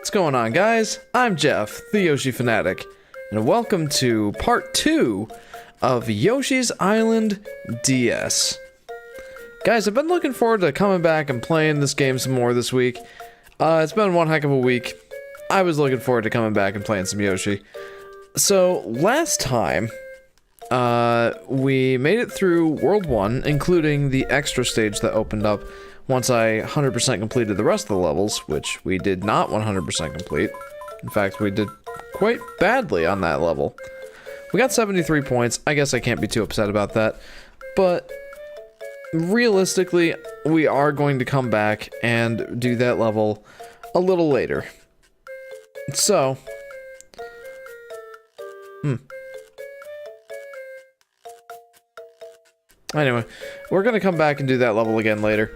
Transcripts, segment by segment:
What's going on, guys? I'm Jeff, the Yoshi Fanatic, and welcome to part 2 of Yoshi's Island DS. Guys, I've been looking forward to coming back and playing this game some more this week. It's been one heck of a week. I was looking forward to coming back and playing some Yoshi. So, last time, we made it through World 1, including the extra stage that opened up once I 100% completed the rest of the levels, which we did not 100% complete. In fact, we did quite badly on that level. We got 73 points. I guess I can't be too upset about that. But realistically, we are going to come back and do that level a little later. So, anyway, we're gonna come back and do that level again later.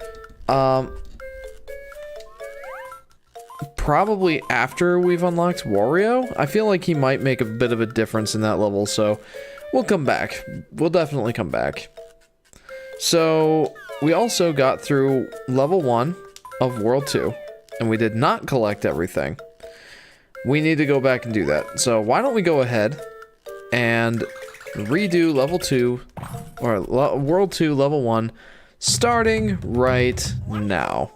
Probably after we've unlocked Wario. I feel like he might make a bit of a difference in that level, so we'll come back. We'll definitely come back. So, we also got through level 1 of World 2, and we did not collect everything. We need to go back and do that. So, why don't we go ahead and redo level 2, or World 2, level 1, starting right now.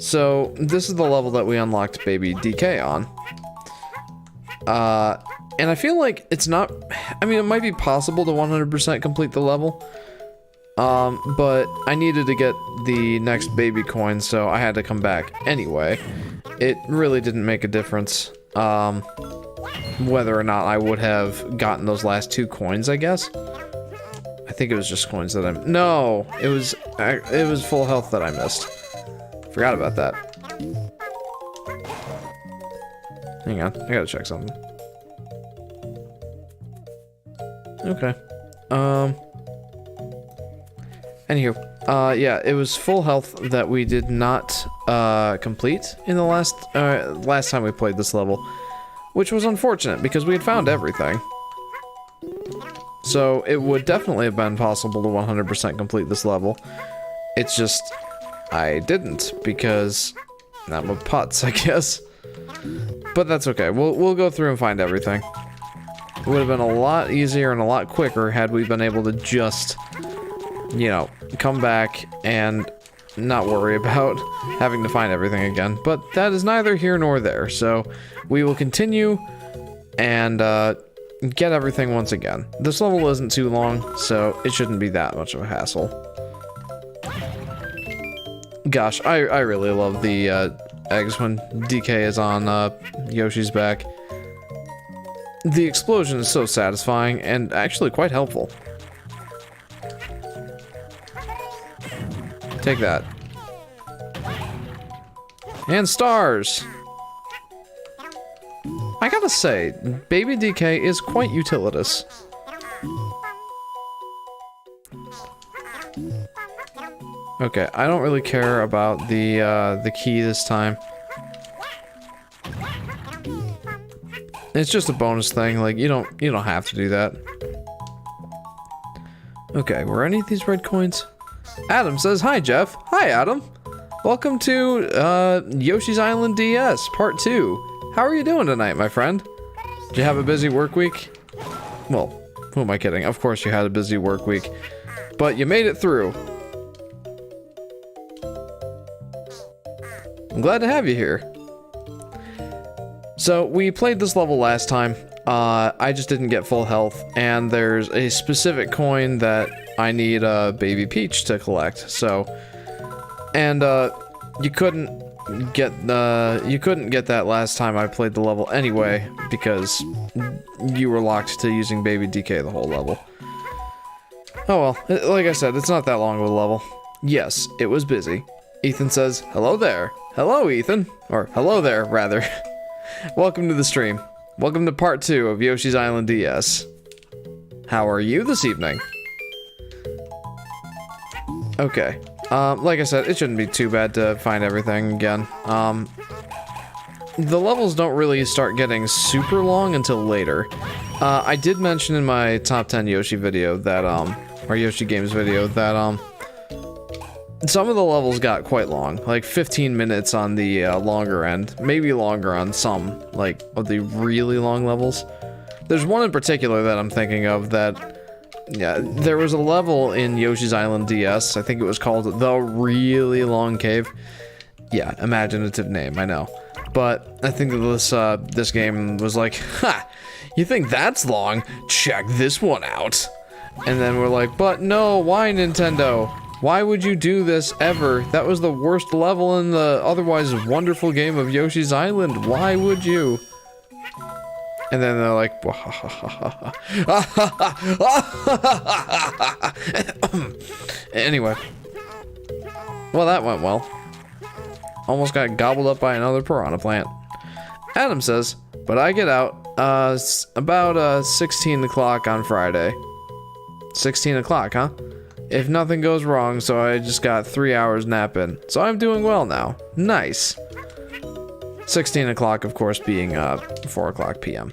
So, this is the level that we unlocked Baby DK on. And I feel like it's not... I mean, it might be possible to 100% complete the level. But I needed to get the next baby coin, so I had to come back anyway. It really didn't make a difference, whether or not I would have gotten those last 2 coins, I guess. I think it was just coins that no, it was full health that I missed. Forgot about that. Hang on, I gotta check something. Okay. Anywho, yeah, it was full health that we did not complete in the last time we played this level, which was unfortunate because we had found everything. So it would definitely have been possible to 100% complete this level. It's just I didn't because I'm a putz, I guess. But that's okay. We'll go through and find everything. It would have been a lot easier and a lot quicker had we been able to just, you know, come back and not worry about having to find everything again. But that is neither here nor there. So we will continue and get everything once again. This level isn't too long, so it shouldn't be that much of a hassle. Gosh, I really love the eggs when DK is on Yoshi's back. The explosion is so satisfying and actually quite helpful. Take that. And stars! I gotta say, Baby DK is quite utilitous. Okay, I don't really care about the key this time. It's just a bonus thing, like, you don't have to do that. Okay, were any of these red coins? Adam says, "Hi, Jeff." Hi, Adam. Welcome to, Yoshi's Island DS, Part 2. How are you doing tonight, my friend? Did you have a busy work week? Well, who am I kidding? Of course you had a busy work week. But you made it through. I'm glad to have you here. So, we played this level last time. I just didn't get full health, and there's a specific coin that I need Baby Peach to collect. So, and you couldn't get that last time I played the level anyway because you were locked to using Baby DK the whole level. Oh well, like I said, it's not that long of a level. Yes, it was busy. Ethan says, "Hello there." Hello, Ethan. Or, hello there, rather. Welcome to the stream. Welcome to part 2 of Yoshi's Island DS. How are you this evening? Okay. Like I said, it shouldn't be too bad to find everything again. The levels don't really start getting super long until later. I did mention in my top 10 Yoshi video that, or Yoshi Games video that, some of the levels got quite long, like 15 minutes on the longer end, maybe longer on some, like, of the really long levels. There's one in particular that I'm thinking of that, yeah, there was a level in Yoshi's Island DS, I think it was called The Really Long Cave. Yeah, imaginative name, I know. But I think that this game was like, ha! You think that's long? Check this one out! And then we're like, but no, why Nintendo? Why would you do this ever? That was the worst level in the otherwise wonderful game of Yoshi's Island. Why would you? And then they're like, anyway. Well, that went well. Almost got gobbled up by another piranha plant. Adam says, but I get out about 16 o'clock on Friday. 16 o'clock, huh? If nothing goes wrong, so I just got 3 hours nap in. So I'm doing well now. Nice. 16 o'clock, of course, being 4 o'clock p.m.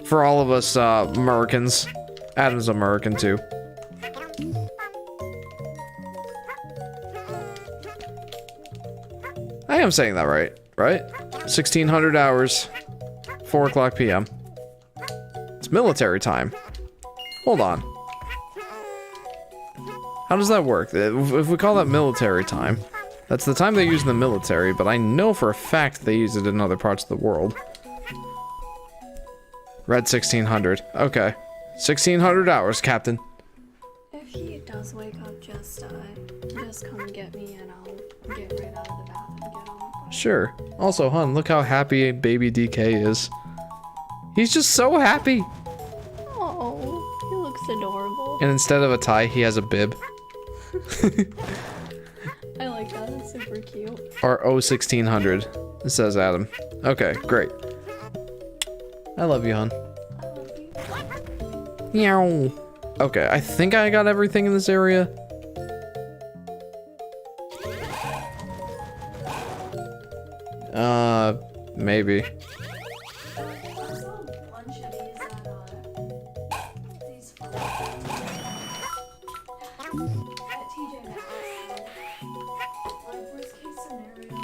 For all of us Americans. Adam's American, too. I am saying that right? 1600 hours, 4 o'clock p.m. It's military time. Hold on. How does that work? If we call that military time, that's the time they use in the military, but I know for a fact they use it in other parts of the world. Red 1600. Okay. 1600 hours, Captain. If he does wake up, just come get me and I'll get right out of the bath and get on the phone. Sure. Also, hun, look how happy baby DK is. He's just so happy. Oh, he looks adorable. And instead of a tie, he has a bib. I like that, it's super cute. Or 1600, says Adam. Okay, great. I love you, hon. I love you. Meow. Okay, I think I got everything in this area. Maybe. I saw a bunch of these at TJ Maxx. Like, worst case scenario.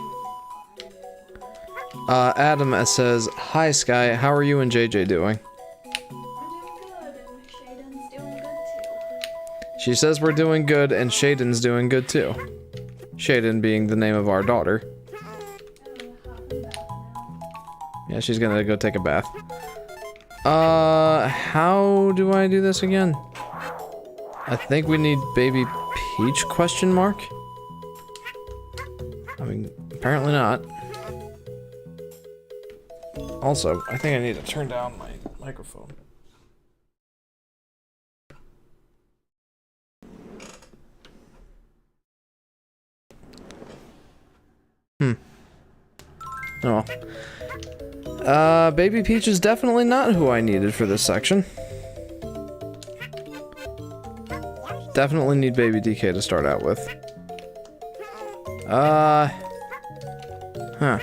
Adam says, hi Sky, how are you and JJ doing? We're doing good, and Shaden's doing good too. She says we're doing good, and Shaden's doing good too. Shaden being the name of our daughter. Yeah, she's gonna go take a bath. How do I do this again? I think we need baby Peach, question mark? I mean, apparently not. Also, I think I need to turn down my microphone. Oh. Baby Peach is definitely not who I needed for this section. Definitely need Baby DK to start out with. Huh. I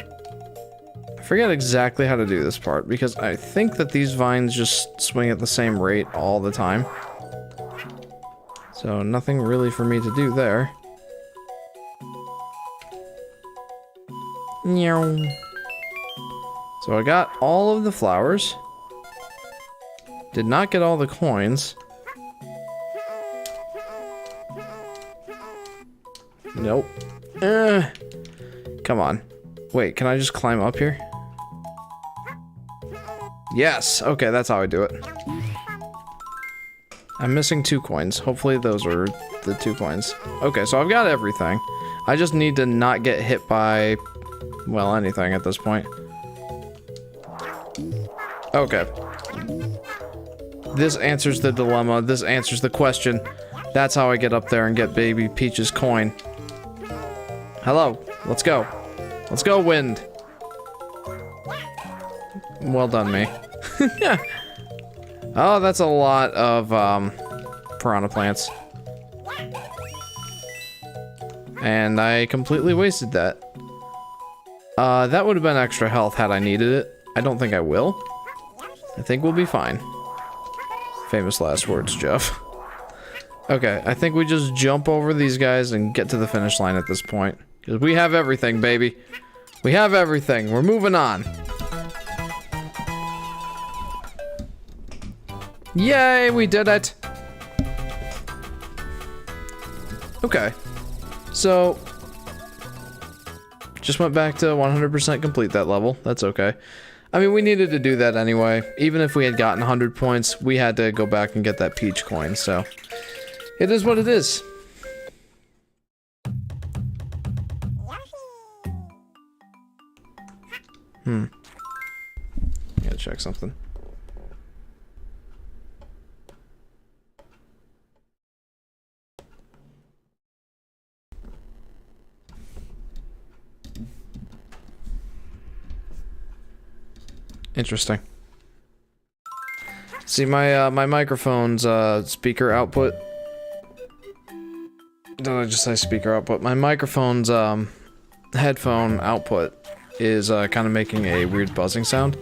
forget exactly how to do this part, because I think that these vines just swing at the same rate all the time. So, nothing really for me to do there. Meow. So I got all of the flowers. Did not get all the coins. Nope. Come on. Wait, can I just climb up here? Yes! Okay, that's how I do it. I'm missing 2 coins. Hopefully those are the 2 coins. Okay, so I've got everything. I just need to not get hit by, well, anything at this point. Okay. This answers the dilemma. This answers the question. That's how I get up there and get Baby Peach's coin. Hello. Let's go. Let's go, wind. Well done, me. Oh, that's a lot of, piranha plants. And I completely wasted that. That would have been extra health had I needed it. I don't think I will. I think we'll be fine. Famous last words, Jeff. Okay, I think we just jump over these guys and get to the finish line at this point. Because we have everything, baby. We have everything. We're moving on. Yay, we did it. Okay. So, just went back to 100% complete that level. That's okay. I mean, we needed to do that anyway. Even if we had gotten 100 points, we had to go back and get that peach coin, so... It is what it is. Gotta check something. Interesting. See, my my microphone's speaker output. Did I just say speaker output? My microphone's headphone output is kind of making a weird buzzing sound.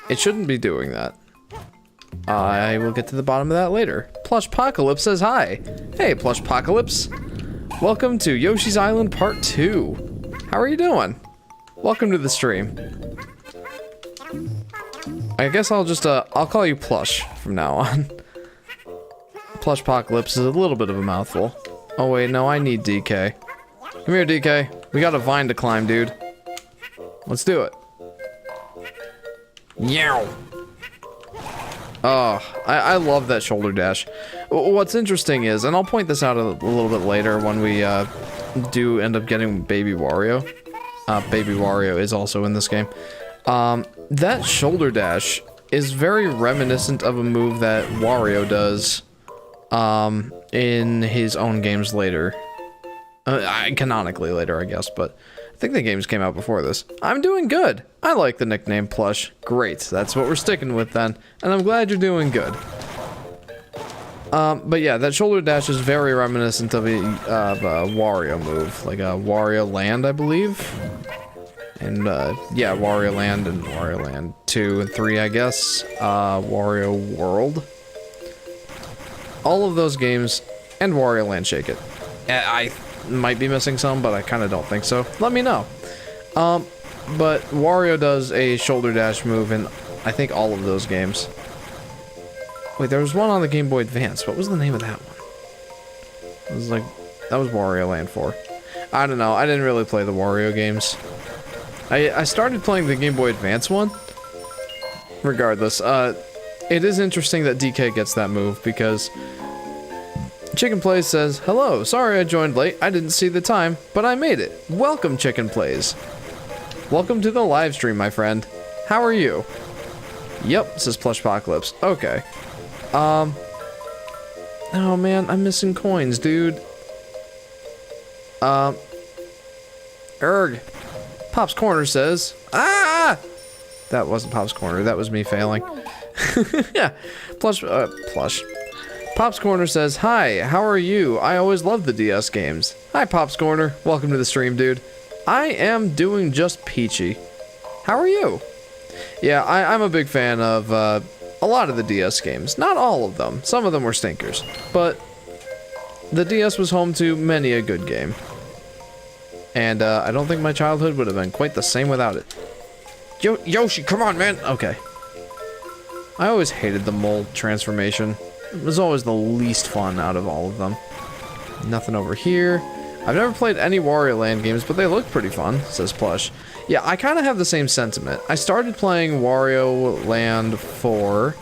It shouldn't be doing that. I will get to the bottom of that later. Plushpocalypse says hi. Hey, Plushpocalypse. Welcome to Yoshi's Island Part 2. How are you doing? Welcome to the stream. I guess I'll just, I'll call you Plush from now on. Plushpocalypse is a little bit of a mouthful. Oh wait, no, I need DK. Come here, DK. We got a vine to climb, dude. Let's do it. Yow! Oh, I love that shoulder dash. What's interesting is, and I'll point this out a little bit later when we, do end up getting Baby Wario. Baby Wario is also in this game. That shoulder dash is very reminiscent of a move that Wario does, in his own games later. Canonically later, I guess, but I think the games came out before this. I'm doing good. I like the nickname Plush. Great, that's what we're sticking with then, and I'm glad you're doing good. But yeah, that shoulder dash is very reminiscent of a Wario move, like a Wario Land, I believe. And, yeah, Wario Land and Wario Land 2 and 3, I guess. Wario World. All of those games, and Wario Land Shake It. I might be missing some, but I kind of don't think so. Let me know. But Wario does a shoulder dash move in, I think, all of those games. Wait, there was one on the Game Boy Advance. What was the name of that one? It was like, that was Wario Land 4. I don't know, I didn't really play the Wario games. I started playing the Game Boy Advance one. Regardless, it is interesting that DK gets that move, because Chicken Plays says, hello, sorry I joined late, I didn't see the time, but I made it. Welcome, Chicken Plays. Welcome to the live stream, my friend. How are you? Yep, says Plushpocalypse. Okay. Oh man, I'm missing coins, dude. Erg. Pop's Corner says, ah! That wasn't Pop's Corner, that was me failing. Yeah, Plush. Pop's Corner says, hi, how are you? I always loved the DS games. Hi, Pop's Corner. Welcome to the stream, dude. I am doing just peachy. How are you? Yeah, I'm a big fan of, a lot of the DS games. Not all of them. Some of them were stinkers. But the DS was home to many a good game. And, I don't think my childhood would have been quite the same without it. Yoshi, come on, man! Okay. I always hated the mole transformation. It was always the least fun out of all of them. Nothing over here. I've never played any Wario Land games, but they look pretty fun, says Plush. Yeah, I kind of have the same sentiment. I started playing Wario Land 4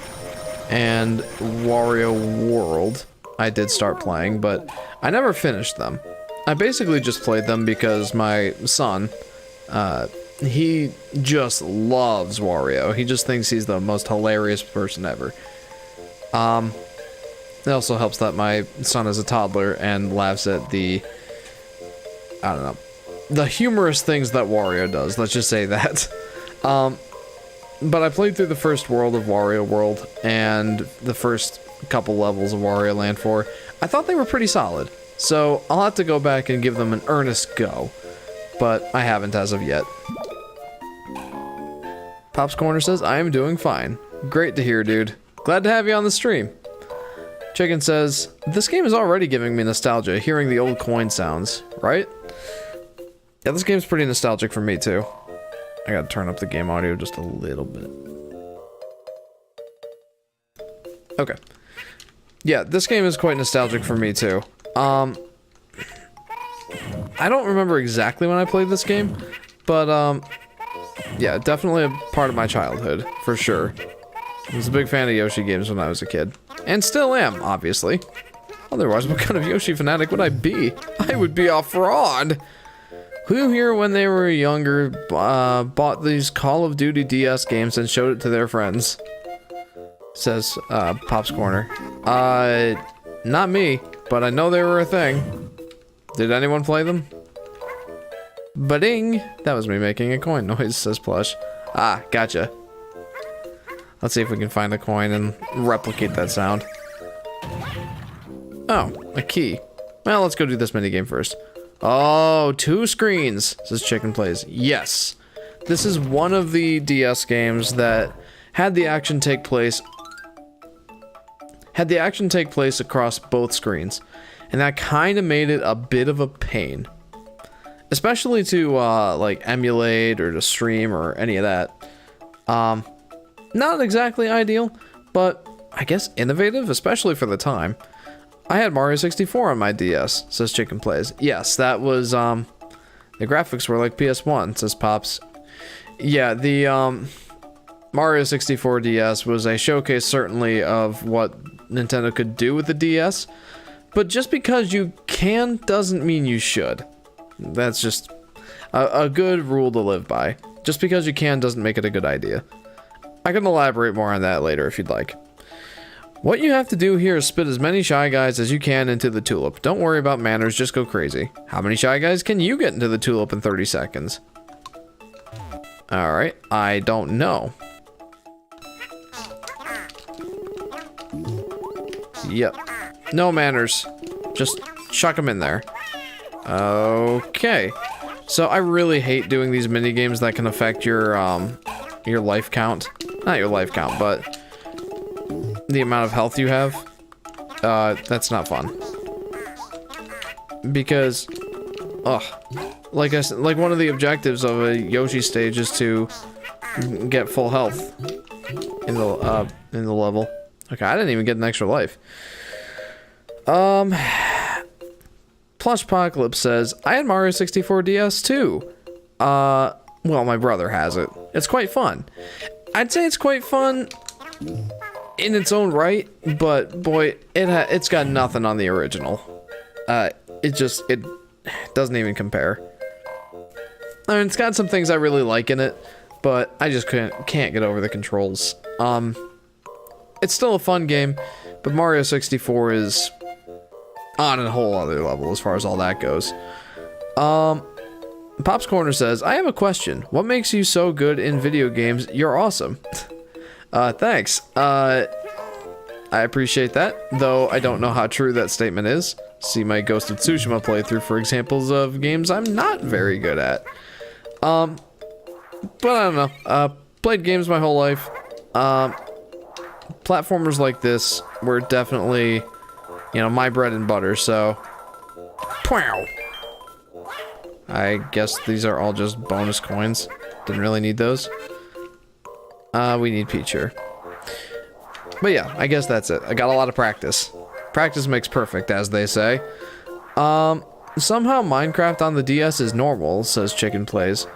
and Wario World. I did start playing, but I never finished them. I basically just played them because my son, he just loves Wario. He just thinks he's the most hilarious person ever. It also helps that my son is a toddler and laughs at the, I don't know, the humorous things that Wario does, let's just say that. But I played through the first world of Wario World and the first couple levels of Wario Land 4. I thought they were pretty solid, so I'll have to go back and give them an earnest go, but I haven't as of yet. Pop's Corner says, I am doing fine. Great to hear, dude. Glad to have you on the stream. Chicken says, this game is already giving me nostalgia, hearing the old coin sounds, right? Yeah, this game's pretty nostalgic for me, too. I gotta turn up the game audio just a little bit. Okay. Yeah, this game is quite nostalgic for me, too. I don't remember exactly when I played this game, but, yeah, definitely a part of my childhood, for sure. I was a big fan of Yoshi games when I was a kid. And still am, obviously. Otherwise, what kind of Yoshi Fanatic would I be? I would be a fraud! Who here, when they were younger, bought these Call of Duty DS games and showed it to their friends? Says, Pop's Corner. Not me, but I know they were a thing. Did anyone play them? Ba-ding! That was me making a coin noise, says Plush. Ah, gotcha. Let's see if we can find a coin and replicate that sound. Oh, a key. Well, let's go do this minigame first. Oh, 2 screens, says Chicken Plays. Yes. This is one of the DS games that had the action take place across both screens. And that kind of made it a bit of a pain. Especially to, like, emulate or to stream or any of that. Not exactly ideal, but I guess innovative, especially for the time. I had Mario 64 on my DS, says Chicken Plays. Yes, that was, the graphics were like PS1, says Pops. Yeah, the, Mario 64 DS was a showcase, certainly, of what Nintendo could do with the DS. But just because you can doesn't mean you should. That's just a good rule to live by. Just because you can doesn't make it a good idea. I can elaborate more on that later if you'd like. What you have to do here is spit as many Shy Guys as you can into the tulip. Don't worry about manners, just go crazy. How many Shy Guys can you get into the tulip in 30 seconds? Alright, I don't know. Yep. No manners. Just chuck them in there. Okay. So I really hate doing these mini games that can affect your life count. Not your life count, but the amount of health you have. That's not fun. Because, like I said, like one of the objectives of a Yoshi stage is to get full health in the level. Okay, I didn't even get an extra life. Plushpocalypse says, I had Mario 64 DS too. Well, my brother has it. It's quite fun. I'd say it's quite fun in its own right, but boy, it's got nothing on the original. It doesn't even compare. I mean, it's got some things I really like in it, but I just can't get over the controls. It's still a fun game, but Mario 64 is on a whole other level as far as all that goes. Pop's Corner says, I have a question. What makes you so good in video games? You're awesome. Thanks. I appreciate that, though I don't know how true that statement is. See my Ghost of Tsushima playthrough for examples of games I'm not very good at. But I don't know. Played games my whole life. Platformers like this were definitely, you know, my bread and butter, so... Pow! I guess these are all just bonus coins. Didn't really need those. We need Peach here. But yeah, I guess that's it. I got a lot of practice. Practice makes perfect, as they say. Somehow Minecraft on the DS is normal, says Chicken Plays.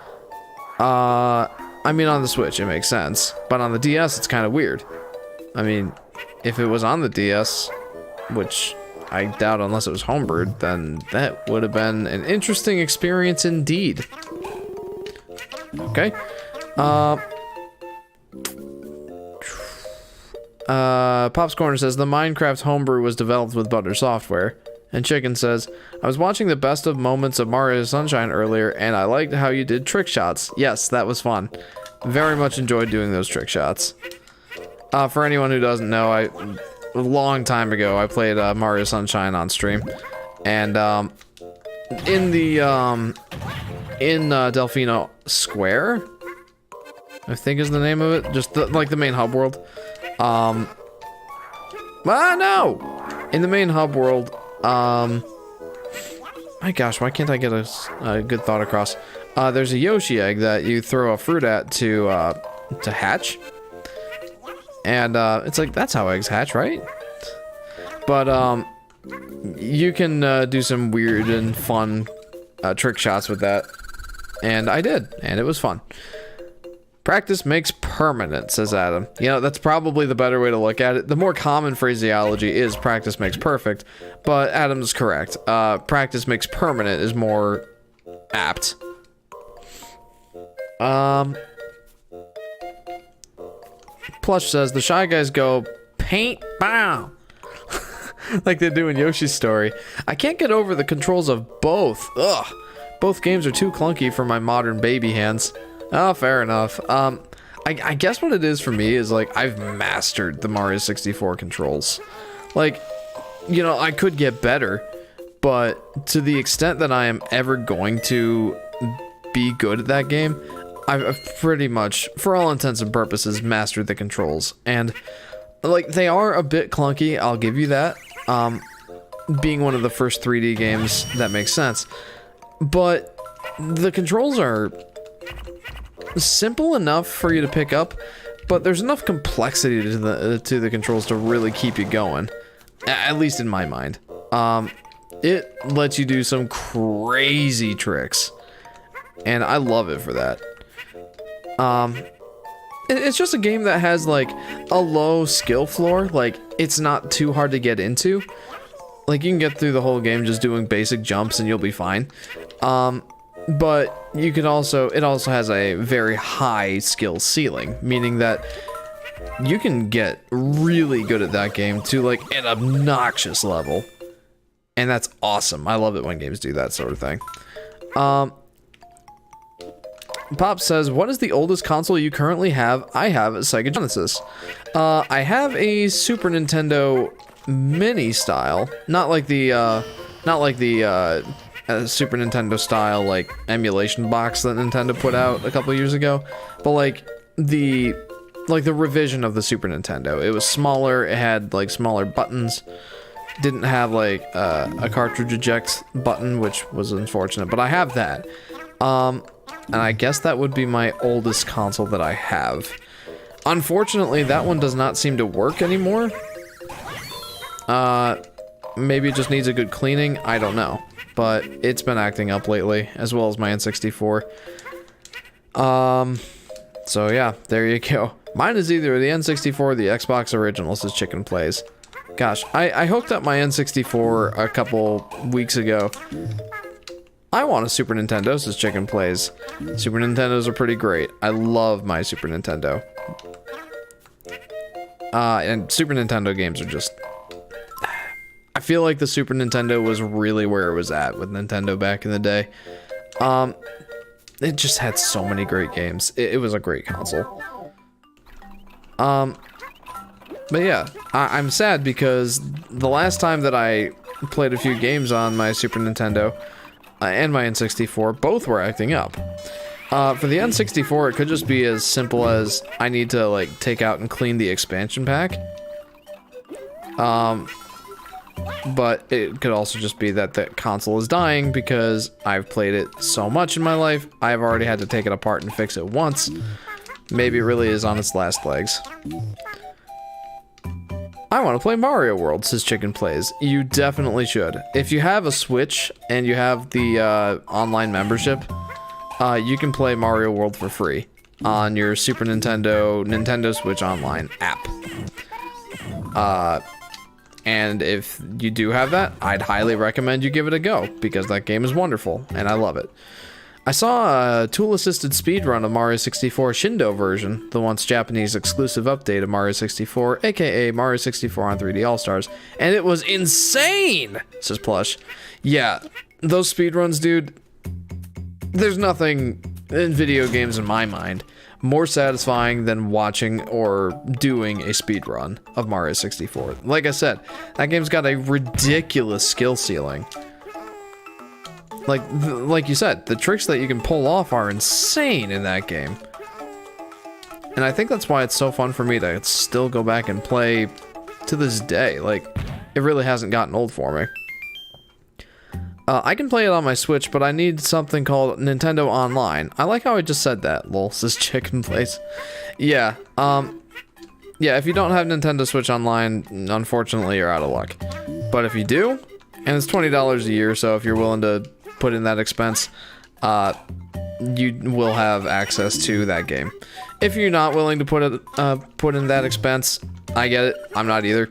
I mean, on the Switch, it makes sense. But on the DS, it's kind of weird. I mean, if it was on the DS, which I doubt unless it was homebrewed, then that would have been an interesting experience indeed. Okay. Pop's Corner says, the Minecraft homebrew was developed with Butter software. And Chicken says, I was watching the best of moments of Mario Sunshine earlier, and I liked how you did trick shots. Yes, that was fun. Very much enjoyed doing those trick shots. For anyone who doesn't know, a long time ago, I played Mario Sunshine on stream. And, in Delfino Square, I think is the name of it. Just like the main hub world. No! in the main hub world, my gosh, why can't I get a good thought across? There's a Yoshi egg that you throw a fruit at to hatch. And, it's like, that's how eggs hatch, right? But, you can, do some weird and fun, trick shots with that. And I did, and it was fun. Practice makes permanent, says Adam. You know, that's probably the better way to look at it. The more common phraseology is practice makes perfect, but Adam's correct. Practice makes permanent is more apt. Plush says, the Shy Guys go, paint, bow. Like they do in Yoshi's Story. I can't get over the controls of both. Ugh. Both games are too clunky for my modern baby hands. Oh, fair enough. I guess what it is for me is, like, I've mastered the Mario 64 controls. Like, you know, I could get better, but to the extent that I am ever going to be good at that game, I've pretty much, for all intents and purposes, mastered the controls. And, like, they are a bit clunky, I'll give you that. Being one of the first 3D games, that makes sense. But the controls are simple enough for you to pick up, but there's enough complexity to the controls to really keep you going. At least in my mind. It lets you do some crazy tricks, and I love it for that. It's just a game that has, like, a low skill floor. Like, it's not too hard to get into. Like, you can get through the whole game just doing basic jumps and you'll be fine. But you can also, it also has a very high skill ceiling, meaning that you can get really good at that game to, like, an obnoxious level. And that's awesome. I love it when games do that sort of thing. Pop says, what is the oldest console you currently have? I have a Sega Genesis. I have a Super Nintendo Mini style, not like the Super Nintendo style, like, emulation box that Nintendo put out a couple years ago, but like the revision of the Super Nintendo. It was smaller, it had, like, smaller buttons, didn't have, like, a cartridge eject button, which was unfortunate, but I have that. And I guess that would be my oldest console that I have. Unfortunately, that one does not seem to work anymore. Maybe it just needs a good cleaning, I don't know. But it's been acting up lately, as well as my N64. So yeah, there you go. Mine is either the N64 or the Xbox Original, says Chicken Plays. Gosh, I hooked up my N64 a couple weeks ago. I want a Super Nintendo, says Chicken Plays. Super Nintendos are pretty great. I love my Super Nintendo. And Super Nintendo games are just... I feel like the Super Nintendo was really where it was at with Nintendo back in the day. It just had so many great games. It was a great console. But yeah, I'm sad because the last time that I played a few games on my Super Nintendo and my N64, both were acting up. For the N64, it could just be as simple as I need to, like, take out and clean the expansion pack. But it could also just be that the console is dying because I've played it so much in my life, I've already had to take it apart and fix it once. Maybe it really is on its last legs. I want to play Mario World, says Chicken Plays. You definitely should. If you have a Switch and you have the online membership, you can play Mario World for free on your Super Nintendo Switch Online app. And if you do have that, I'd highly recommend you give it a go, because that game is wonderful, and I love it. I saw a tool-assisted speedrun of Mario 64 Shindo version, the once Japanese exclusive update of Mario 64, aka Mario 64 on 3D All-Stars, and it was insane, says Plush. Yeah, those speedruns, dude, there's nothing in video games in my mind more satisfying than watching or doing a speedrun of Mario 64. Like I said, that game's got a ridiculous skill ceiling. Like you said, the tricks that you can pull off are insane in that game. And I think that's why it's so fun for me to still go back and play to this day. Like, it really hasn't gotten old for me. I can play it on my Switch, but I need something called Nintendo Online. I like how I just said that, lol, says Chicken Place. Yeah, yeah, if you don't have Nintendo Switch Online, unfortunately, you're out of luck. But if you do, and it's $20 a year, so if you're willing to put in that expense, you will have access to that game. If you're not willing to put in that expense, I get it. I'm not either.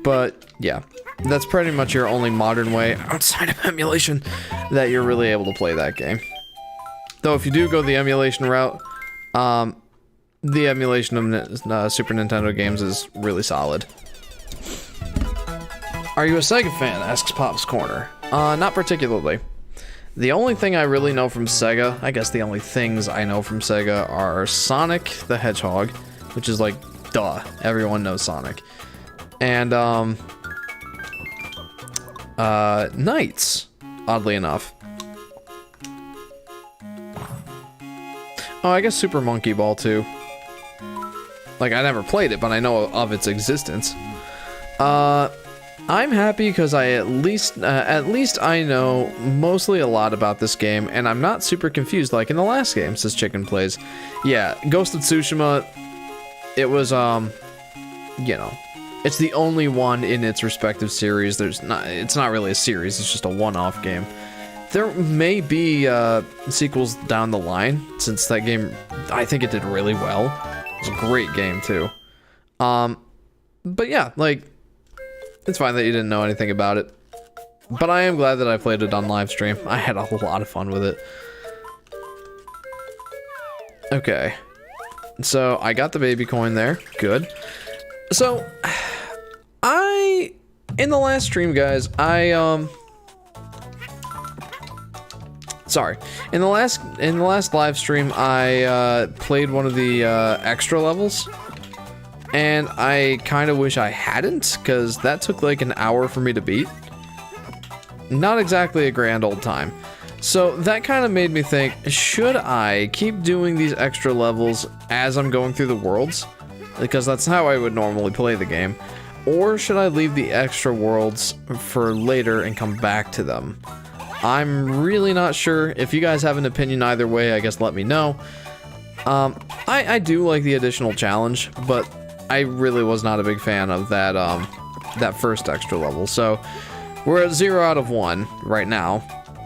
But yeah, that's pretty much your only modern way outside of emulation that you're really able to play that game. Though if you do go the emulation route, the emulation of Super Nintendo games is really solid. Are you a Sega fan? Asks Pop's Corner. Not particularly. The only thing I really know from Sega, I guess the only things I know from Sega are Sonic the Hedgehog, which is like, duh, everyone knows Sonic. And, Knights, oddly enough. Oh, I guess Super Monkey Ball too. Like, I never played it, but I know of its existence. I'm happy because at least I know mostly a lot about this game, and I'm not super confused like in the last game, says Chicken Plays. Yeah, Ghost of Tsushima, it was, you know, it's the only one in its respective series. It's not really a series, it's just a one-off game. There may be, sequels down the line, since that game, I think it did really well. It's a great game, too. But yeah, like, it's fine that you didn't know anything about it. But I am glad that I played it on Livestream. I had a lot of fun with it. Okay. So, I got the baby coin there. Good. So, in the last stream, guys, sorry. In the last live stream, I played one of the extra levels. And I kind of wish I hadn't, because that took like an hour for me to beat. Not exactly a grand old time. So that kind of made me think, should I keep doing these extra levels as I'm going through the worlds? Because that's how I would normally play the game. Or should I leave the extra worlds for later and come back to them? I'm really not sure. If you guys have an opinion either way, I guess let me know. I do like the additional challenge, but I really was not a big fan of that, that first extra level. So, we're at 0 out of 1 right now.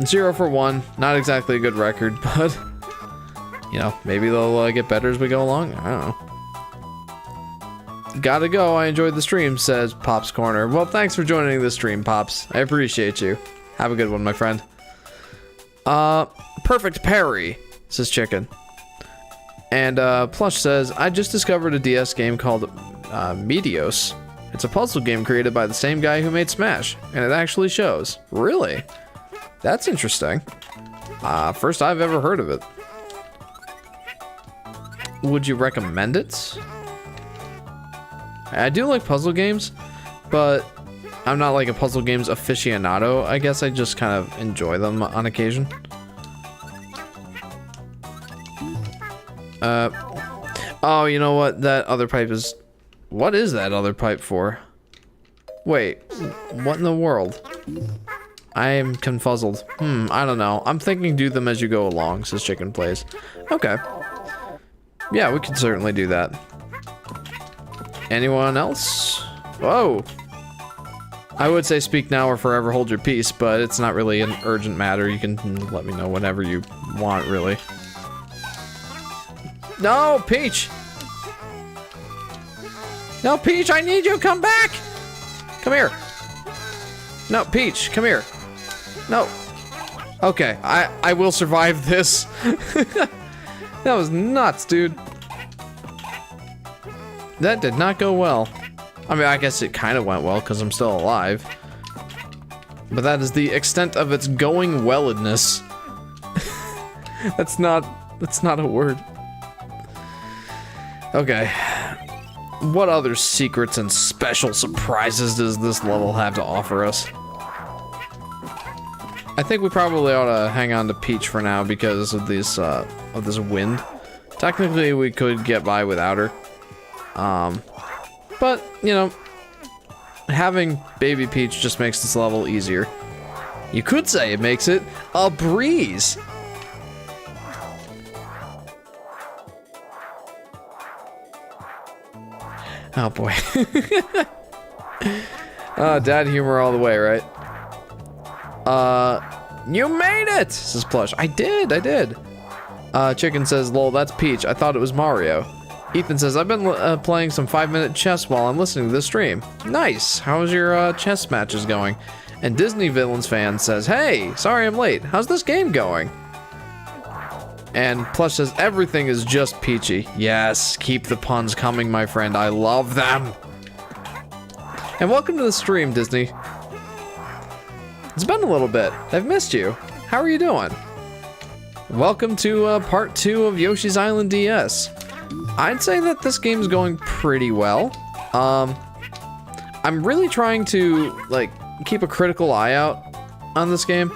0 for 1, not exactly a good record, but, you know, maybe they'll get better as we go along. I don't know. Gotta go, I enjoyed the stream, says Pop's Corner. Well, thanks for joining the stream, Pops. I appreciate you. Have a good one, my friend. Perfect parry, says Chicken. And Plush says, I just discovered a DS game called Meteos. It's a puzzle game created by the same guy who made Smash, and it actually shows. Really? That's interesting. First I've ever heard of it. Would you recommend it? I do like puzzle games, but I'm not like a puzzle games aficionado. I guess I just kind of enjoy them on occasion. Oh, you know what? That other pipe is... What is that other pipe for? Wait, what in the world? I am confuzzled. I don't know. I'm thinking do them as you go along, says Chicken Plays. Okay. Yeah, we can certainly do that. Anyone else? Whoa! I would say speak now or forever hold your peace, but it's not really an urgent matter. You can let me know whenever you want, really. No, Peach! No, Peach, I need you! Come back! Come here! No, Peach, come here. No. Okay, I will survive this. That was nuts, dude. That did not go well. I mean, I guess it kind of went well, because I'm still alive. But that is the extent of its going welledness. That's not a word. Okay. What other secrets and special surprises does this level have to offer us? I think we probably ought to hang on to Peach for now because of this wind. Technically, we could get by without her. But, you know, having Baby Peach just makes this level easier. You could say it makes it a breeze. Oh boy. Dad humor all the way, right? You made it, says Plush. I did. Chicken says, lol, that's Peach. I thought it was Mario. Ethan says, I've been playing some 5-minute chess while I'm listening to this stream. Nice. How's your chess matches going? And Disney Villains fan says, hey, sorry I'm late. How's this game going? And Plush says, everything is just peachy. Yes, keep the puns coming, my friend. I love them. And welcome to the stream, Disney. It's been a little bit. I've missed you. How are you doing? Welcome to part 2 of Yoshi's Island DS. I'd say that this game's going pretty well. I'm really trying to, like, keep a critical eye out on this game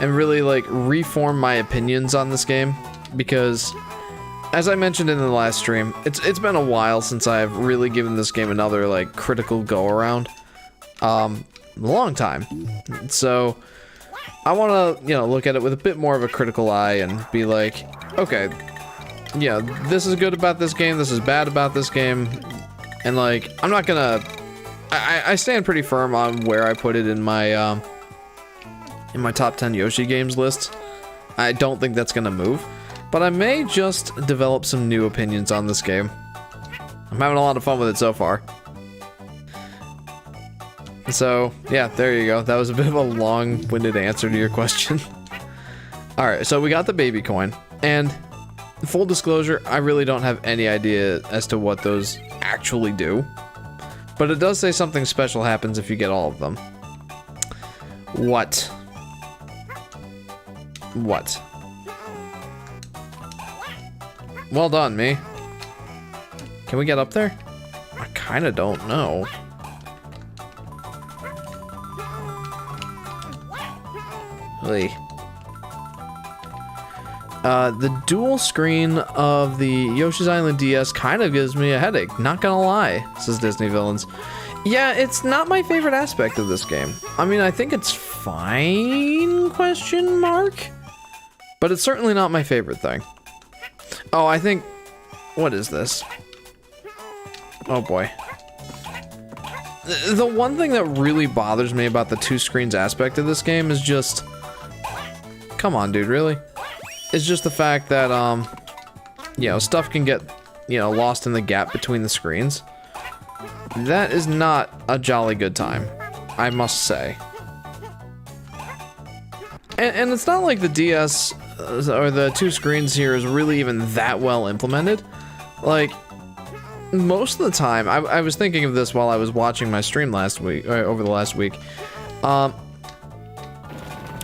and really, like, reform my opinions on this game because, as I mentioned in the last stream, it's been a while since I've really given this game another, like, critical go-around. A long time. So, I want to, you know, look at it with a bit more of a critical eye and be like, okay, yeah, this is good about this game, this is bad about this game, and, like, I'm not gonna... I stand pretty firm on where I put it in my top 10 Yoshi games list. I don't think that's gonna move, but I may just develop some new opinions on this game. I'm having a lot of fun with it so far. So, yeah, there you go. That was a bit of a long-winded answer to your question. Alright, so we got the baby coin, and full disclosure, I really don't have any idea as to what those actually do. But it does say something special happens if you get all of them. What? What? Well done, me. Can we get up there? I kinda don't know. Hey. The dual screen of the Yoshi's Island DS kind of gives me a headache, not gonna lie, says Disney Villains. Yeah, it's not my favorite aspect of this game. I mean, I think it's fine, question mark? But it's certainly not my favorite thing. Oh, I think... What is this? Oh boy. The one thing that really bothers me about the two screens aspect of this game is just... Come on, dude, really? It's just the fact that, you know, stuff can get, you know, lost in the gap between the screens. That is not a jolly good time, I must say. And it's not like the DS, or the two screens here is really even that well implemented. Like, most of the time, I was thinking of this while I was watching my stream last week, or over the last week. Where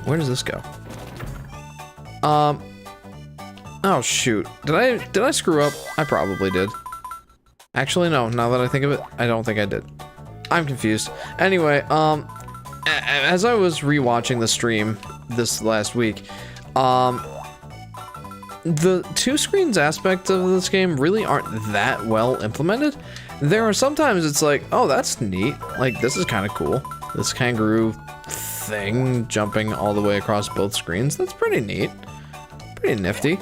does this go? Oh shoot. Did I screw up? I probably did. Actually, no, now that I think of it, I don't think I did. I'm confused. Anyway, as I was rewatching the stream this last week, the two screens aspect of this game really aren't that well implemented. There are sometimes it's like, oh, that's neat. Like, this is kind of cool. This kangaroo thing jumping all the way across both screens. That's pretty neat. Pretty nifty.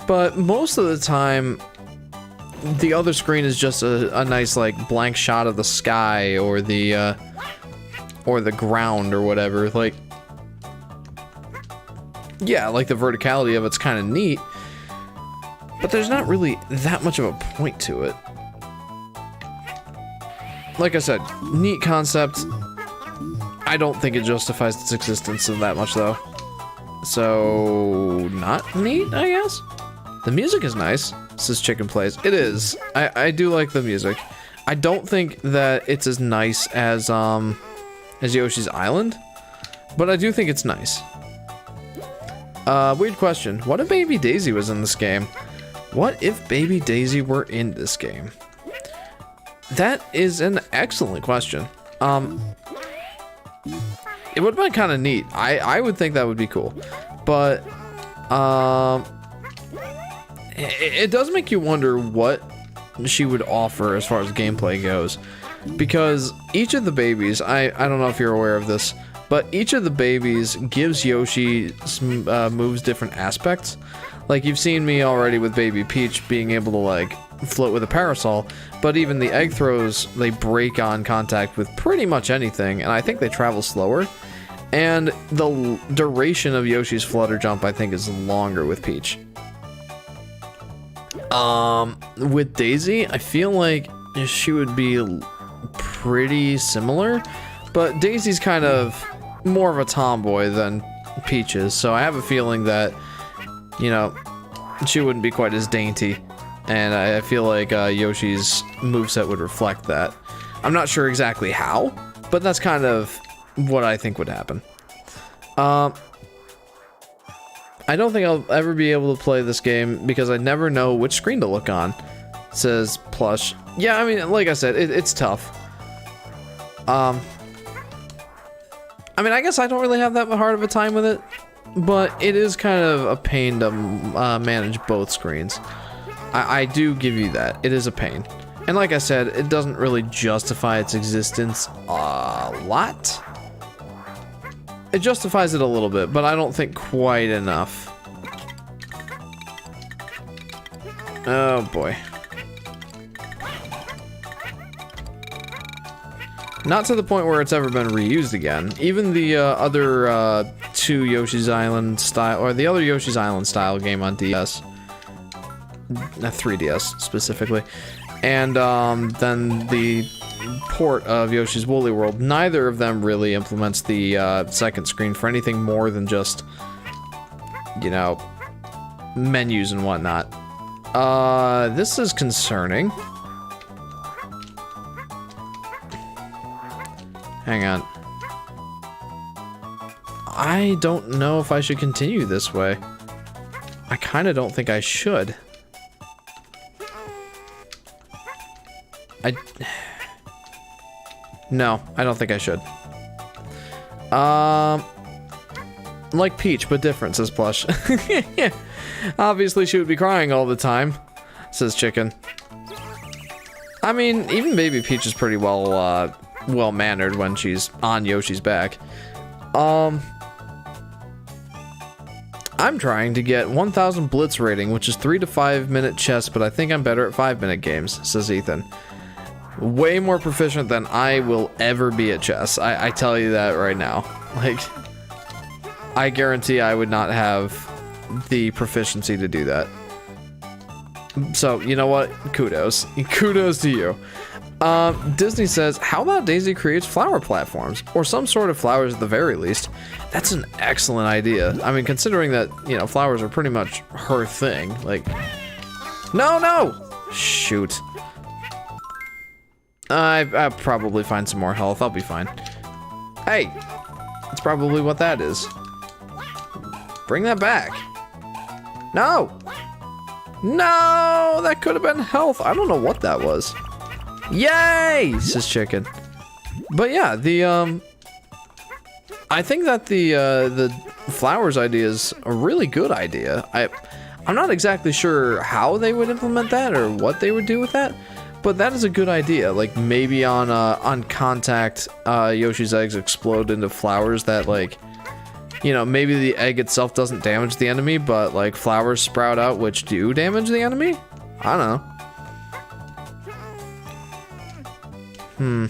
But most of the time, the other screen is just a nice, like, blank shot of the sky or the ground or whatever. Like, yeah, like the verticality of it's kind of neat, but there's not really that much of a point to it. Like I said, neat concept. I don't think it justifies its existence that much, though. So, not neat, I guess? The music is nice, says Chicken Plays. It is. I do like the music. I don't think that it's as nice as Yoshi's Island, but I do think it's nice. Weird question. What if Baby Daisy was in this game? What if Baby Daisy were in this game? That is an excellent question. It would have been kind of neat. I would think that would be cool. But, it does make you wonder what she would offer as far as gameplay goes. Because each of the babies, I don't know if you're aware of this, but each of the babies gives Yoshi moves different aspects. Like, you've seen me already with Baby Peach being able to, like, float with a parasol, but even the egg throws, they break on contact with pretty much anything, and I think they travel slower. And the duration of Yoshi's flutter jump, I think, is longer with Peach. With Daisy, I feel like she would be pretty similar, but Daisy's kind of more of a tomboy than Peach is, so I have a feeling that, you know, she wouldn't be quite as dainty, and I feel like Yoshi's moveset would reflect that. I'm not sure exactly how, but that's kind of what I think would happen. I don't think I'll ever be able to play this game because I never know which screen to look on, says Plush. Yeah, I mean, like I said, it's tough. I mean, I guess I don't really have that hard of a time with it, but it is kind of a pain to manage both screens. I do give you that. It is a pain. And like I said, it doesn't really justify its existence a lot. It justifies it a little bit, but I don't think quite enough. Oh boy. Not to the point where it's ever been reused again. Even the other two Yoshi's Island style, or the other Yoshi's Island style game on DS, 3DS specifically, and then the port of Yoshi's Woolly World, neither of them really implements the second screen for anything more than just, you know, menus and whatnot. This is concerning. Hang on. I don't know if I should continue this way. I kind of don't think I should. No, I don't think I should. Like Peach, but different, says Plush. Obviously, she would be crying all the time, says Chicken. I mean, even Baby Peach is pretty well-mannered when she's on Yoshi's back. I'm trying to get 1000 Blitz rating, which is 3 to 5 minute chess, but I think I'm better at 5-minute games, says Ethan. Way more proficient than I will ever be at chess. I tell you that right now. Like, I guarantee I would not have the proficiency to do that. So, you know what? Kudos. Kudos to you. Disney says, how about Daisy creates flower platforms? Or some sort of flowers at the very least. That's an excellent idea. I mean, considering that, you know, flowers are pretty much her thing. Like, no! Shoot. I'll probably find some more health. I'll be fine. Hey! That's probably what that is. Bring that back. No! No! That could have been health. I don't know what that was. Yay! Says Chicken. But yeah, I think that the flowers idea is a really good idea. I'm not exactly sure how they would implement that or what they would do with that, but that is a good idea. Like, maybe on contact, Yoshi's eggs explode into flowers that, like, you know, maybe the egg itself doesn't damage the enemy, but like flowers sprout out which do damage the enemy? I don't know.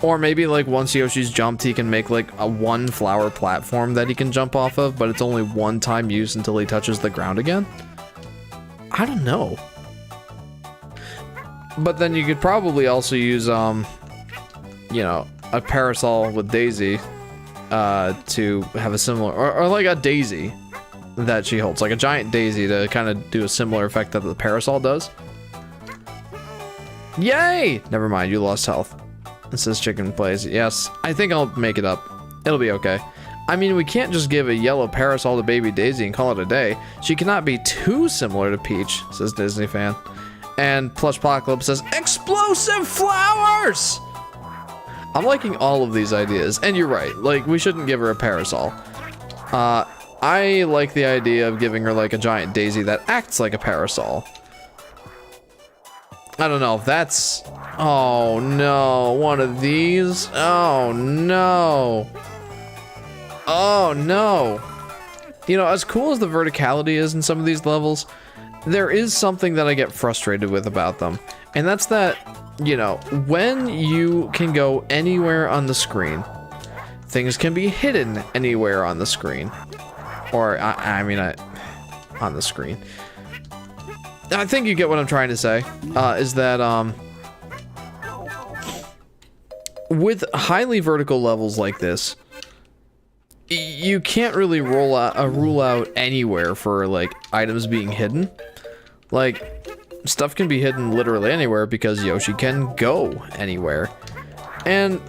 Or maybe like once Yoshi's jumped, he can make like a one flower platform that he can jump off of, but it's only one time use until he touches the ground again? I don't know. But then you could probably also use, you know, a parasol with Daisy, to have a similar, or like a daisy that she holds, like a giant daisy to kind of do a similar effect that the parasol does. Yay! Never mind, you lost health. It says Chicken plays. Yes, I think I'll make it up. It'll be okay. I mean, we can't just give a yellow parasol to baby Daisy and call it a day. She cannot be too similar to Peach, says Disney fan. And Plushpocalypse says, explosive flowers! I'm liking all of these ideas, and you're right, like, we shouldn't give her a parasol. I like the idea of giving her, like, a giant daisy that acts like a parasol. I don't know if that's... Oh no, one of these? Oh no. Oh no. You know, as cool as the verticality is in some of these levels, there is something that I get frustrated with about them. And that's that, you know, when you can go anywhere on the screen, things can be hidden anywhere on the screen. Or, I mean, on the screen. I think you get what I'm trying to say, is that, with highly vertical levels like this, you can't really rule out anywhere for, like, items being hidden. Like, stuff can be hidden literally anywhere because Yoshi can go anywhere. And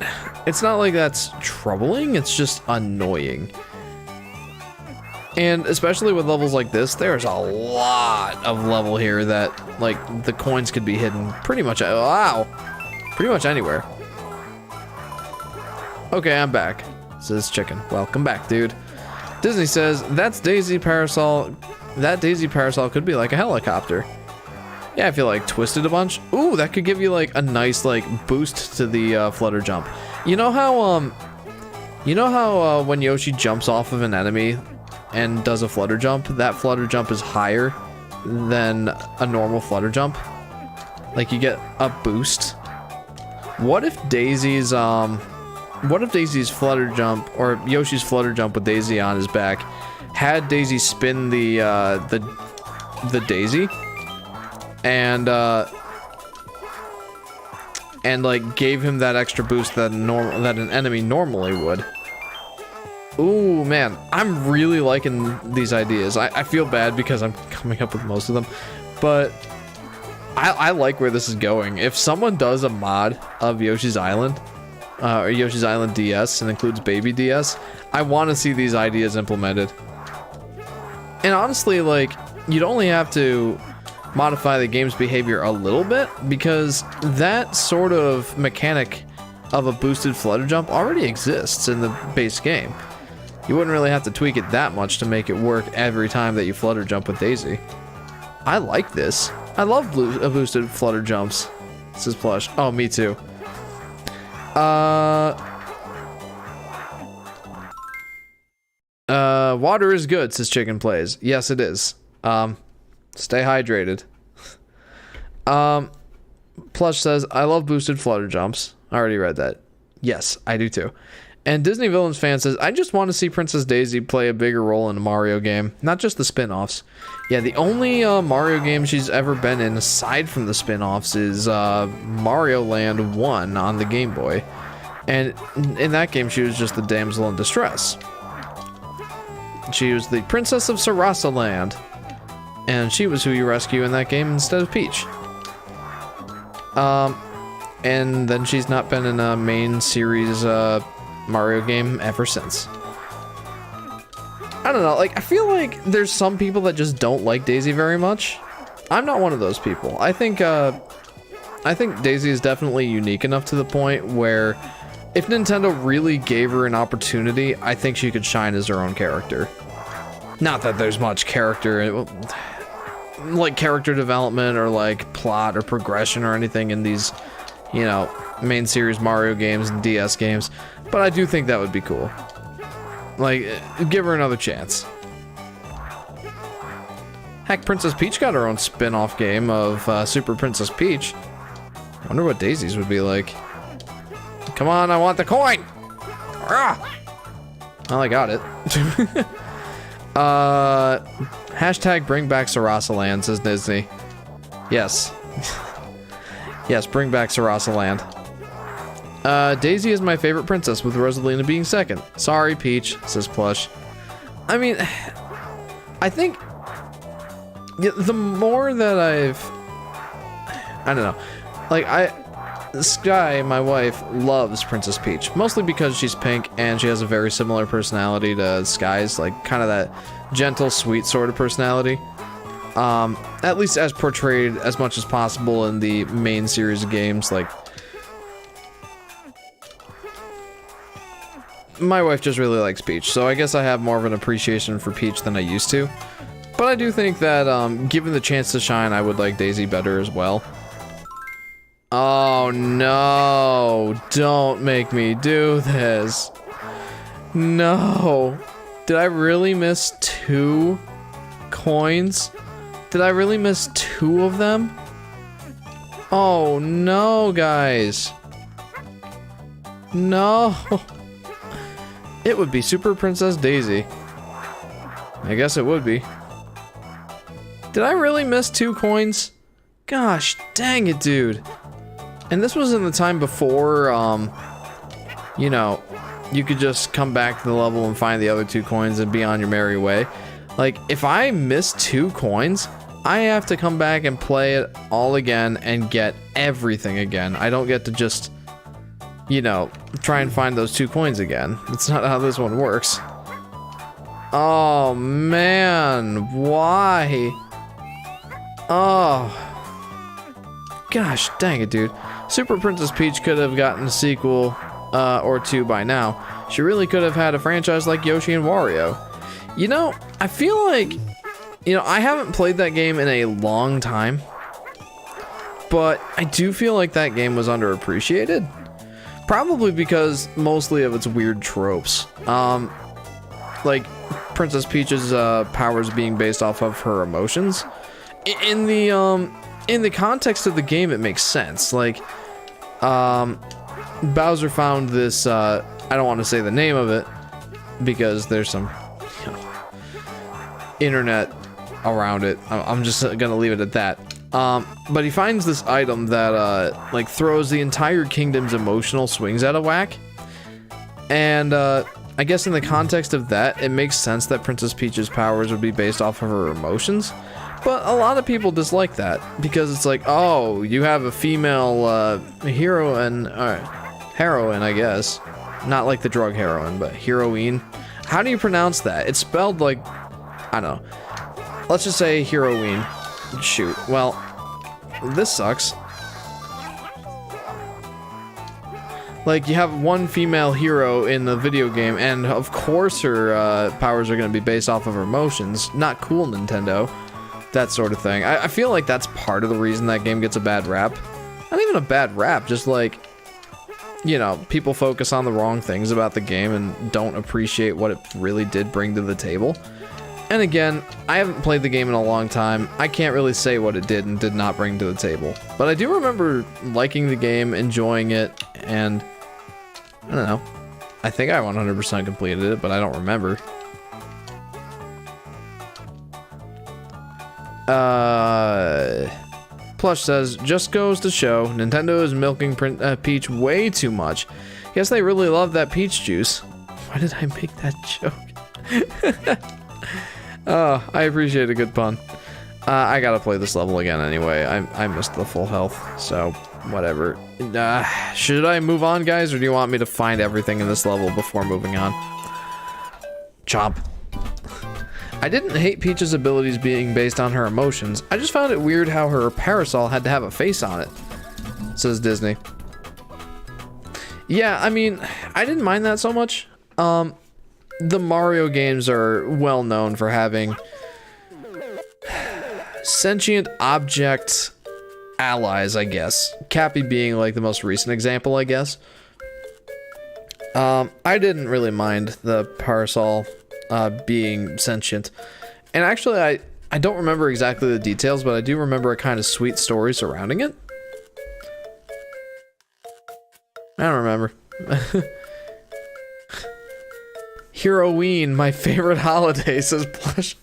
it's not like that's troubling, it's just annoying. And especially with levels like this, there's a lot of level here that, like, the coins could be hidden pretty much, wow, pretty much anywhere. Okay, I'm back, says Chicken. Welcome back, dude. Disney says, that's Daisy Parasol. That Daisy Parasol could be like a helicopter. Yeah, I feel like twisted a bunch. Ooh, that could give you like a nice like boost to the flutter jump. You know how when Yoshi jumps off of an enemy and does a flutter jump, that flutter jump is higher than a normal flutter jump? Like you get a boost. What if Daisy's flutter jump, or Yoshi's flutter jump with Daisy on his back, had Daisy spin the Daisy and like gave him that extra boost that an enemy normally would. Ooh, man, I'm really liking these ideas. I feel bad because I'm coming up with most of them, but I like where this is going. If someone does a mod of Yoshi's Island, or Yoshi's Island DS, and includes Baby DS, I want to see these ideas implemented. And honestly, like, you'd only have to modify the game's behavior a little bit, because that sort of mechanic of a boosted flutter jump already exists in the base game. You wouldn't really have to tweak it that much to make it work every time that you flutter jump with Daisy. I like this. I love boosted flutter jumps. This is plush. Oh, me too. Water is good, says Chicken Plays. Yes, it is. Stay hydrated. Plush says, I love boosted flutter jumps. I already read that. Yes, I do too. And Disney Villains fan says, I just want to see Princess Daisy play a bigger role in a Mario game, not just the spin-offs. Yeah, the only Mario game she's ever been in, aside from the spin-offs, is Mario Land 1 on the Game Boy. And in that game, she was just the damsel in distress. She was the Princess of Sarasa Land. And she was who you rescue in that game instead of Peach. And then she's not been in a main series Mario game ever since. I don't know, like, I feel like there's some people that just don't like Daisy very much. I'm not one of those people. I think Daisy is definitely unique enough to the point where if Nintendo really gave her an opportunity, I think she could shine as her own character. Not that there's much character, like character development or like plot or progression or anything in these, you know, main series Mario games and DS games, but I do think that would be cool. Like, give her another chance. Heck, Princess Peach got her own spin-off game of Super Princess Peach. I wonder what Daisy's would be like. Come on, I want the coin! Ah! Well, I got it. Hashtag bring back Sarasa Land, says Disney. Yes. Yes, bring back Sarasa Land. Daisy is my favorite princess, with Rosalina being second. Sorry, Peach, says Plush. I mean, I think the more that I don't know, like Sky, my wife, loves Princess Peach, mostly because she's pink and she has a very similar personality to Sky's, like kind of that gentle, sweet sort of personality. At least as portrayed as much as possible in the main series of games. Like, my wife just really likes Peach, so I guess I have more of an appreciation for Peach than I used to. But I do think that, given the chance to shine, I would like Daisy better as well. Oh no, don't make me do this. No. Did I really miss 2 coins? Did I really miss 2 of them? Oh no, guys. No. It would be Super Princess Daisy. I guess it would be. Did I really miss 2 coins? Gosh, dang it, dude. And this was in the time before, you know, you could just come back to the level and find the other 2 coins and be on your merry way. Like, if I miss 2 coins, I have to come back and play it all again and get everything again. I don't get to just, you know, try and find those 2 coins again. That's not how this one works. Oh, man. Why? Oh. Gosh, dang it, dude. Super Princess Peach could have gotten a sequel or 2 by now. She really could have had a franchise like Yoshi and Wario. You know, I feel like, you know, I haven't played that game in a long time, but I do feel like that game was underappreciated. Probably because mostly of its weird tropes. Like Princess Peach's powers being based off of her emotions. In the context of the game, it makes sense. Like, Bowser found this, I don't want to say the name of it, because there's some, you know, internet around it. I'm just gonna leave it at that. But he finds this item that, like, throws the entire kingdom's emotional swings out of whack. And, I guess in the context of that, it makes sense that Princess Peach's powers would be based off of her emotions. But a lot of people dislike that, because it's like, oh, you have a female, heroine, heroine, I guess. Not like the drug heroin, but heroine. How do you pronounce that? It's spelled like, I don't know. Let's just say heroine. Shoot. Well, this sucks. Like, you have one female hero in the video game, and of course her powers are going to be based off of her emotions. Not cool, Nintendo. That sort of thing. I feel like that's part of the reason that game gets a bad rap. Not even a bad rap, just like, you know, people focus on the wrong things about the game and don't appreciate what it really did bring to the table. And again, I haven't played the game in a long time. I can't really say what it did and did not bring to the table. But I do remember liking the game, enjoying it, and I don't know. I think I 100% completed it, but I don't remember. Plush says, just goes to show, Nintendo is milking Peach way too much. Guess they really love that peach juice. Why did I make that joke? Oh, I appreciate a good pun. I gotta play this level again anyway. I missed the full health, so whatever. Should I move on, guys, or do you want me to find everything in this level before moving on? Chomp. I didn't hate Peach's abilities being based on her emotions. I just found it weird how her parasol had to have a face on it, says Disney. Yeah, I mean, I didn't mind that so much. The Mario games are well known for having sentient object allies, I guess. Cappy being like the most recent example, I guess. I didn't really mind the parasol being sentient. And actually, I don't remember exactly the details, but I do remember a kind of sweet story surrounding it. I don't remember. Heroine, my favorite holiday, says Plush.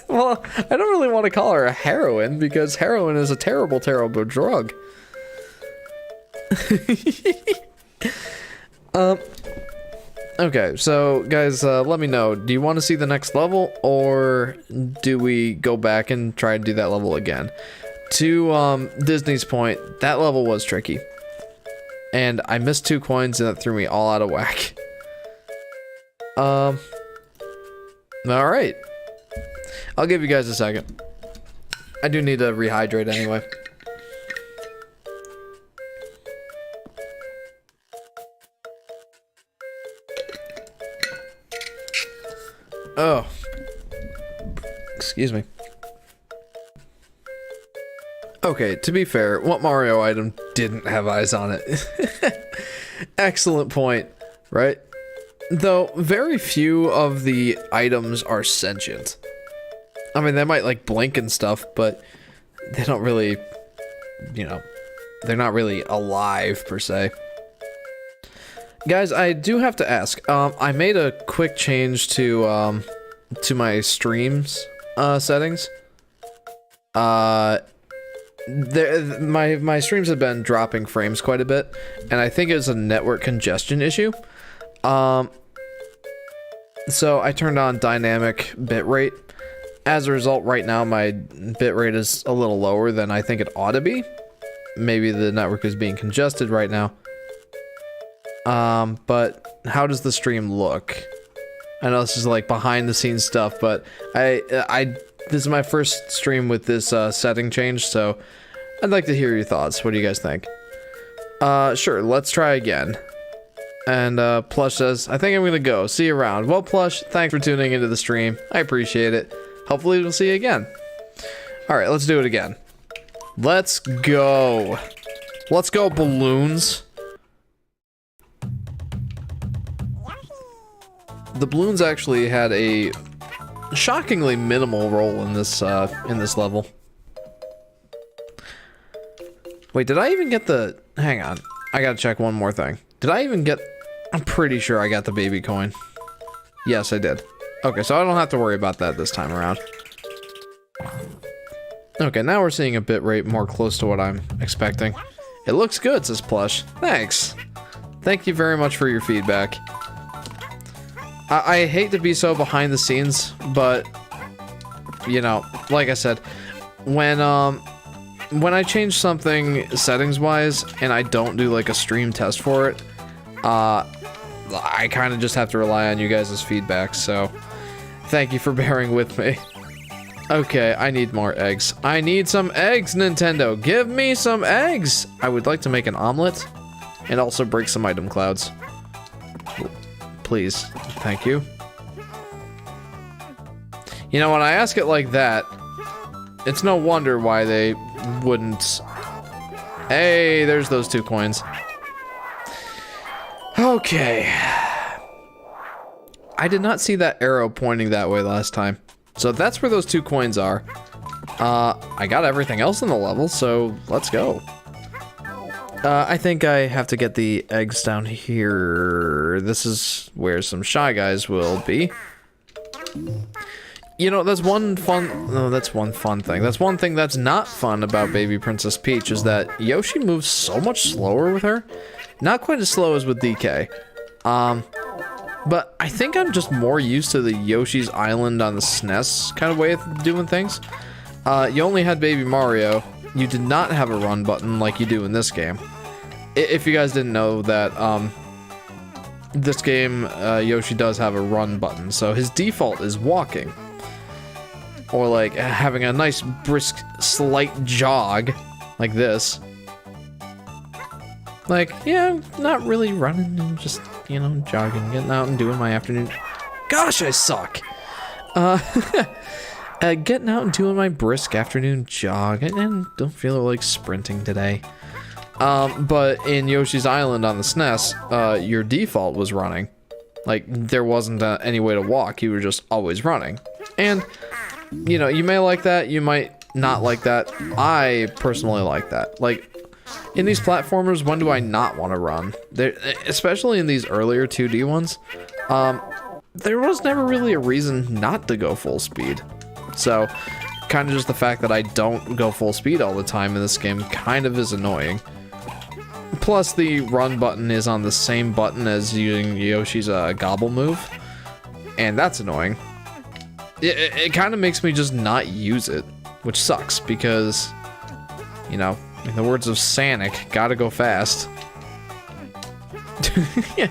Well, I don't really want to call her a heroine, because heroin is a terrible, terrible drug. Okay, so guys, let me know. Do you want to see the next level, or do we go back and try and do that level again? To Disney's point, that level was tricky. And I missed 2 coins and it threw me all out of whack. Alright. I'll give you guys a second. I do need to rehydrate anyway. Oh. Excuse me. Okay, to be fair, what Mario item didn't have eyes on it? Excellent point, right? Though, very few of the items are sentient. I mean, they might, like, blink and stuff, but they don't really, you know, they're not really alive, per se. Guys, I do have to ask, I made a quick change to my streams, settings. My streams have been dropping frames quite a bit, and I think it's a network congestion issue. So I turned on dynamic bitrate. As a result, right now my bitrate is a little lower than I think it ought to be. Maybe the network is being congested right now. But how does the stream look? I know this is like behind the scenes stuff, but this is my first stream with this setting change, so I'd like to hear your thoughts. What do you guys think? Sure, let's try again. And Plush says, I think I'm gonna go. See you around. Well, Plush, thanks for tuning into the stream. I appreciate it. Hopefully we'll see you again. Alright, let's do it again. Let's go. Let's go, balloons. The balloons actually had a shockingly minimal role in this level. Wait, did I even get the... Hang on. I gotta check one more thing. Did I even get... I'm pretty sure I got the baby coin. Yes, I did. Okay, so I don't have to worry about that this time around. Okay, now we're seeing a bitrate more close to what I'm expecting. It looks good, says Plush. Thanks. Thank you very much for your feedback. I hate to be so behind the scenes, but, you know, like I said, when I change something settings-wise, and I don't do, like, a stream test for it, I kind of just have to rely on you guys' feedback, so thank you for bearing with me. Okay, I need more eggs. I need some eggs, Nintendo! Give me some eggs! I would like to make an omelet, and also break some item clouds. Please. Thank you. You know, when I ask it like that, it's no wonder why they wouldn't... Hey, there's those 2 coins. Okay. I did not see that arrow pointing that way last time. So that's where those 2 coins are. I got everything else in the level, so let's go. I think I have to get the eggs down here. This is where some Shy Guys will be. You know, that's one fun... No, that's one fun thing. That's one thing that's not fun about Baby Princess Peach, is that Yoshi moves so much slower with her. Not quite as slow as with DK. But I think I'm just more used to the Yoshi's Island on the SNES kind of way of doing things. You only had Baby Mario. You did not have a run button like you do in this game. If you guys didn't know that, this game, Yoshi does have a run button, so his default is walking. Or like having a nice brisk slight jog, like this. Like, yeah, I'm not really running, I'm just, you know, jogging, getting out and doing my afternoon. Gosh, I suck! Getting out and doing my brisk afternoon jog, and don't feel like sprinting today. But in Yoshi's Island on the SNES, your default was running. Like, there wasn't any way to walk, you were just always running. And, you know, you may like that, you might not like that. I personally like that. Like, in these platformers, when do I not want to run? Especially in these earlier 2D ones, there was never really a reason not to go full speed. So, kind of just the fact that I don't go full speed all the time in this game kind of is annoying. Plus, the run button is on the same button as using Yoshi's gobble move, and that's annoying. It kind of makes me just not use it, which sucks, because, you know, in the words of Sonic, gotta go fast. Yeah.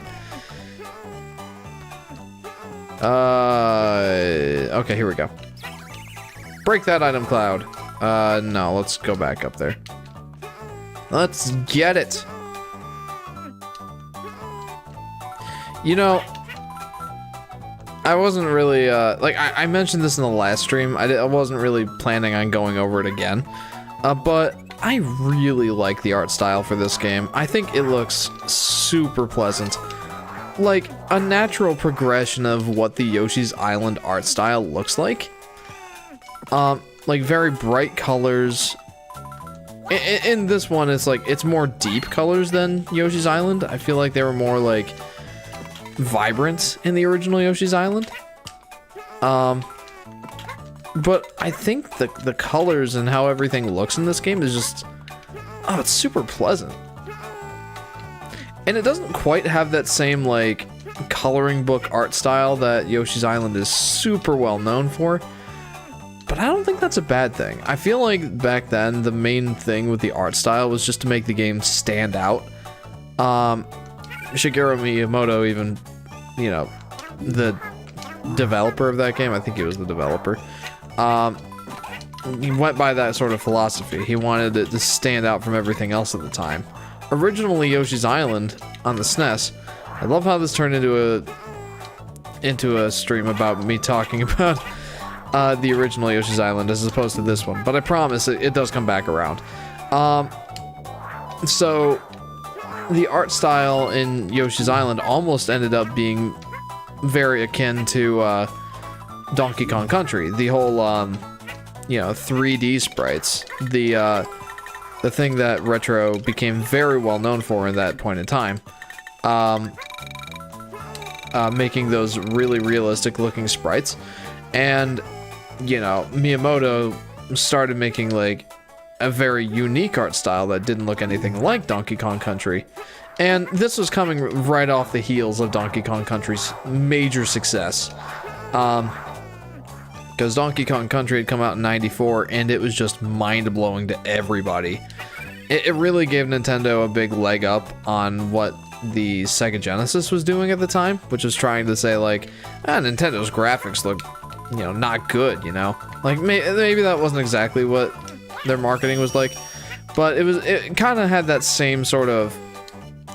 Okay, here we go. Break that item cloud. No, let's go back up there. Let's get it. You know, I wasn't really, like, I mentioned this in the last stream. I wasn't really planning on going over it again. But I really like the art style for this game. I think it looks super pleasant. Like, a natural progression of what the Yoshi's Island art style looks like. Like, very bright colors. In this one, it's like, it's more deep colors than Yoshi's Island. I feel like they were more, like, vibrant in the original Yoshi's Island. But I think the colors and how everything looks in this game is just... Oh, it's super pleasant. And it doesn't quite have that same, like, coloring book art style that Yoshi's Island is super well known for. But I don't think that's a bad thing. I feel like back then, the main thing with the art style was just to make the game stand out. Shigeru Miyamoto even, you know, the developer of that game, I think he was the developer, he went by that sort of philosophy. He wanted it to stand out from everything else at the time. Originally, Yoshi's Island on the SNES. I love how this turned into a stream about me talking about the original Yoshi's Island as opposed to this one. But I promise it does come back around. So the art style in Yoshi's Island almost ended up being very akin to Donkey Kong Country. The whole, you know, 3D sprites. The thing that Retro became very well known for in that point in time. Making those really realistic looking sprites. And, you know, Miyamoto started making, like, a very unique art style that didn't look anything like Donkey Kong Country. And this was coming right off the heels of Donkey Kong Country's major success. Because Donkey Kong Country had come out in '94, and it was just mind-blowing to everybody. It really gave Nintendo a big leg up on what the Sega Genesis was doing at the time, which was trying to say, like, Nintendo's graphics look, you know, not good, you know? Like, maybe that wasn't exactly what their marketing was like, but it kind of had that same sort of,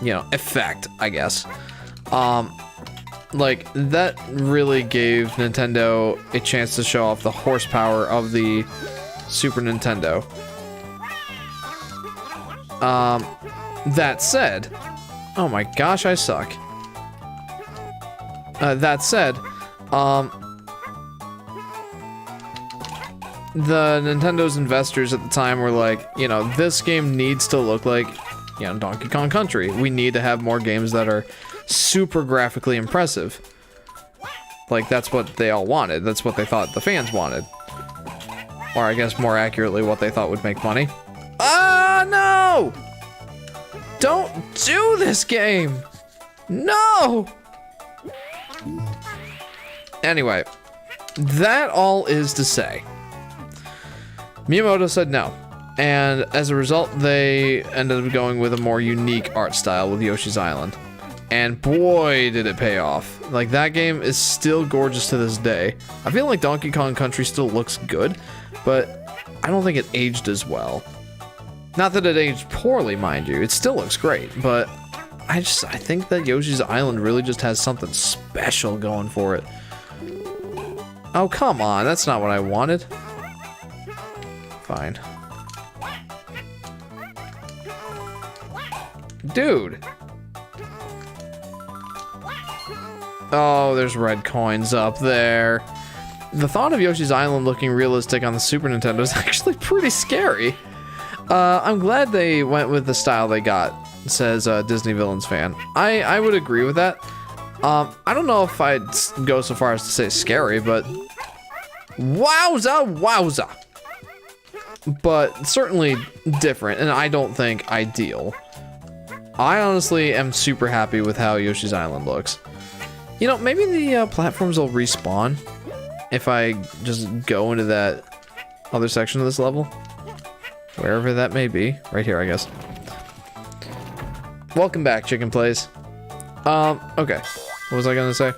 you know, effect, I guess. Like, that really gave Nintendo a chance to show off the horsepower of the Super Nintendo. That said, oh my gosh, I suck. That said, the Nintendo's investors at the time were like, you know, this game needs to look like, you know, Donkey Kong Country. We need to have more games that are super graphically impressive. Like, that's what they all wanted. That's what they thought the fans wanted. Or I guess more accurately, what they thought would make money. Ah, no! Don't do this game! No! Anyway, that all is to say, Miyamoto said no. And as a result, they ended up going with a more unique art style with Yoshi's Island. And boy, did it pay off. Like, that game is still gorgeous to this day. I feel like Donkey Kong Country still looks good, but I don't think it aged as well. Not that it aged poorly, mind you. It still looks great, but I think that Yoshi's Island really just has something special going for it. Oh, come on. That's not what I wanted. Fine. Dude. Oh, there's red coins up there. The thought of Yoshi's Island looking realistic on the Super Nintendo is actually pretty scary. I'm glad they went with the style they got, says Disney Villains fan. I would agree with that. I don't know if I'd go so far as to say scary, but wowza, wowza. But certainly different, and I don't think ideal. I honestly am super happy with how Yoshi's Island looks. You know, maybe the platforms will respawn if I just go into that other section of this level. Wherever that may be. Right here, I guess. Welcome back, Chicken Plays. Okay. What was I gonna say?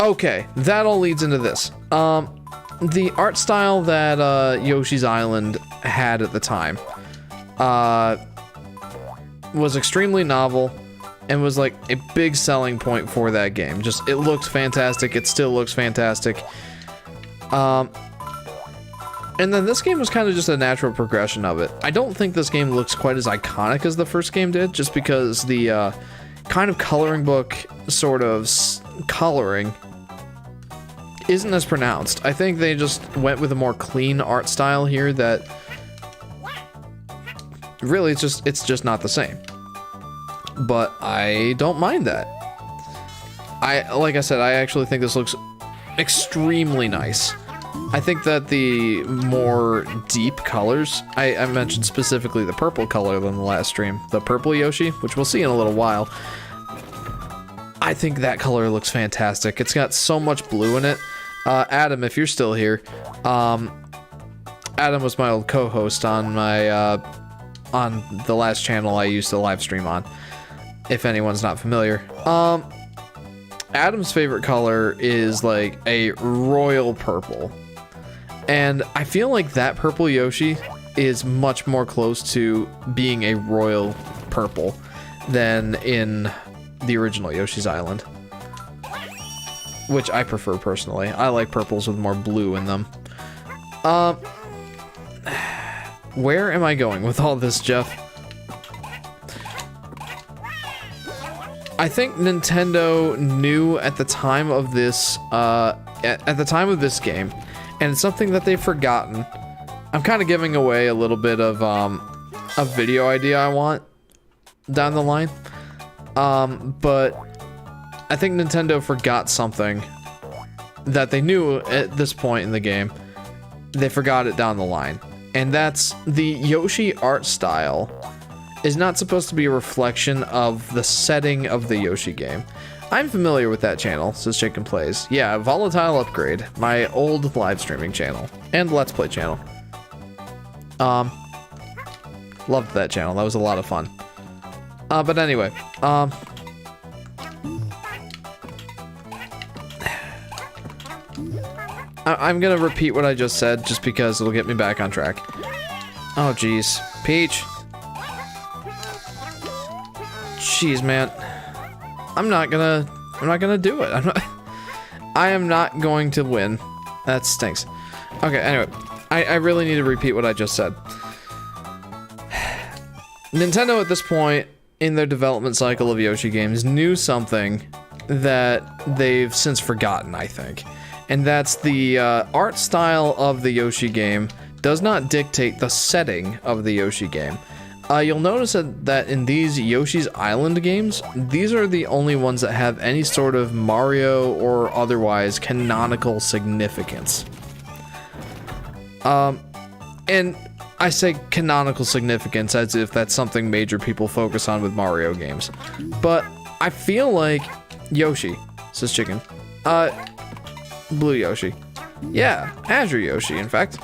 Okay, that all leads into this. The art style that Yoshi's Island had at the time was extremely novel and was like a big selling point for that game. Just, it looks fantastic. It still looks fantastic. And then this game was kind of just a natural progression of it. I don't think this game looks quite as iconic as the first game did, just because the kind of coloring book sort of coloring isn't as pronounced. I think they just went with a more clean art style here that really it's just not the same. But I don't mind that. Like I said, I actually think this looks extremely nice. I think that the more deep colors, I mentioned specifically the purple color in the last stream, the purple Yoshi, which we'll see in a little while. I think that color looks fantastic. It's got so much blue in it. Adam, if you're still here, Adam was my old co-host on my on the last channel I used to live stream on, if anyone's not familiar. Adam's favorite color is like a royal purple. And I feel like that purple Yoshi is much more close to being a royal purple than in the original Yoshi's Island, which I prefer personally. I like purples with more blue in them. Where am I going with all this, Jeff? I think Nintendo knew at the time of this, at the time of this game, and it's something that they've forgotten. I'm kind of giving away a little bit of a video idea I want down the line. But I think Nintendo forgot something that they knew at this point in the game. They forgot it down the line. And that's the Yoshi art style is not supposed to be a reflection of the setting of the Yoshi game. I'm familiar with that channel, says Chicken Plays. Yeah, Volatile Upgrade, my old live streaming channel and Let's Play channel. Loved that channel. That was a lot of fun. But anyway, I'm gonna repeat what I just said just because it'll get me back on track. Oh, jeez. Peach. Jeez, man. I'm not gonna do it. I am not going to win. That stinks. Okay, anyway. I really need to repeat what I just said. Nintendo at this point in their development cycle of Yoshi games knew something that they've since forgotten, I think. And that's the art style of the Yoshi game does not dictate the setting of the Yoshi game. You'll notice that in these Yoshi's Island games, these are the only ones that have any sort of Mario or otherwise canonical significance. And I say canonical significance as if that's something major people focus on with Mario games. But I feel like Yoshi, says Chicken. Blue Yoshi. Yeah, Azure Yoshi, in fact.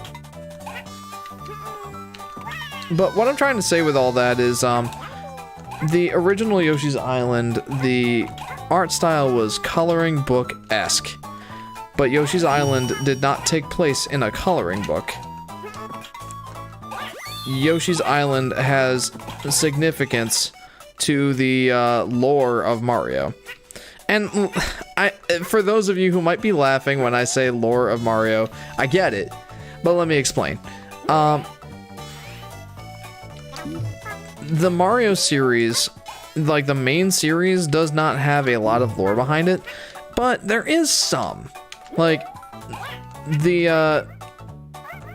But what I'm trying to say with all that is, the original Yoshi's Island, the art style was coloring book-esque. But Yoshi's Island did not take place in a coloring book. Yoshi's Island has significance to the lore of Mario. And for those of you who might be laughing when I say lore of Mario, I get it, but let me explain. The Mario series, like the main series, does not have a lot of lore behind it, but there is some. Like, the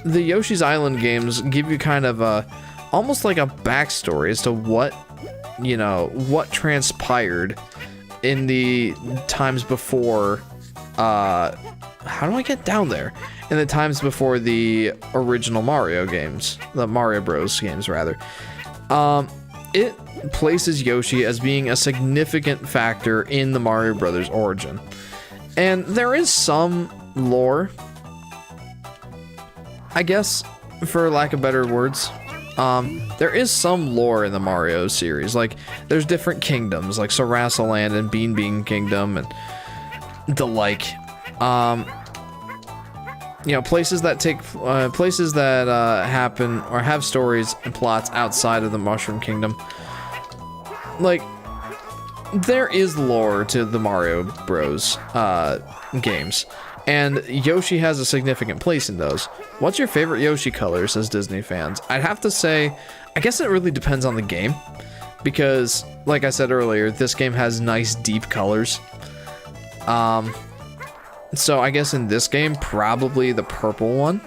Yoshi's Island games give you kind of almost like a backstory as to what, you know, what transpired in the times before, how do I get down there? In the times before the original Mario games, the Mario Bros games, rather. It places Yoshi as being a significant factor in the Mario Brothers origin. And there is some lore, I guess, for lack of better words. There is some lore in the Mario series. Like, there's different kingdoms, like Sarasa Land and Bean Bean Kingdom and the like. You know, places that take, places that happen or have stories and plots outside of the Mushroom Kingdom. Like, there is lore to the Mario Bros. Games. And Yoshi has a significant place in those. What's your favorite Yoshi color, says Disney fans? I'd have to say, I guess it really depends on the game. Because, like I said earlier, this game has nice deep colors. So I guess in this game, probably the purple one.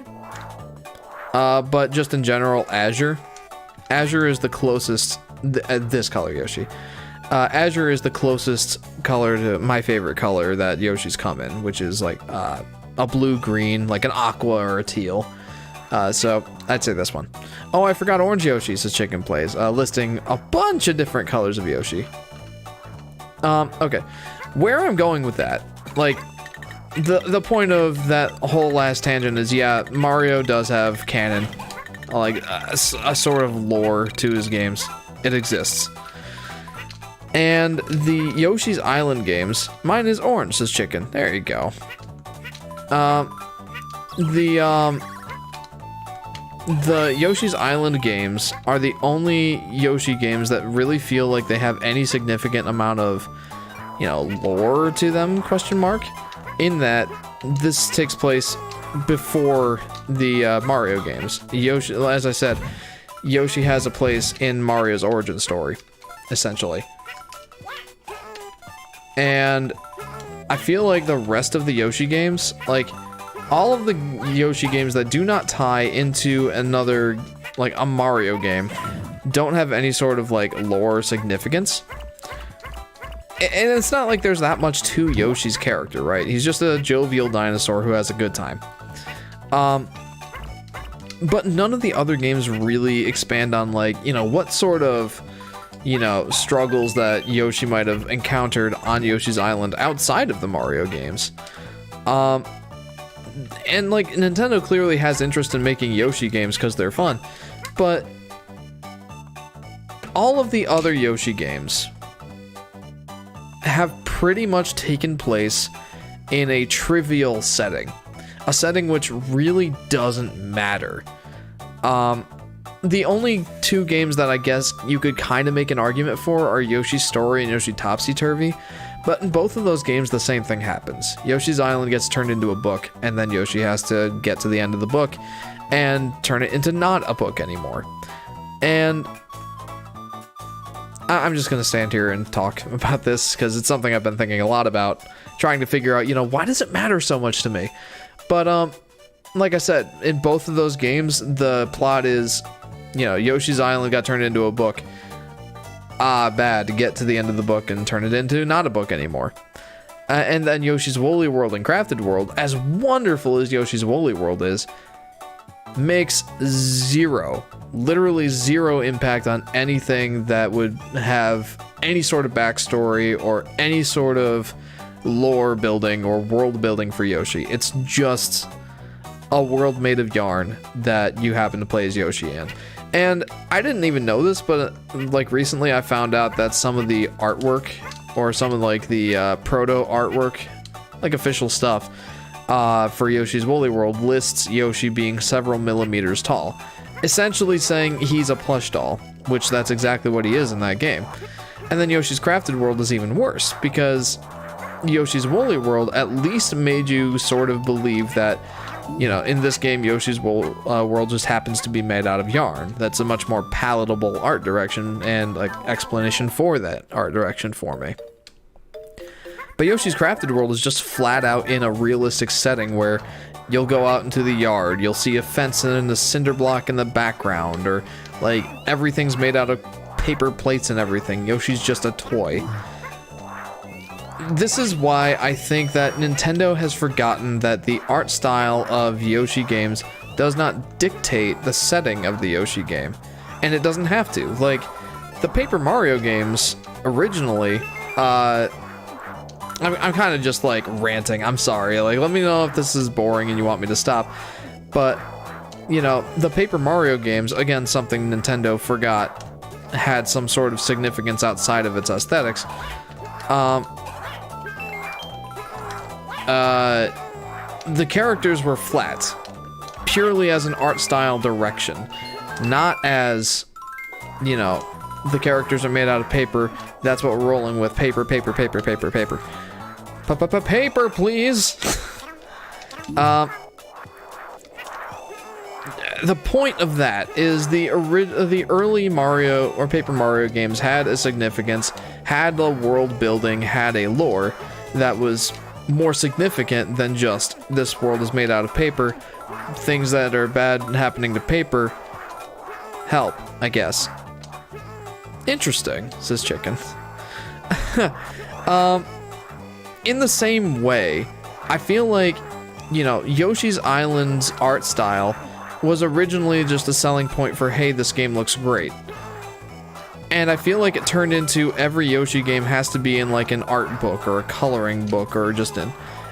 But just in general, Azure. Azure is the closest, this color, Yoshi. Azure is the closest color to my favorite color that Yoshi's come in, which is like a blue-green, like an aqua or a teal. So I'd say this one. Oh, I forgot Orange Yoshi, says Chicken Plays, listing a bunch of different colors of Yoshi. Okay. Where I'm going with that, like, the point of that whole last tangent is, yeah, Mario does have canon, like a sort of lore to his games. It exists. And the Yoshi's Island games, mine is orange, says Chicken. There you go. The Yoshi's Island games are the only Yoshi games that really feel like they have any significant amount of, you know, lore to them, question mark, in that this takes place before the Mario games. Yoshi, as I said, Yoshi has a place in Mario's origin story, essentially. And I feel like the rest of the Yoshi games, like all of the Yoshi games that do not tie into another, like a Mario game, don't have any sort of like lore significance. And it's not like there's that much to Yoshi's character, right? He's just a jovial dinosaur who has a good time. But none of the other games really expand on, like, you know, what sort of, you know, struggles that Yoshi might have encountered on Yoshi's Island outside of the Mario games. And, like, Nintendo clearly has interest in making Yoshi games because they're fun, but all of the other Yoshi games have pretty much taken place in a trivial setting. A setting which really doesn't matter. The only two games that I guess you could kind of make an argument for are Yoshi's Story and Yoshi Topsy-Turvy, but in both of those games the same thing happens. Yoshi's Island gets turned into a book, and then Yoshi has to get to the end of the book and turn it into not a book anymore. And I'm just gonna stand here and talk about this because it's something I've been thinking a lot about, trying to figure out, you know, why does it matter so much to me? But, like I said, in both of those games, the plot is, you know, Yoshi's Island got turned into a book. Bad, to get to the end of the book and turn it into not a book anymore. And then Yoshi's Woolly World and Crafted World, as wonderful as Yoshi's Woolly World is, makes literally zero impact on anything that would have any sort of backstory or any sort of lore building or world building for Yoshi. It's just a world made of yarn that you happen to play as Yoshi in. And I didn't even know this, but like recently I found out that some of the artwork, or some of like the proto artwork, like official stuff for Yoshi's Woolly World, lists Yoshi being several millimeters tall, essentially saying he's a plush doll, which that's exactly what he is in that game. And then Yoshi's Crafted World is even worse, because Yoshi's Woolly World at least made you sort of believe that, you know, in this game, Yoshi's world just happens to be made out of yarn. That's a much more palatable art direction and like explanation for that art direction for me. But Yoshi's Crafted World is just flat out in a realistic setting where you'll go out into the yard, you'll see a fence and a cinder block in the background, or like everything's made out of paper plates and everything. Yoshi's just a toy. This is why I think that Nintendo has forgotten that the art style of Yoshi games does not dictate the setting of the Yoshi game. And it doesn't have to. Like, the Paper Mario games, originally, I'm kind of just, like, ranting. I'm sorry. Like, let me know if this is boring and you want me to stop. But, you know, the Paper Mario games, again, something Nintendo forgot had some sort of significance outside of its aesthetics. The characters were flat, purely as an art style direction, not as, you know, the characters are made out of paper, that's what we're rolling with, paper, paper, paper, paper, paper. Paper, please! The point of that is the early Mario or Paper Mario games had a significance, had a world building, had a lore that was more significant than just this world is made out of paper. Things that are bad happening to paper help, I guess. Interesting, says Chicken. In the same way, I feel like, you know, Yoshi's Island's art style was originally just a selling point for, hey, this game looks great. And I feel like it turned into every Yoshi game has to be in like an art book or a coloring book or just in,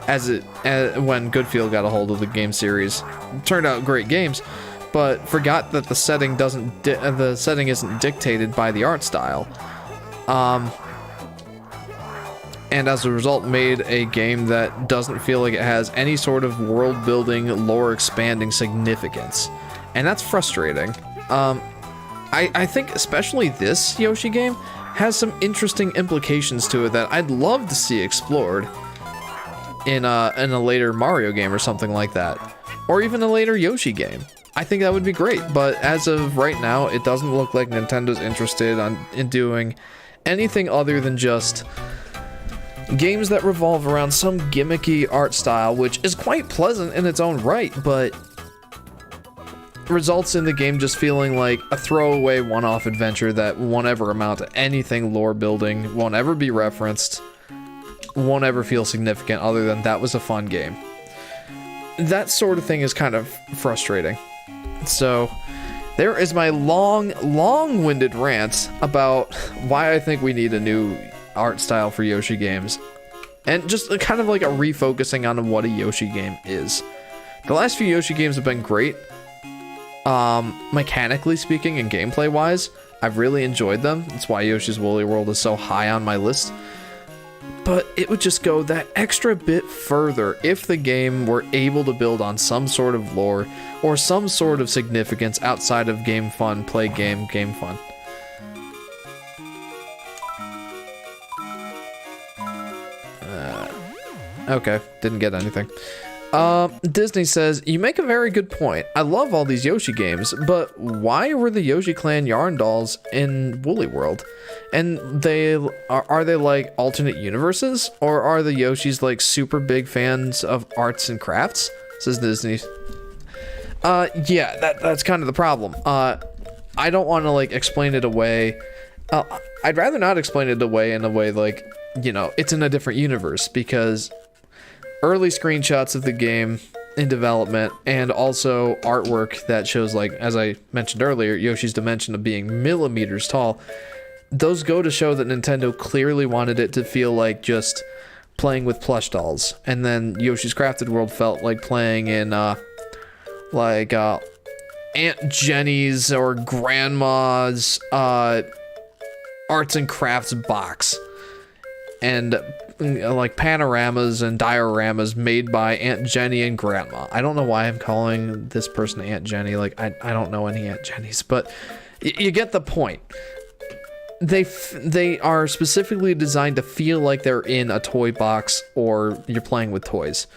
when Goodfield got a hold of the game series. Turned out great games, but forgot that the setting isn't dictated by the art style. And as a result made a game that doesn't feel like it has any sort of world building, lore expanding significance. And that's frustrating. I think especially this Yoshi game has some interesting implications to it that I'd love to see explored in a later Mario game or something like that. Or even a later Yoshi game. I think that would be great, but as of right now, it doesn't look like Nintendo's interested in doing anything other than just games that revolve around some gimmicky art style, which is quite pleasant in its own right, but results in the game just feeling like a throwaway one-off adventure that won't ever amount to anything lore building, won't ever be referenced, won't ever feel significant other than that was a fun game. That sort of thing is kind of frustrating. So there is my long-winded rant about why I think we need a new art style for Yoshi games, and just kind of like a refocusing on what a Yoshi game is. The last few Yoshi games have been great, mechanically speaking and gameplay wise. I've really enjoyed them. That's why Yoshi's Woolly World is so high on my list, but it would just go that extra bit further if the game were able to build on some sort of lore or some sort of significance outside of game fun, play game fun. Okay, didn't get anything. Disney says, you make a very good point. I love all these Yoshi games, but why were the Yoshi Clan yarn dolls in Woolly World? And are they like alternate universes? Or are the Yoshis like super big fans of arts and crafts? Says Disney. Yeah, that's kind of the problem. I don't want to like explain it away. I'd rather not explain it away in a way like, you know, it's in a different universe, because early screenshots of the game in development and also artwork that shows, like, as I mentioned earlier, Yoshi's dimension of being millimeters tall, those go to show that Nintendo clearly wanted it to feel like just playing with plush dolls. And then Yoshi's Crafted World felt like playing in, like, Aunt Jenny's or Grandma's, arts and crafts box. And like panoramas and dioramas made by Aunt Jenny and Grandma. I don't know why I'm calling this person Aunt Jenny. Like, I don't know any Aunt Jennys, but you get the point. They are specifically designed to feel like they're in a toy box or you're playing with toys.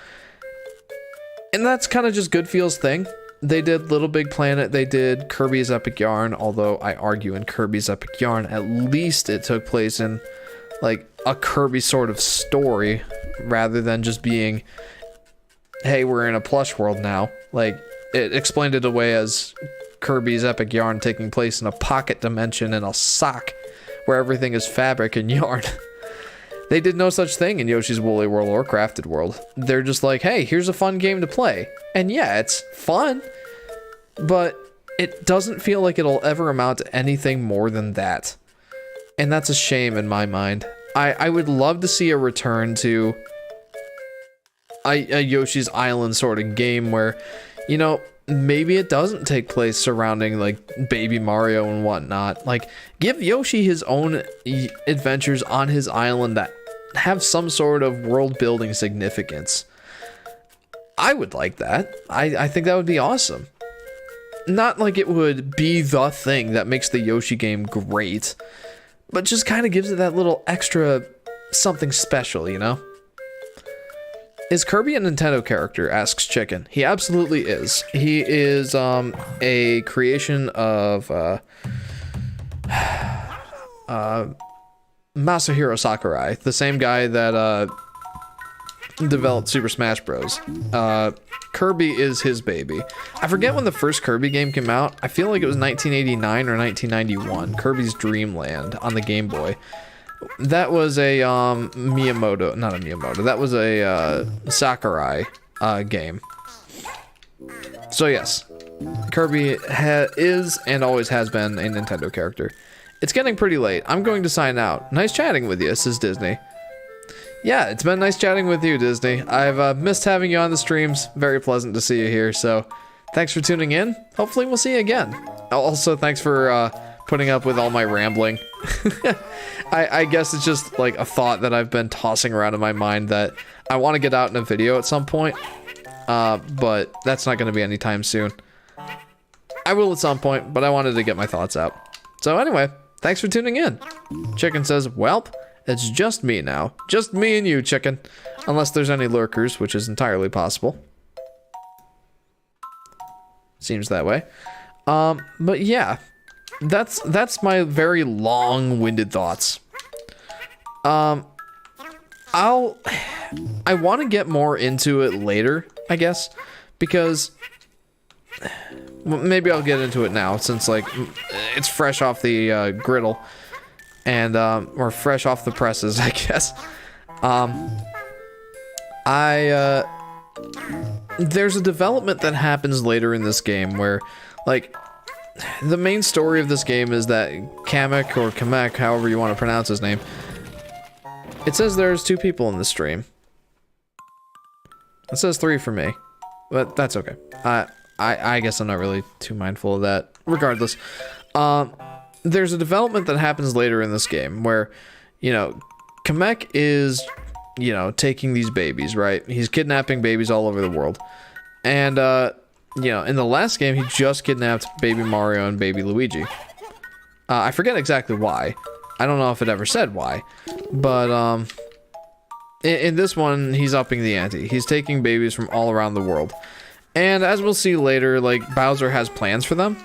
And that's kind of just Goodfield's thing. They did Little Big Planet, they did Kirby's Epic Yarn, although I argue in Kirby's Epic Yarn, at least it took place in like a Kirby sort of story rather than just being, hey, we're in a plush world now. Like, it explained it away as Kirby's Epic Yarn taking place in a pocket dimension in a sock where everything is fabric and yarn. They did no such thing in Yoshi's Woolly World or Crafted World. They're just like, hey, here's a fun game to play. And yeah, it's fun, but it doesn't feel like it'll ever amount to anything more than that. And that's a shame in my mind. I would love to see a return to a Yoshi's Island sort of game where, you know, maybe it doesn't take place surrounding like Baby Mario and whatnot. Like, give Yoshi his own adventures on his island that have some sort of world building significance. I would like that. I think that would be awesome. Not like it would be the thing that makes the Yoshi game great, but just kind of gives it that little extra something special, you know? Is Kirby a Nintendo character? Asks Chicken. He absolutely is. He is a creation of Masahiro Sakurai, the same guy that developed Super Smash Bros. Kirby is his baby. I forget when the first Kirby game came out. I feel like it was 1989 or 1991. Kirby's Dream Land on the Game Boy. That was a Miyamoto, not a Miyamoto. That was a Sakurai game. So yes, Kirby is and always has been a Nintendo character. It's getting pretty late. I'm going to sign out. Nice chatting with you, says Disney. Yeah, it's been nice chatting with you, Disney. I've missed having you on the streams. Very pleasant to see you here. So thanks for tuning in. Hopefully we'll see you again. Also, thanks for putting up with all my rambling. I guess it's just like a thought that I've been tossing around in my mind that I want to get out in a video at some point, but that's not going to be anytime soon. I will at some point, but I wanted to get my thoughts out. So anyway, thanks for tuning in. Chicken says, welp, it's just me now. Just me and you, Chicken. Unless there's any lurkers, which is entirely possible. Seems that way. But yeah. That's my very long-winded thoughts. I want to get more into it later, I guess, because maybe I'll get into it now since like it's fresh off the griddle and or fresh off the presses, I guess. There's a development that happens later in this game where like the main story of this game is that Kamek, or Kamek, however you want to pronounce his name, it says there's 2 people in the stream. It says 3 for me, but that's okay. I guess I'm not really too mindful of that. Regardless, there's a development that happens later in this game where, you know, Kamek is, you know, taking these babies, right? He's kidnapping babies all over the world. And, you know, in the last game, he just kidnapped Baby Mario and Baby Luigi. I forget exactly why. I don't know if it ever said why. But, in this one, he's upping the ante. He's taking babies from all around the world. And as we'll see later, like, Bowser has plans for them.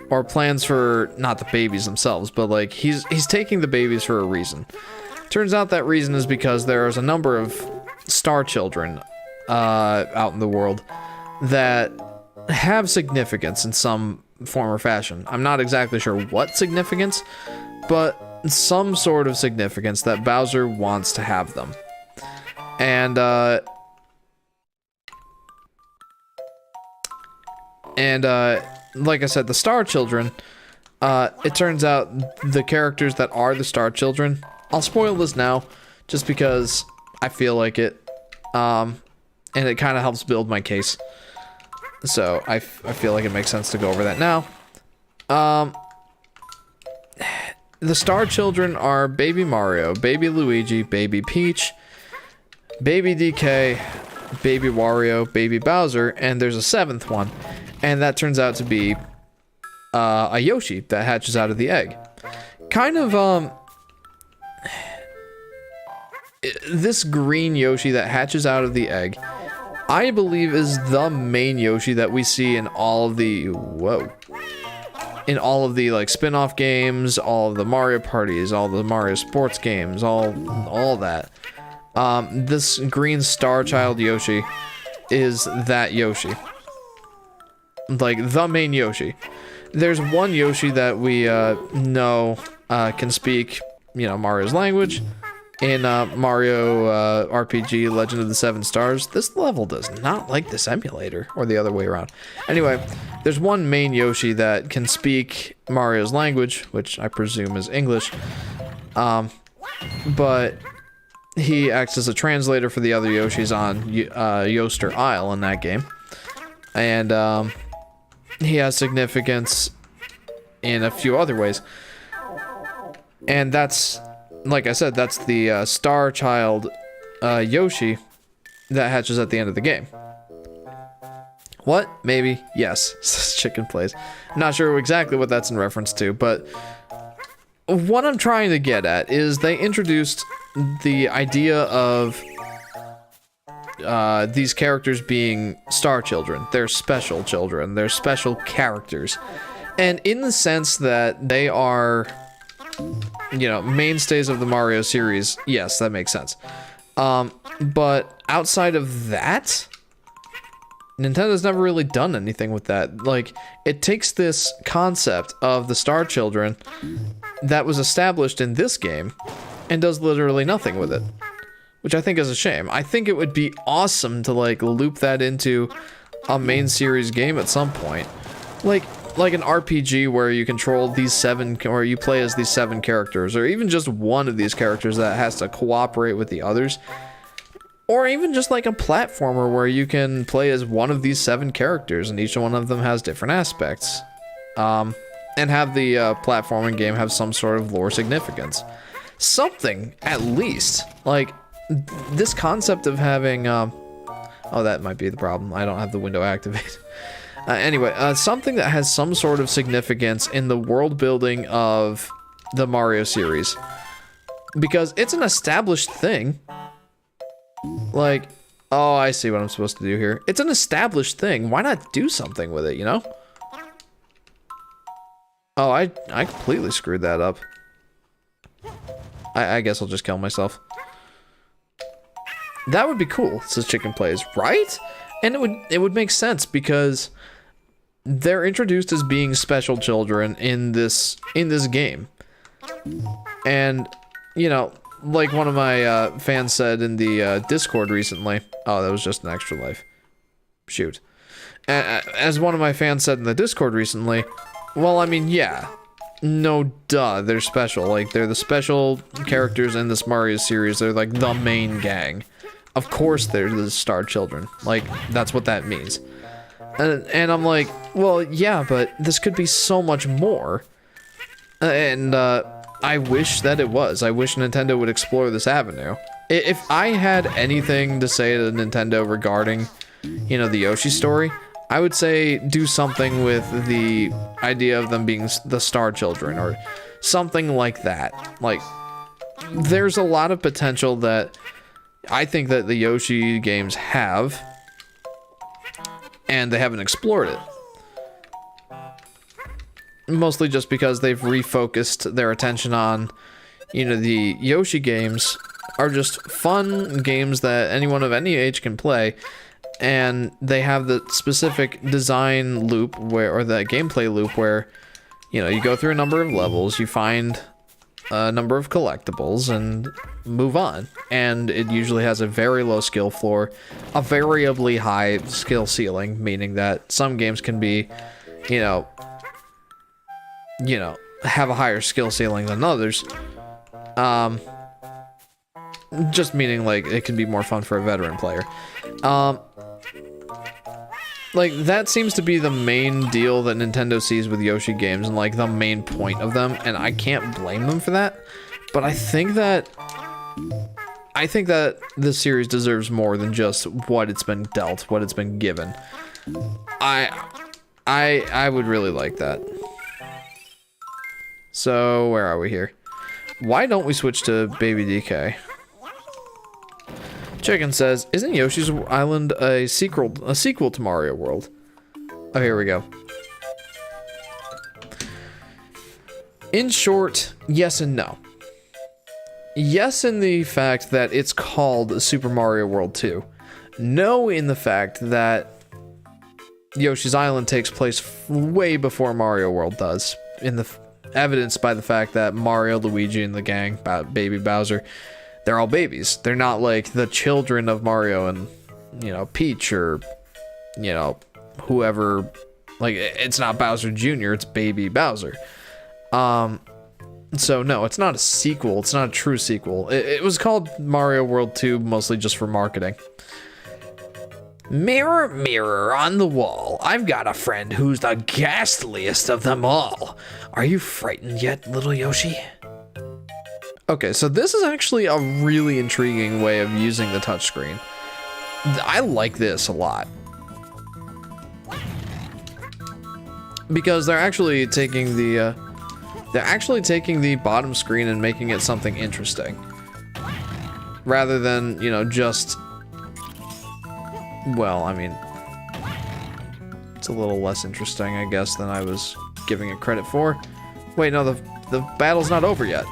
Or plans for, not the babies themselves, but, like, he's taking the babies for a reason. Turns out that reason is because there's a number of star children, out in the world that have significance in some form or fashion. I'm not exactly sure what significance, but some sort of significance that Bowser wants to have them. And like I said, the Star Children, it turns out the characters that are the Star Children, I'll spoil this now, just because I feel like it, and it kind of helps build my case. So I feel like it makes sense to go over that now. The Star Children are Baby Mario, Baby Luigi, Baby Peach, Baby DK, Baby Wario, Baby Bowser, and there's a 7th one. And that turns out to be a Yoshi that hatches out of the egg. Kind of, this green Yoshi that hatches out of the egg, I believe is the main Yoshi that we see in all of the, in all of the, like, spin-off games, all of the Mario parties, all the Mario sports games, all that. This green Star Child Yoshi is that Yoshi. Like, the main Yoshi. There's one Yoshi that we, know, can speak, you know, Mario's language. In Mario RPG Legend of the Seven Stars, this level does not like this emulator, or the other way around. Anyway, there's one main Yoshi that can speak Mario's language, which I presume is English, but he acts as a translator for the other Yoshis on Yoster Isle in that game, and he has significance in a few other ways, and that's, like I said, that's the Star Child Yoshi that hatches at the end of the game. What? Maybe? Yes. Chicken plays. Not sure exactly what that's in reference to, but what I'm trying to get at is they introduced the idea of these characters being star children. They're special children. They're special characters. And in the sense that they are, you know, mainstays of the Mario series, yes, that makes sense. But outside of that, Nintendo's never really done anything with that. Like, it takes this concept of the Star Children that was established in this game and does literally nothing with it, which I think is a shame. I think it would be awesome to, like, loop that into a main series game at some point. Like an RPG where you control these 7, or you play as these 7 characters, or even just one of these characters that has to cooperate with the others. Or even just like a platformer where you can play as one of these 7 characters and each one of them has different aspects. And have the platforming game have some sort of lore significance. Something, at least. Like, this concept of having... oh, that might be the problem. I don't have the window activated. Anyway, something that has some sort of significance in the world building of the Mario series. Because it's an established thing. Like, oh, I see what I'm supposed to do here. It's an established thing. Why not do something with it, you know? Oh, I completely screwed that up. I guess I'll just kill myself. That would be cool, says Chicken Plays, right? And it would make sense because they're introduced as being special children in this game. And, you know, like one of my fans said in the Discord recently. Oh, that was just an extra life. Shoot. As one of my fans said in the Discord recently, well, I mean, yeah. No, duh, they're special. Like, they're the special characters in this Mario series. They're like the main gang. Of course they're the Star Children. Like, that's what that means. And I'm like, well, yeah, but this could be so much more. And, I wish that it was. I wish Nintendo would explore this avenue. If I had anything to say to Nintendo regarding, you know, the Yoshi story, I would say do something with the idea of them being the Star Children or something like that. Like, there's a lot of potential that I think that the Yoshi games have, and they haven't explored it. Mostly just because they've refocused their attention on, you know, the Yoshi games are just fun games that anyone of any age can play, and they have the specific design loop where, or the gameplay loop where, you know, you go through a number of levels, you find a number of collectibles, and move on. And it usually has a very low skill floor, a variably high skill ceiling, meaning that some games can be, you know, have a higher skill ceiling than others. Just meaning, like, it can be more fun for a veteran player. Like, that seems to be the main deal that Nintendo sees with Yoshi games, and, like, the main point of them, and I can't blame them for that. But I think that this series deserves more than just what it's been dealt, what it's been given. I would really like that. So, where are we here? Why don't we switch to Baby DK? Chicken says, isn't Yoshi's Island a sequel to Mario World? Oh, here we go. In short, yes and no. Yes in the fact that it's called Super Mario World 2. No in the fact that Yoshi's Island takes place way before Mario World does. Evidenced by the fact that Mario, Luigi, and the gang, Baby Bowser, they're all babies. They're not like the children of Mario and, you know, Peach or, you know, whoever. Like, it's not Bowser Jr., it's Baby Bowser. So no, it's not a sequel. It's not a true sequel. It was called Mario World 2 mostly just for marketing. Mirror, mirror on the wall, I've got a friend who's the ghastliest of them all. Are you frightened yet, little Yoshi? Okay, so this is actually a really intriguing way of using the touchscreen. I like this a lot. Because they're actually taking the bottom screen and making it something interesting. Rather than, you know, just well, I mean, it's a little less interesting, I guess, than I was giving it credit for. Wait, no, the battle's not over yet.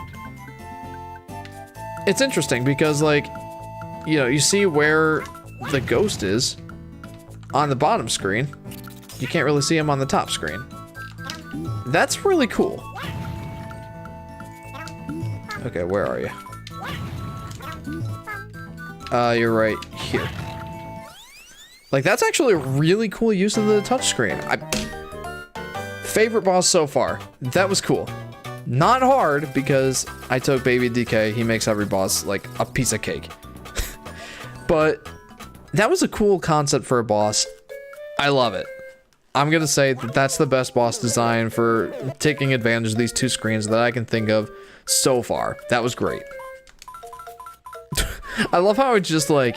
It's interesting because, like, you know, you see where the ghost is on the bottom screen. You can't really see him on the top screen. That's really cool. Okay, where are you? You're right here. Like, that's actually a really cool use of the touchscreen. Favorite boss so far. That was cool. Not hard, because I took Baby DK. He makes every boss, like, a piece of cake. But that was a cool concept for a boss. I love it. I'm gonna say that that's the best boss design for taking advantage of these two screens that I can think of so far. That was great. I love how it just, like,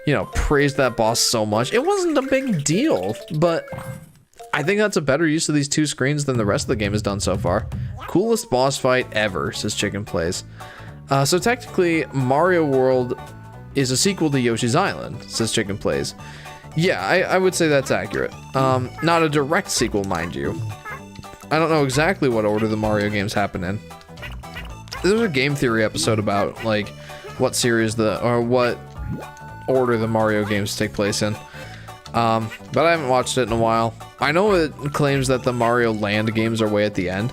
you know, praised that boss so much. It wasn't a big deal, but I think that's a better use of these two screens than the rest of the game has done so far. Coolest boss fight ever, says Chicken Plays. So technically, Mario World is a sequel to Yoshi's Island, says Chicken Plays. Yeah, I would say that's accurate. Not a direct sequel, mind you. I don't know exactly what order the Mario games happen in. There's a game theory episode about, like, what series what order the Mario games take place in. But I haven't watched it in a while. I know it claims that the Mario Land games are way at the end.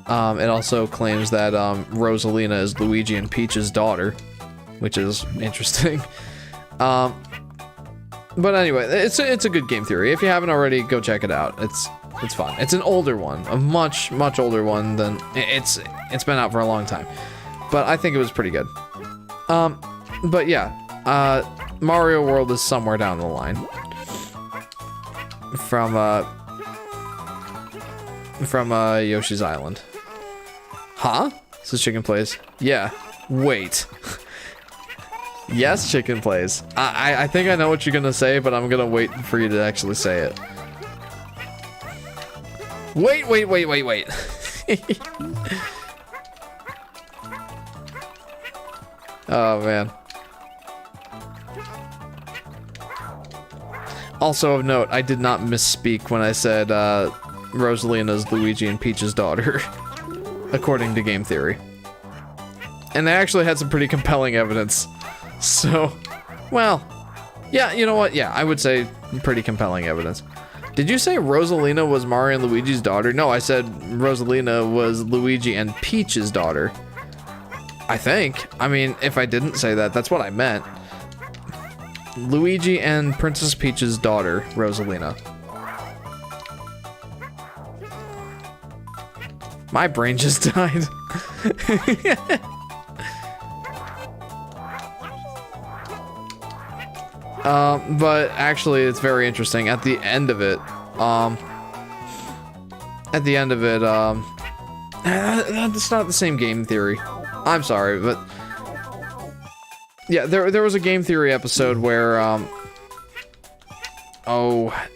It also claims that Rosalina is Luigi and Peach's daughter, which is interesting. But anyway, it's a good game theory. If you haven't already, go check it out. It's fun. It's an older one, a much older one than it's been out for a long time. But I think it was pretty good. But yeah, Mario World is somewhere down the line from Yoshi's Island. Huh? Says Chicken Plays. Yeah. Wait. Yes, Chicken Plays. I think I know what you're gonna say, but I'm gonna wait for you to actually say it. Wait. Oh, man. Also of note, I did not misspeak when I said Rosalina's Luigi and Peach's daughter, according to game theory. And they actually had some pretty compelling evidence. So, well, yeah, you know what? Yeah, I would say pretty compelling evidence. Did you say Rosalina was Mario and Luigi's daughter? No, I said Rosalina was Luigi and Peach's daughter. I think. I mean, if I didn't say that, that's what I meant. Luigi and Princess Peach's daughter, Rosalina. My brain just died. But actually, it's very interesting. At the end of it, it's not the same game theory. I'm sorry, but yeah, there was a game theory episode where, oh,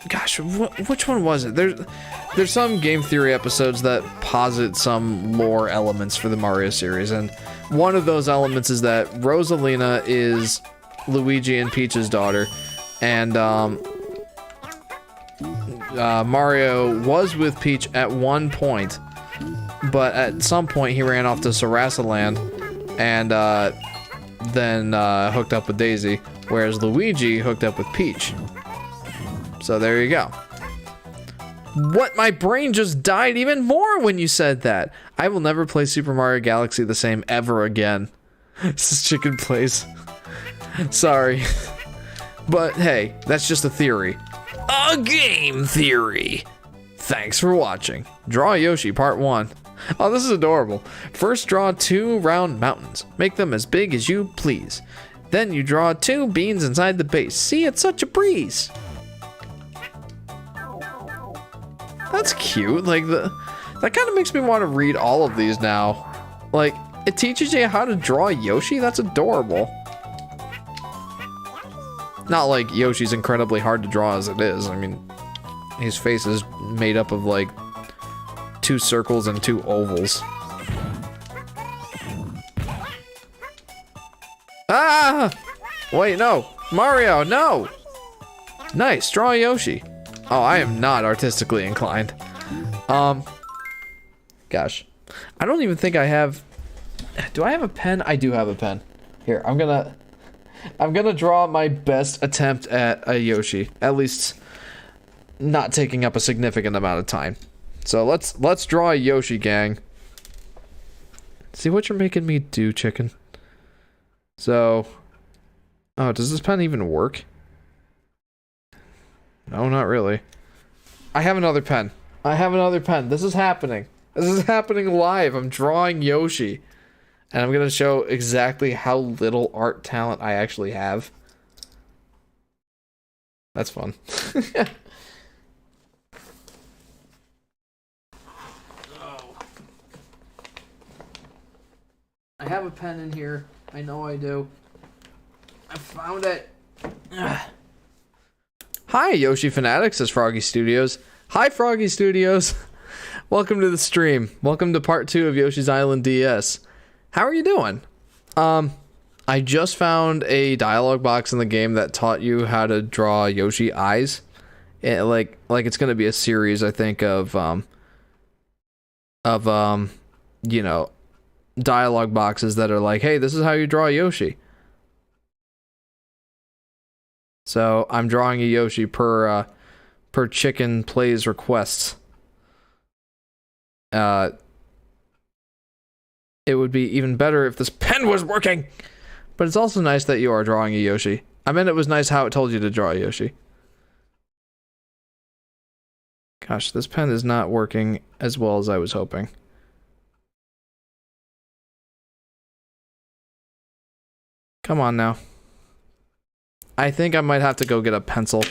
gosh, which one was it? There's some game theory episodes that posit some lore elements for the Mario series, and one of those elements is that Rosalina is Luigi and Peach's daughter, and Mario was with Peach at one point, but at some point he ran off to Sarasaland and then hooked up with Daisy, whereas Luigi hooked up with Peach. So there you go. What? My brain just died even more when you said that. I will never play Super Mario Galaxy the same ever again. This is Chicken Plays. Sorry. But hey, that's just a theory. A game theory! Thanks for watching. Draw Yoshi Part 1. Oh, this is adorable. First draw 2 round mountains. Make them as big as you please. Then you draw 2 beans inside the base. See, it's such a breeze. That's cute. Like, that kind of makes me want to read all of these now. Like, it teaches you how to draw Yoshi? That's adorable. Not like Yoshi's incredibly hard to draw as it is. I mean, his face is made up of, like, 2 circles and 2 ovals. Ah! Wait, no. Mario, no! Nice, draw a Yoshi. Oh, I am not artistically inclined. Gosh. I don't even think I have... Do I have a pen? I do have a pen. Here, I'm gonna draw my best attempt at a Yoshi. At least not taking up a significant amount of time. So let's draw a Yoshi, gang. See what you're making me do, chicken. So, oh, does this pen even work? No, not really. I have another pen. I have another pen. This is happening. This is happening live. I'm drawing Yoshi. And I'm gonna show exactly how little art talent I actually have. That's fun. I have a pen in here. I know I do. I found it. Hi, Yoshi Fanatic, says Froggy Studios. Hi, Froggy Studios. Welcome to the stream. Welcome to part 2 of Yoshi's Island DS. How are you doing? I just found a dialogue box in the game that taught you how to draw Yoshi eyes. Like it's gonna be a series, I think, of you know, dialogue boxes that are like, hey, this is how you draw a Yoshi. So I'm drawing a Yoshi per chicken plays requests. It would be even better if this pen was working. But it's also nice that you are drawing a Yoshi. I mean, it was nice how it told you to draw a Yoshi. Gosh, this pen is not working as well as I was hoping. Come on now. I think I might have to go get a pencil.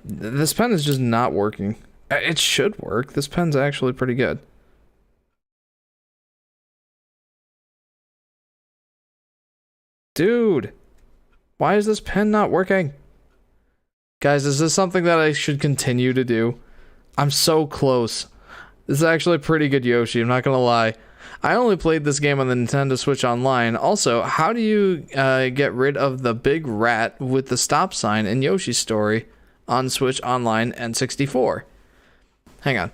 This pen is just not working. It should work. This pen's actually pretty good. Dude, why is this pen not working? Guys, is this something that I should continue to do? I'm so close. This is actually a pretty good Yoshi, I'm not gonna lie. I only played this game on the Nintendo Switch Online. Also, how do you get rid of the big rat with the stop sign in Yoshi's Story on Switch Online and 64? Hang on.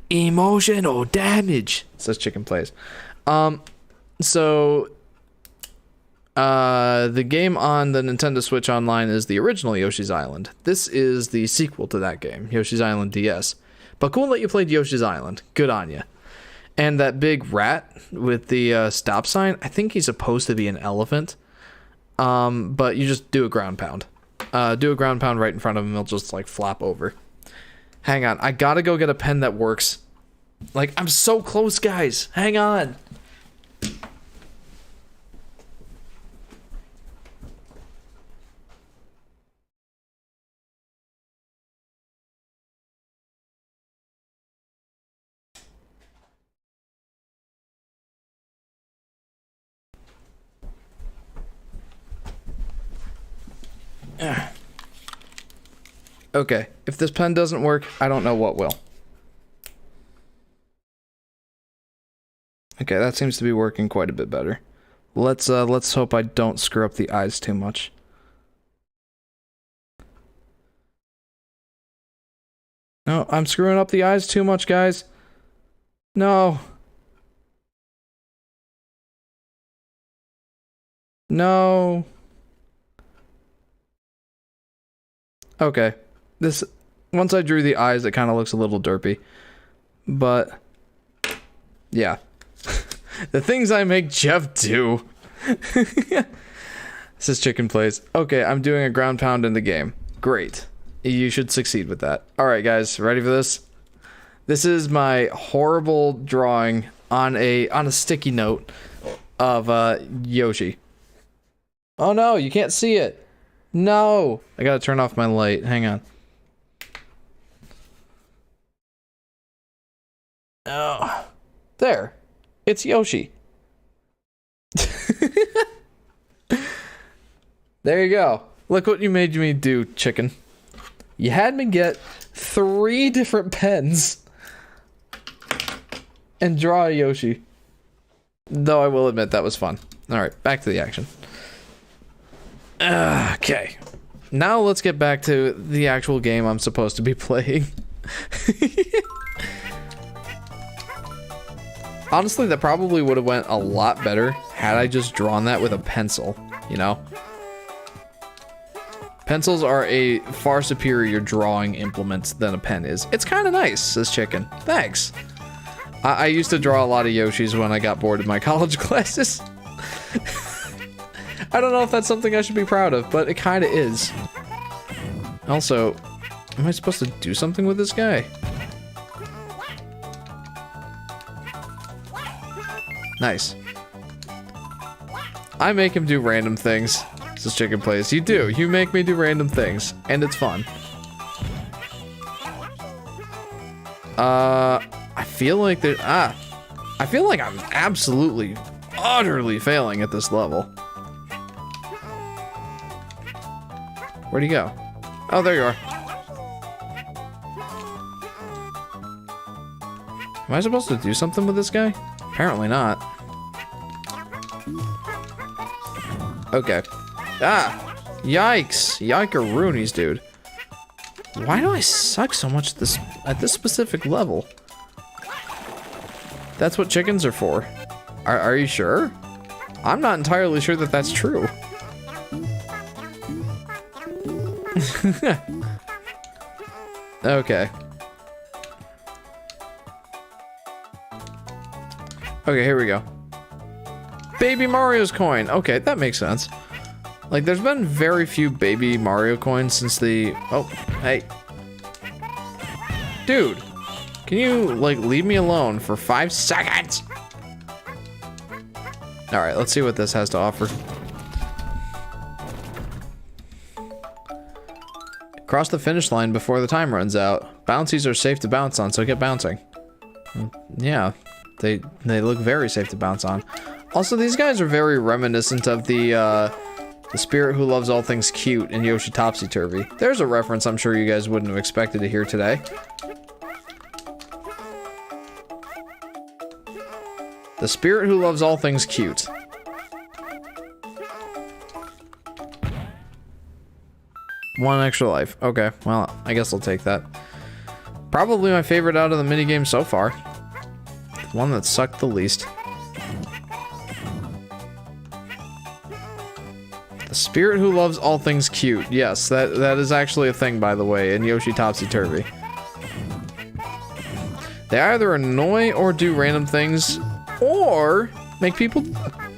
Emotional damage, says Chicken Plays. The game on the Nintendo Switch Online is the original Yoshi's Island. This is the sequel to that game, Yoshi's Island DS. But cool that you played Yoshi's Island. Good on you. And that big rat with the stop sign, I think he's supposed to be an elephant. But you just do a ground pound. Do a ground pound right in front of him, he'll just like flop over. Hang on, I gotta go get a pen that works. Like, I'm so close, guys. Hang on. Okay, if this pen doesn't work, I don't know what will. Okay, that seems to be working quite a bit better. Let's hope I don't screw up the eyes too much. No, I'm screwing up the eyes too much, guys. No. No. Okay. This, once I drew the eyes, it kind of looks a little derpy. But, yeah. The things I make Jeff do. This is Chicken Plays. Okay, I'm doing a ground pound in the game. Great. You should succeed with that. Alright, guys, ready for this? This is my horrible drawing on a sticky note of Yoshi. Oh no, you can't see it. No! I gotta turn off my light. Hang on. Oh. There. It's Yoshi. There you go. Look what you made me do, chicken. You had me get 3 different pens and draw a Yoshi. Though I will admit that was fun. Alright, back to the action. Okay. Now let's get back to the actual game I'm supposed to be playing. Honestly, that probably would have went a lot better had I just drawn that with a pencil, you know? Pencils are a far superior drawing implement than a pen is. It's kind of nice, says Chicken. Thanks. I used to draw a lot of Yoshis when I got bored in my college classes. I don't know if that's something I should be proud of, but it kind of is. Also, am I supposed to do something with this guy? Nice. I make him do random things. Says Chicken Plays. You do. You make me do random things, and it's fun. I feel like there. I feel like I'm absolutely, utterly failing at this level. Where'd he go? Oh, there you are. Am I supposed to do something with this guy? Apparently not. Okay. Yikes. Yike-a-roonies, dude. Why do I suck so much at this specific level? That's what chickens are for. Are you sure? I'm not entirely sure that that's true. Okay. Okay, here we go. Baby Mario's coin. Okay, that makes sense. Like, there's been very few Baby Mario coins since the... Oh, hey. Dude, can you, like, leave me alone for 5 seconds? Alright, let's see what this has to offer. Cross the finish line before the time runs out. Bouncies are safe to bounce on, so get bouncing. Yeah, they look very safe to bounce on. Also, these guys are very reminiscent of the spirit who loves all things cute in Yoshi Topsy-Turvy. There's a reference I'm sure you guys wouldn't have expected to hear today. The spirit who loves all things cute. One extra life. Okay, well, I guess I'll take that. Probably my favorite out of the minigame so far. The one that sucked the least. The spirit who loves all things cute. Yes, that is actually a thing, by the way, in Yoshi Topsy-Turvy. They either annoy or do random things, or make people,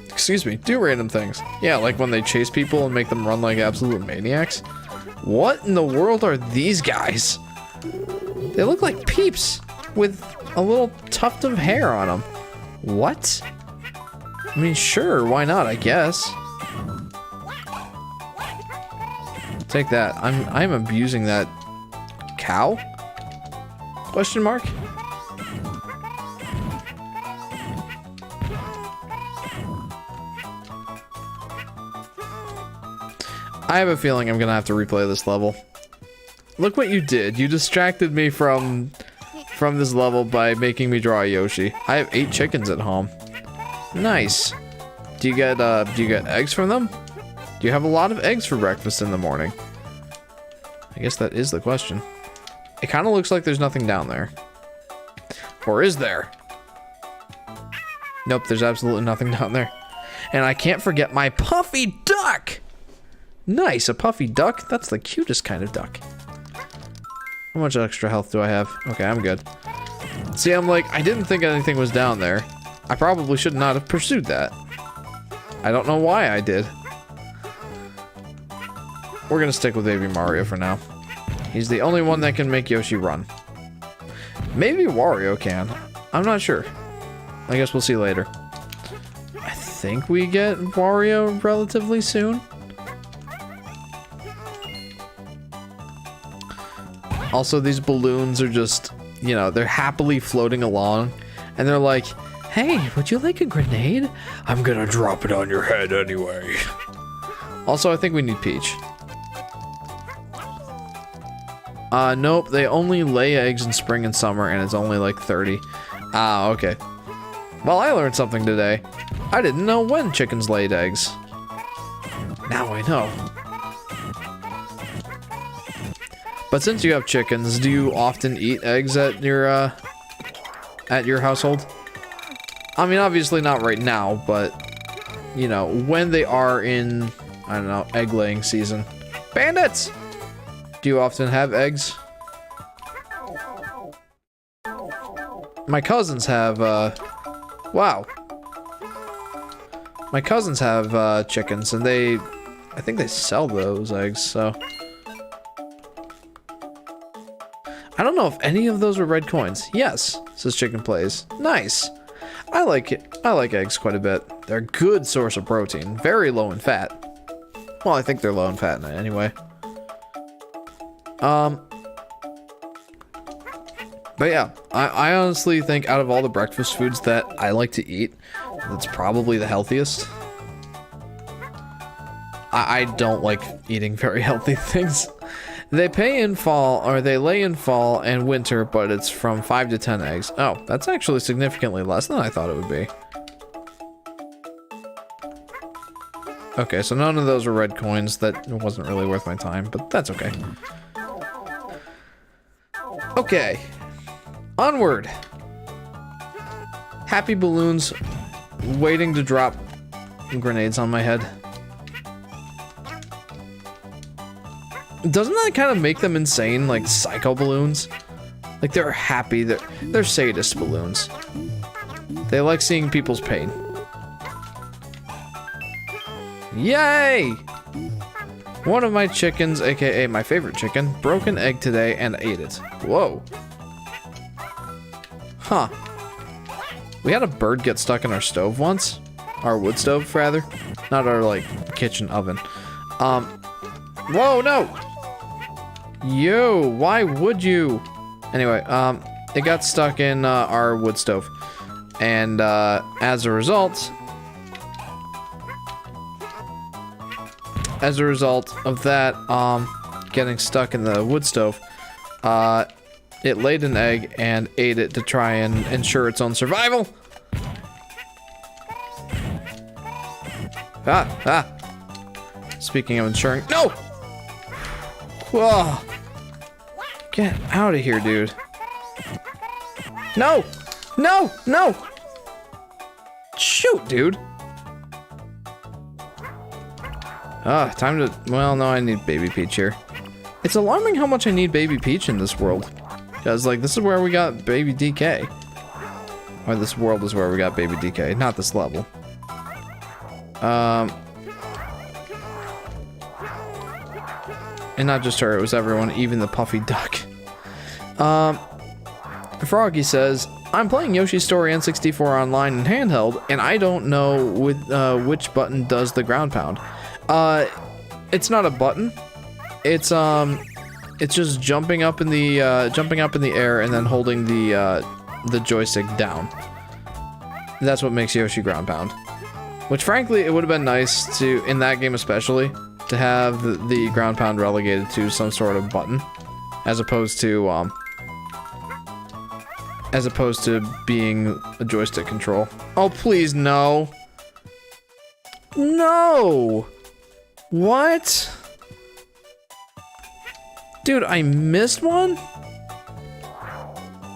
excuse me, do random things. Yeah, like when they chase people and make them run like absolute maniacs. What in the world are these guys? They look like Peeps with a little tuft of hair on them. What? I mean, sure, why not, I guess. Take that. I'm abusing that cow? Question mark? I have a feeling I'm gonna have to replay this level. Look what you did. You distracted me from this level by making me draw a Yoshi. I have 8 chickens at home. Nice. Do you get eggs from them? Do you have a lot of eggs for breakfast in the morning? I guess that is the question. It kind of looks like there's nothing down there. Or is there? Nope, there's absolutely nothing down there. And I can't forget my puffy duck! Nice, a puffy duck? That's the cutest kind of duck. How much extra health do I have? Okay, I'm good. See, I'm like, I didn't think anything was down there. I probably should not have pursued that. I don't know why I did. We're gonna stick with Baby Mario for now. He's the only one that can make Yoshi run. Maybe Wario can. I'm not sure. I guess we'll see later. I think we get Wario relatively soon. Also, these balloons are just, you know, they're happily floating along. And they're like, hey, would you like a grenade? I'm gonna drop it on your head anyway. Also, I think we need Peach. Nope, they only lay eggs in spring and summer, and it's only like 30. Ah, okay. Well, I learned something today. I didn't know when chickens laid eggs. Now I know. But since you have chickens, do you often eat eggs at your household? I mean, obviously not right now, but, you know, when they are in, I don't know, egg-laying season. Bandits! Do you often have eggs? My cousins have, wow. My cousins have, chickens, and I think they sell those eggs, so. I don't know if any of those were red coins. Yes, says Chicken Plays. Nice. I like it. I like eggs quite a bit. They're a good source of protein. Very low in fat. Well, I think they're low in fat anyway. But yeah, I honestly think out of all the breakfast foods that I like to eat, that's probably the healthiest. I don't like eating very healthy things. They lay in fall and winter, but it's from 5 to 10 eggs. Oh, that's actually significantly less than I thought it would be. Okay, so none of those were red coins. That wasn't really worth my time, but that's okay. Okay. Onward. Happy balloons waiting to drop grenades on my head. Doesn't that kind of make them insane, like psycho balloons? Like they're happy, they're sadist balloons. They like seeing people's pain. Yay! One of my chickens, aka my favorite chicken, broke an egg today and ate it. Whoa. Huh. We had a bird get stuck in our stove once. Our wood stove, rather. Not our, like, kitchen oven. Whoa, no! Yo, why would you? Anyway, it got stuck in, our wood stove. And, as a result of that, getting stuck in the wood stove, it laid an egg and ate it to try and ensure its own survival. Speaking of ensuring, no! Whoa! Get out of here, dude. No! No! No! Shoot, dude! Time to, well, no, I need Baby Peach here. It's alarming how much I need Baby Peach in this world. Because, like, this is where we got Baby DK. Or this world is where we got Baby DK, not this level. And not just her, it was everyone, even the puffy duck. Froggy says, I'm playing Yoshi's Story N64 online and handheld, and I don't know which button does the ground pound. It's not a button. It's just jumping up in the air and then holding the joystick down. That's what makes Yoshi ground pound. Which frankly, it would have been nice to, in that game especially, to have the ground pound relegated to some sort of button, as opposed to being a joystick control. Oh, please, no. No! What? Dude, I missed one?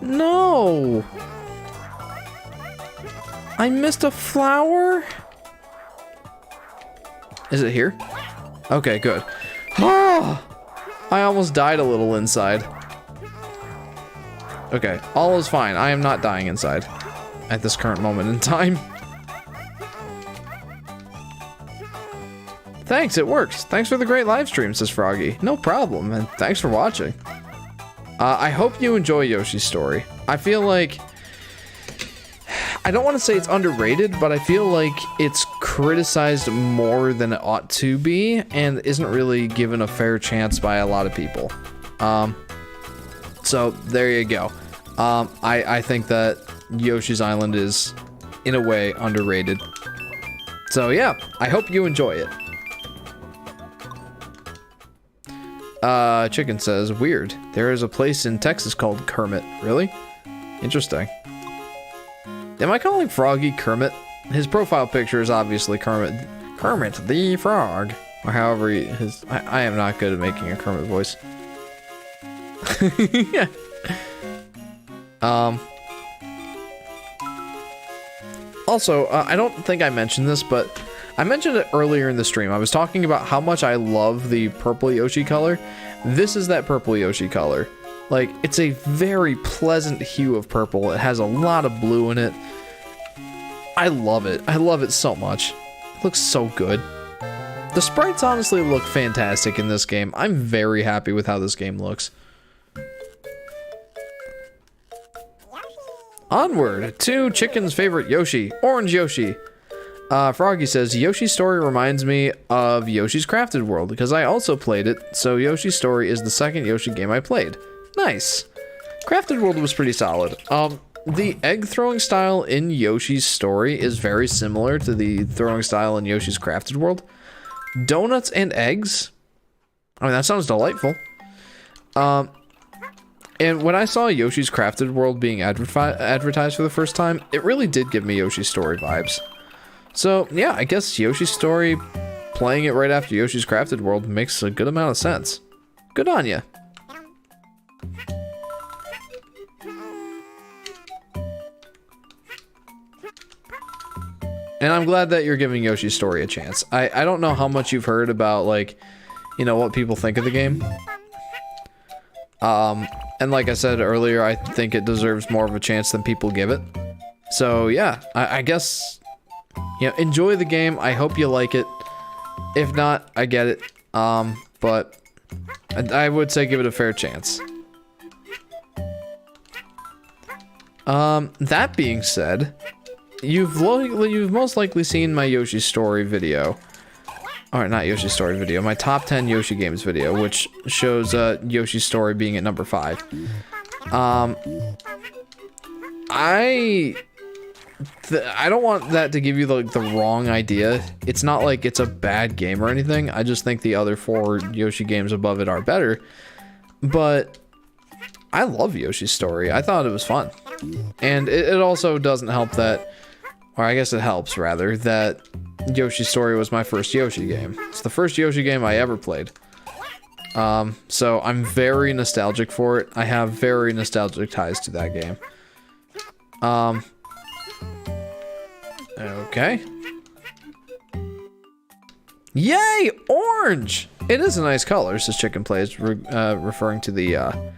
No! I missed a flower? Is it here? Okay, good. Oh! I almost died a little inside. Okay, all is fine. I am not dying inside at this current moment in time. Thanks, it works. Thanks for the great live stream, says Froggy. No problem, and thanks for watching. I hope you enjoy Yoshi's Story. I feel like... I don't want to say it's underrated, but I feel like it's criticized more than it ought to be, and isn't really given a fair chance by a lot of people. So, there you go. I think that Yoshi's Island is, in a way, underrated. So yeah, I hope you enjoy it. Chicken says, weird. There is a place in Texas called Kermit. Really? Interesting. Am I calling Froggy Kermit? His profile picture is obviously Kermit the Frog. Or however his... I am not good at making a Kermit voice. Yeah. Also, I don't think I mentioned this, but I mentioned it earlier in the stream. I was talking about how much I love the purple Yoshi color. This is that purple Yoshi color. Like, it's a very pleasant hue of purple. It has a lot of blue in it. I love it. I love it so much. It looks so good. The sprites honestly look fantastic in this game. I'm very happy with how this game looks. Onward to Chicken's favorite Yoshi, Orange Yoshi. Froggy says, Yoshi's Story reminds me of Yoshi's Crafted World because I also played it, so Yoshi's Story is the second Yoshi game I played. Nice. Crafted World was pretty solid. The egg throwing style in Yoshi's Story is very similar to the throwing style in Yoshi's Crafted World. Donuts and eggs? I mean, that sounds delightful. And when I saw Yoshi's Crafted World being advertised for the first time, it really did give me Yoshi's Story vibes. So, yeah, I guess Yoshi's Story, playing it right after Yoshi's Crafted World makes a good amount of sense. Good on ya. And I'm glad that you're giving Yoshi's Story a chance. I don't know how much you've heard about, like, you know, what people think of the game. And like I said earlier, I think it deserves more of a chance than people give it. So yeah, I guess, you know, enjoy the game. I hope you like it. If not, I get it. But I would say give it a fair chance. That being said, you've most likely seen my Yoshi Story video. Or not Yoshi Story video, my top 10 Yoshi games video, which shows Yoshi's Story being at number 5. I don't want that to give you the wrong idea. It's not like it's a bad game or anything. I just think the other 4 Yoshi games above it are better. But I love Yoshi's Story. I thought it was fun. And it also doesn't help that, or I guess it helps rather, that Yoshi's Story was my first Yoshi game. It's the first Yoshi game I ever played. So I'm very nostalgic for it. I have very nostalgic ties to that game. Okay. Yay! Orange! It is a nice color, says Chicken Plays, referring to the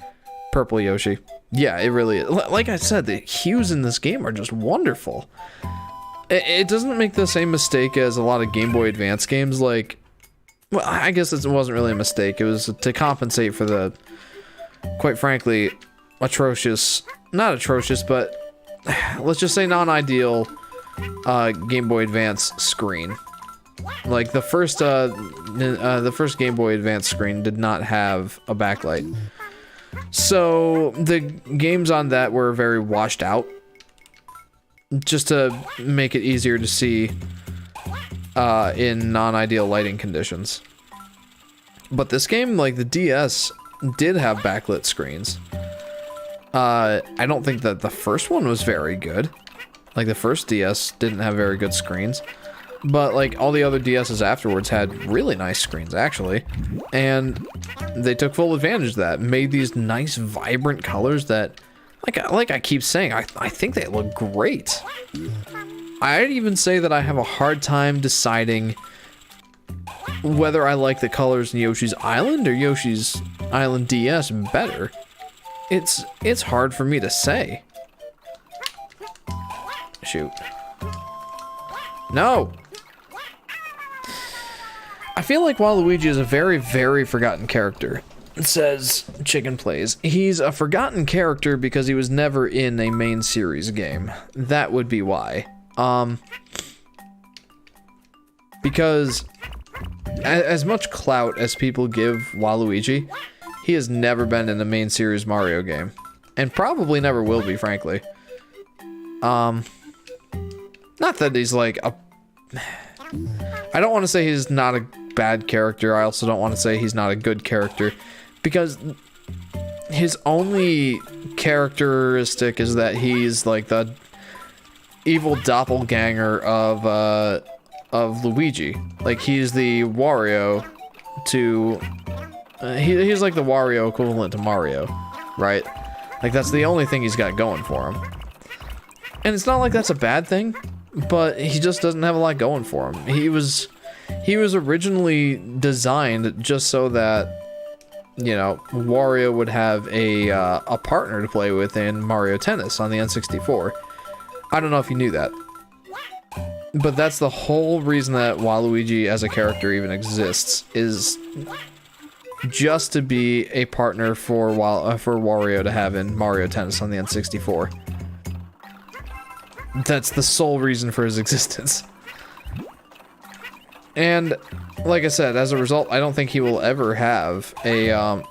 purple Yoshi. Yeah, it really is. Like I said, the hues in this game are just wonderful. It doesn't make the same mistake as a lot of Game Boy Advance games, like... Well, I guess it wasn't really a mistake. It was to compensate for the, quite frankly, atrocious... Not atrocious, but... Let's just say non-ideal Game Boy Advance screen. Like, the first Game Boy Advance screen did not have a backlight. So, the games on that were very washed out. Just to make it easier to see in non-ideal lighting conditions. But this game, like the DS, did have backlit screens. I don't think that the first one was very good. Like the first DS didn't have very good screens. But like all the other DSs afterwards had really nice screens actually. And they took full advantage of that. Made these nice vibrant colors that... Like I keep saying, I think they look great. I'd even say that I have a hard time deciding whether I like the colors in Yoshi's Island or Yoshi's Island DS better. It's hard for me to say. Shoot. No! I feel like Waluigi is a very, very forgotten character. Says Chicken Plays. He's a forgotten character because he was never in a main series game. That would be why. Because as much clout as people give Waluigi, he has never been in a main series Mario game. And probably never will be, frankly. Not that he's like a... I don't want to say he's not a bad character. I also don't want to say he's not a good character. Because his only characteristic is that he's like the evil doppelganger of of Luigi. Like, he's the Wario to... he's like the Wario equivalent to Mario, right? Like, that's the only thing he's got going for him. And it's not like that's a bad thing, but he just doesn't have a lot going for him. He was originally designed just so that, you know, Wario would have a partner to play with in Mario Tennis on the N64. I don't know if you knew that. But that's the whole reason that Waluigi as a character even exists, is just to be a partner for Wario to have in Mario Tennis on the N64. That's the sole reason for his existence. And like I said, as a result, I don't think he will ever have a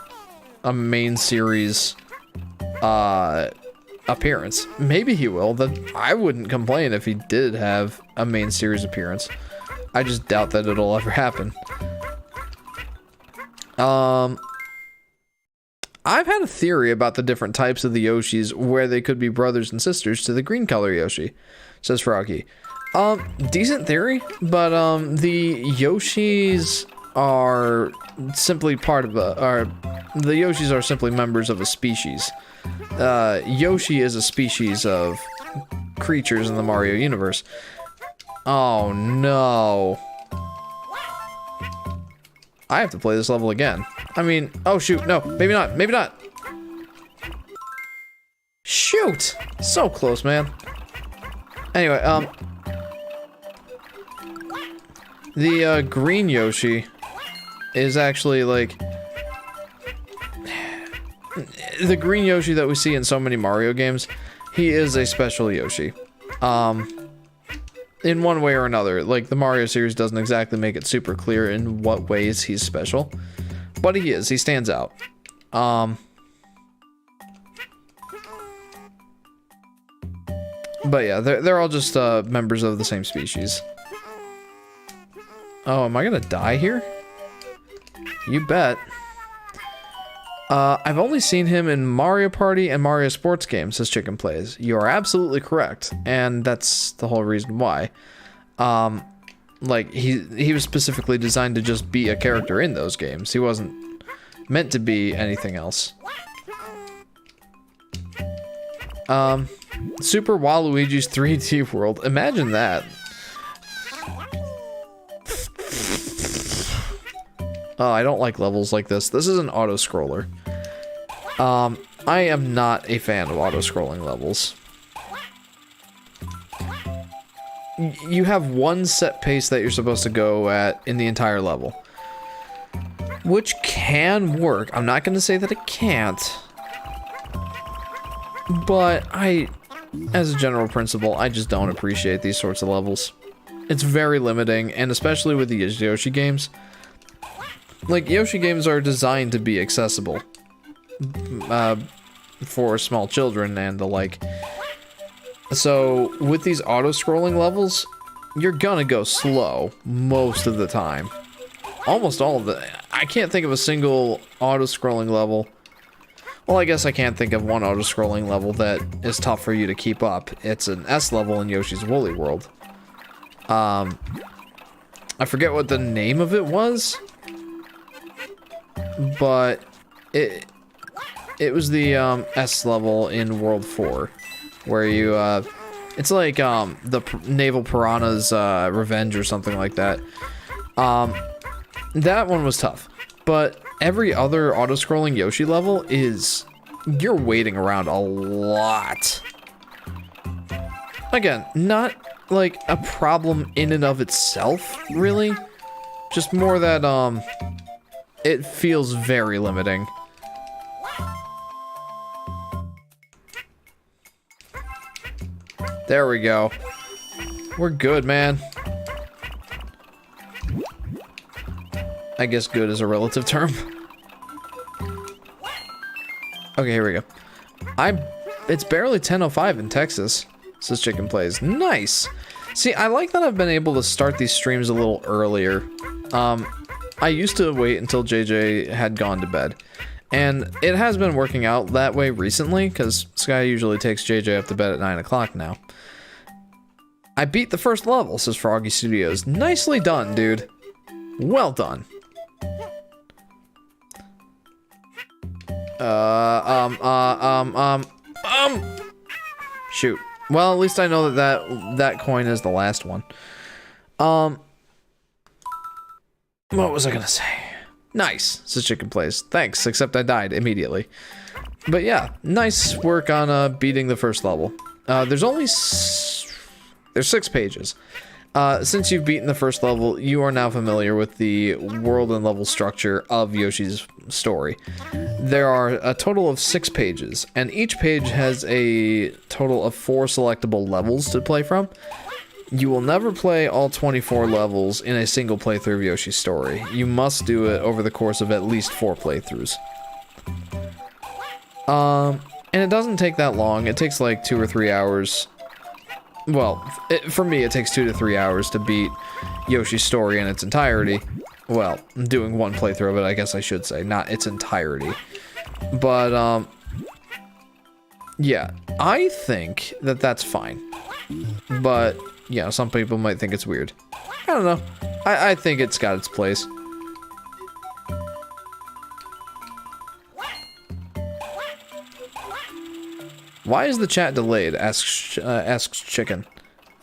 main series appearance. Maybe he will. I wouldn't complain if he did have a main series appearance. I just doubt that it'll ever happen. I've had a theory about the different types of the Yoshis where they could be brothers and sisters to the green color Yoshi, says Froggy. Decent theory, but the Yoshis are simply part of the Yoshis are simply members of a species. Yoshi is a species of creatures in the Mario universe. Oh no. I have to play this level again. I mean, oh shoot, no, maybe not, maybe not. Shoot! So close, man. Anyway, the green Yoshi is actually like the green Yoshi that we see in so many Mario games. He is a special Yoshi. In one way or another. Like, the Mario series doesn't exactly make it super clear in what ways he's special, but he is. He stands out. But yeah, they're all just members of the same species. Oh, am I gonna die here? You bet. I've only seen him in Mario Party and Mario Sports games, says Chicken Plays. You are absolutely correct, and that's the whole reason why. Like, he was specifically designed to just be a character in those games. He wasn't meant to be anything else. Super Waluigi's 3D World. Imagine that. Oh, I don't like levels like this. This is an auto-scroller. I am not a fan of auto-scrolling levels. You have one set pace that you're supposed to go at in the entire level, which can work. I'm not going to say that it can't, but as a general principle, I just don't appreciate these sorts of levels. It's very limiting, and especially with the Yoshi games. Like, Yoshi games are designed to be accessible for small children and the like. So, with these auto-scrolling levels, you're gonna go slow most of the time. Almost all of the... I can't think of a single auto-scrolling level. Well, I guess I can't think of one auto-scrolling level that is tough for you to keep up. It's an S level in Yoshi's Woolly World. I forget what the name of it was, but it was the S level in World 4, where you it's like the Naval Piranha's Revenge or something like that. That one was tough, but every other auto-scrolling Yoshi level is, you're waiting around a lot. Again, not like a problem in and of itself, really, just more that it feels very limiting. There we go. We're good, man. I guess good is a relative term. Okay, here we go. It's barely 10:05 in Texas, says Chicken Plays. Nice! See, I like that I've been able to start these streams a little earlier. I used to wait until JJ had gone to bed. And it has been working out that way recently, because Sky usually takes JJ up to bed at 9 o'clock now. I beat the first level, says Froggy Studios. Nicely done, dude. Well done. Shoot. Well, at least I know that coin is the last one. What was I gonna say? Nice, says Chicken Place. Thanks, except I died immediately. But yeah, nice work on beating the first level. There's only there's 6 pages. Since you've beaten the first level, you are now familiar with the world and level structure of Yoshi's story. There are a total of 6 pages, and each page has a total of 4 selectable levels to play from. You will never play all 24 levels in a single playthrough of Yoshi's story. You must do it over the course of at least 4 playthroughs. And it doesn't take that long. It takes like 2 or 3 hours. Well, for me, it takes 2 to 3 hours to beat Yoshi's story in its entirety. Well, I'm doing one playthrough of it, I guess I should say, not its entirety. But, yeah, I think that that's fine. But, yeah, some people might think it's weird. I don't know. I think it's got its place. Why is the chat delayed? Asks Chicken.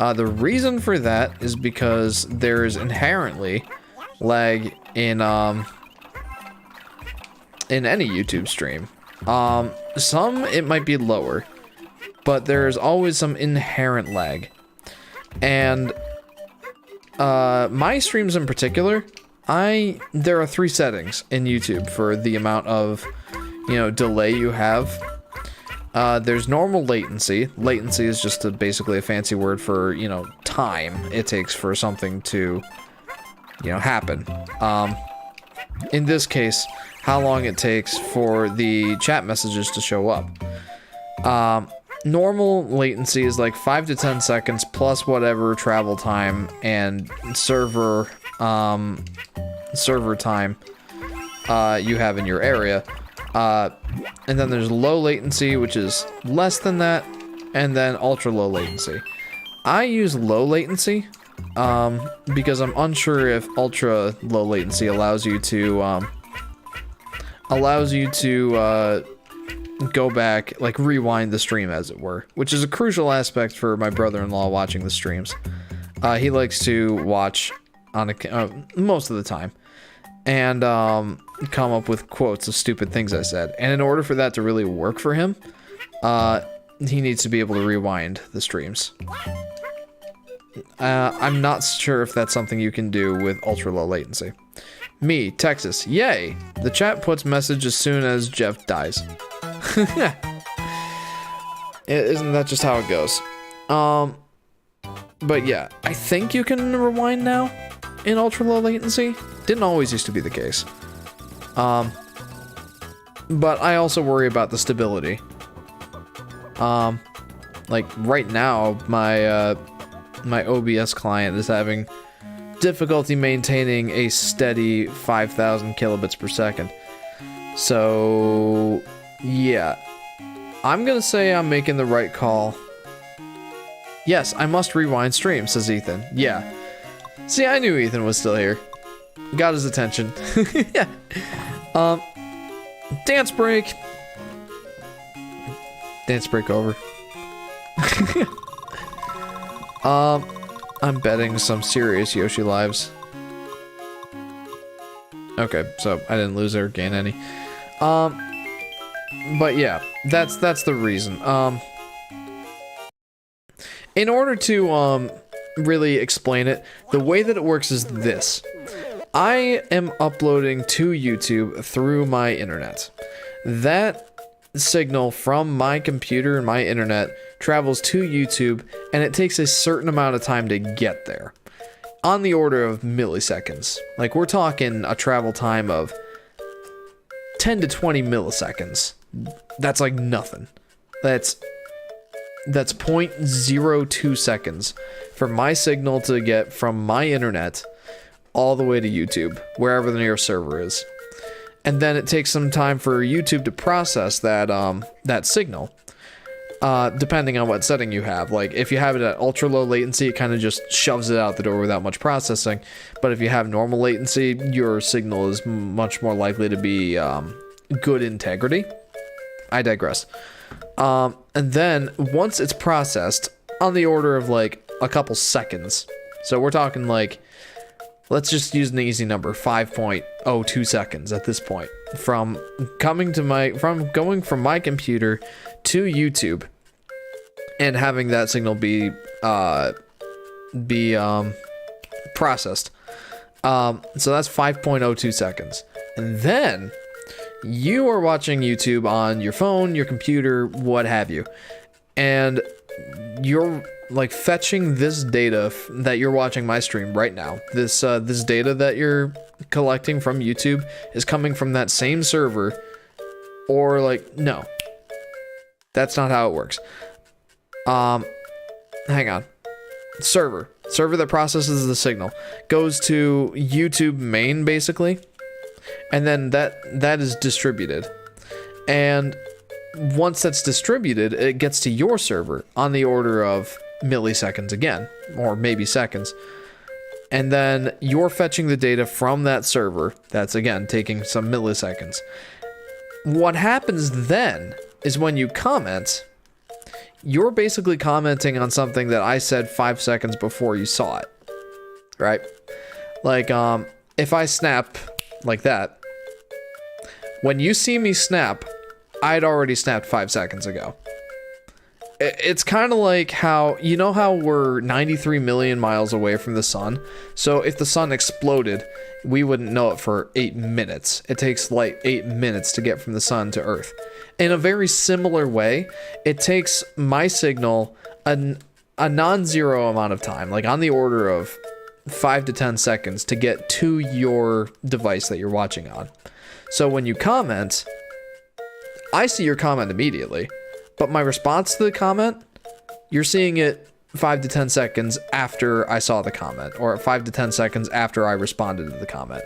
The reason for that is because there is inherently lag in any YouTube stream. Some it might be lower, but there's always some inherent lag. And my streams in particular, there are 3 settings in YouTube for the amount of, delay you have. There's normal latency. Latency is just basically a fancy word for, time it takes for something to, happen. In this case, how long it takes for the chat messages to show up. Normal latency is like 5 to 10 seconds plus whatever travel time and server time you have in your area. And then there's low latency, which is less than that, and then ultra low latency. I use low latency, because I'm unsure if ultra low latency allows you to go back, like rewind the stream as it were, which is a crucial aspect for my brother-in-law watching the streams. He likes to watch on most of the time, and come up with quotes of stupid things I said. And in order for that to really work for him, he needs to be able to rewind the streams. I'm not sure if that's something you can do with ultra low latency. Me, Texas, yay! The chat puts message as soon as Jeff dies. Isn't that just how it goes? But yeah, I think you can rewind now in ultra low latency. Didn't always used to be the case. But I also worry about the stability. Like right now, my OBS client is having difficulty maintaining a steady 5,000 kilobits per second. So, yeah. I'm gonna say I'm making the right call. Yes, I must rewind stream, says Ethan. Yeah. See, I knew Ethan was still here. Got his attention. Yeah. Dance break. Dance break over. I'm betting some serious Yoshi lives. Okay, so I didn't lose or gain any. But yeah, that's the reason. In order to really explain it, the way that it works is this. I am uploading to YouTube through my internet. That signal from my computer and my internet travels to YouTube, and it takes a certain amount of time to get there. On the order of milliseconds. Like, we're talking a travel time of 10 to 20 milliseconds. That's like nothing. That's 0.02 seconds for my signal to get from my internet all the way to YouTube, wherever the nearest server is. And then it takes some time for YouTube to process that that signal. depending on what setting you have. Like, if you have it at ultra low latency, it kind of just shoves it out the door without much processing. But if you have normal latency, your signal is much more likely to be good integrity. I digress. And then, once it's processed, on the order of, like, a couple seconds. So we're talking, like, let's just use an easy number, 5.02 seconds at this point. From going from my computer to YouTube and having that signal be processed. So that's 5.02 seconds. And then you are watching YouTube on your phone, your computer, what have you. And you're like fetching this data that you're watching my stream right now. This data that you're collecting from YouTube is coming from that same server, or like, no, that's not how it works. Hang on. Server that processes the signal goes to YouTube main basically, and then that is distributed. And once that's distributed, it gets to your server on the order of milliseconds again, or maybe seconds. And then you're fetching the data from that server. That's again taking some milliseconds. What happens then is when you comment, you're basically commenting on something that I said 5 seconds before you saw it, right? Like, if I snap like that, when you see me snap, I'd already snapped 5 seconds ago. It's kind of like how, you know how we're 93 million miles away from the sun? So if the sun exploded, we wouldn't know it for 8 minutes. It takes like 8 minutes to get from the sun to Earth. In a very similar way, it takes my signal a non-zero amount of time, like on the order of 5 to 10 seconds to get to your device that you're watching on. So when you comment, I see your comment immediately. But my response to the comment, you're seeing it 5 to 10 seconds after I saw the comment, or 5 to 10 seconds after I responded to the comment.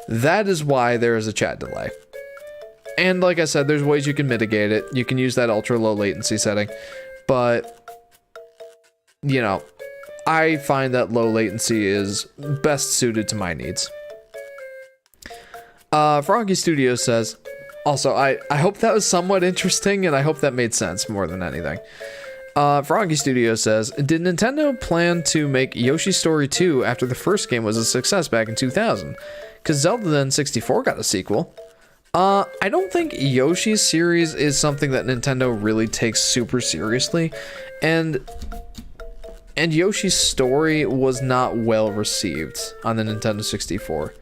That is why there is a chat delay. And like I said, there's ways you can mitigate it. You can use that ultra low latency setting, but you know, I find that low latency is best suited to my needs. Froggy Studio says, also, I hope that was somewhat interesting, and I hope that made sense more than anything. Froggy Studio says, did Nintendo plan to make Yoshi Story 2 after the first game was a success back in 2000? Because Zelda then 64 got a sequel. I don't think Yoshi's series is something that Nintendo really takes super seriously, and Yoshi's Story was not well received on the Nintendo 64.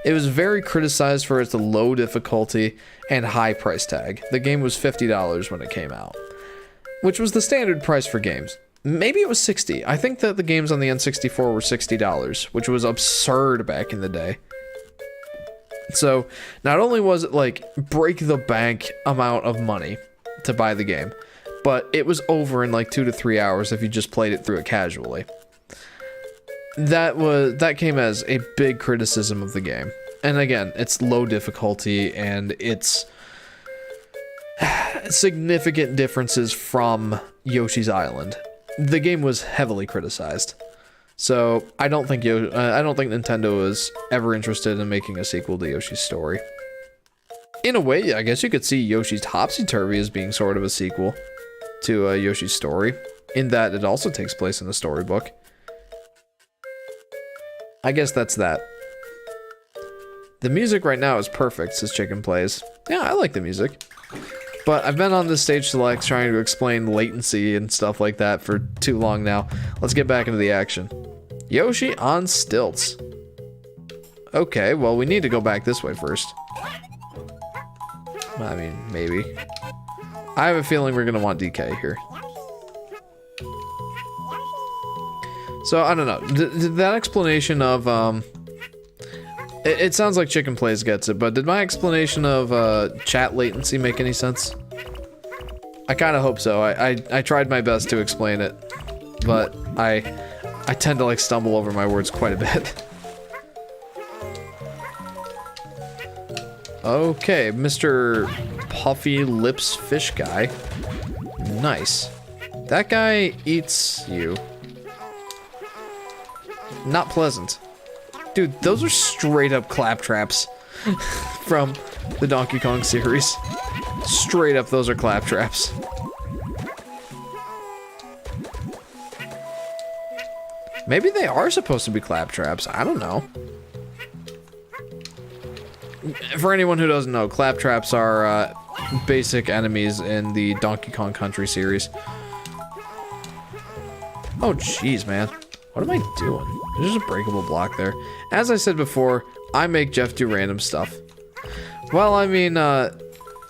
It was very criticized for its low difficulty and high price tag. The game was $50 when it came out, which was the standard price for games. Maybe it was $60. I think that the games on the N64 were $60, which was absurd back in the day. So not only was it like break the bank amount of money to buy the game, but it was over in like 2 to 3 hours if you just played it through it casually. That came as a big criticism of the game. And again, it's low difficulty and it's significant differences from Yoshi's Island. The game was heavily criticized. So I don't think Nintendo is ever interested in making a sequel to Yoshi's Story. In a way, I guess you could see Yoshi's Topsy-Turvy as being sort of a sequel to Yoshi's Story, in that it also takes place in a storybook. I guess that's that. The music right now is perfect, says Chicken Plays. Yeah, I like the music. But I've been on this stage select trying to explain latency and stuff like that for too long now. Let's get back into the action. Yoshi on stilts. Okay, well, we need to go back this way first. I mean, maybe. I have a feeling we're gonna want DK here. So, I don't know. That explanation of, it sounds like Chicken Plays gets it, but did my explanation of, chat latency make any sense? I kind of hope so. I tried my best to explain it, but I tend to, like, stumble over my words quite a bit. Okay, Mr. Puffy Lips Fish Guy. nice. That guy eats you. Not pleasant. Dude, those are straight up claptraps from the Donkey Kong series. Straight up, those are claptraps. Maybe they are supposed to be claptraps. I don't know. For anyone who doesn't know, claptraps are basic enemies in the Donkey Kong Country series. Oh, jeez, man. What am I doing? There's just a breakable block there. As I said before, I make Jeff do random stuff. Well, I mean, I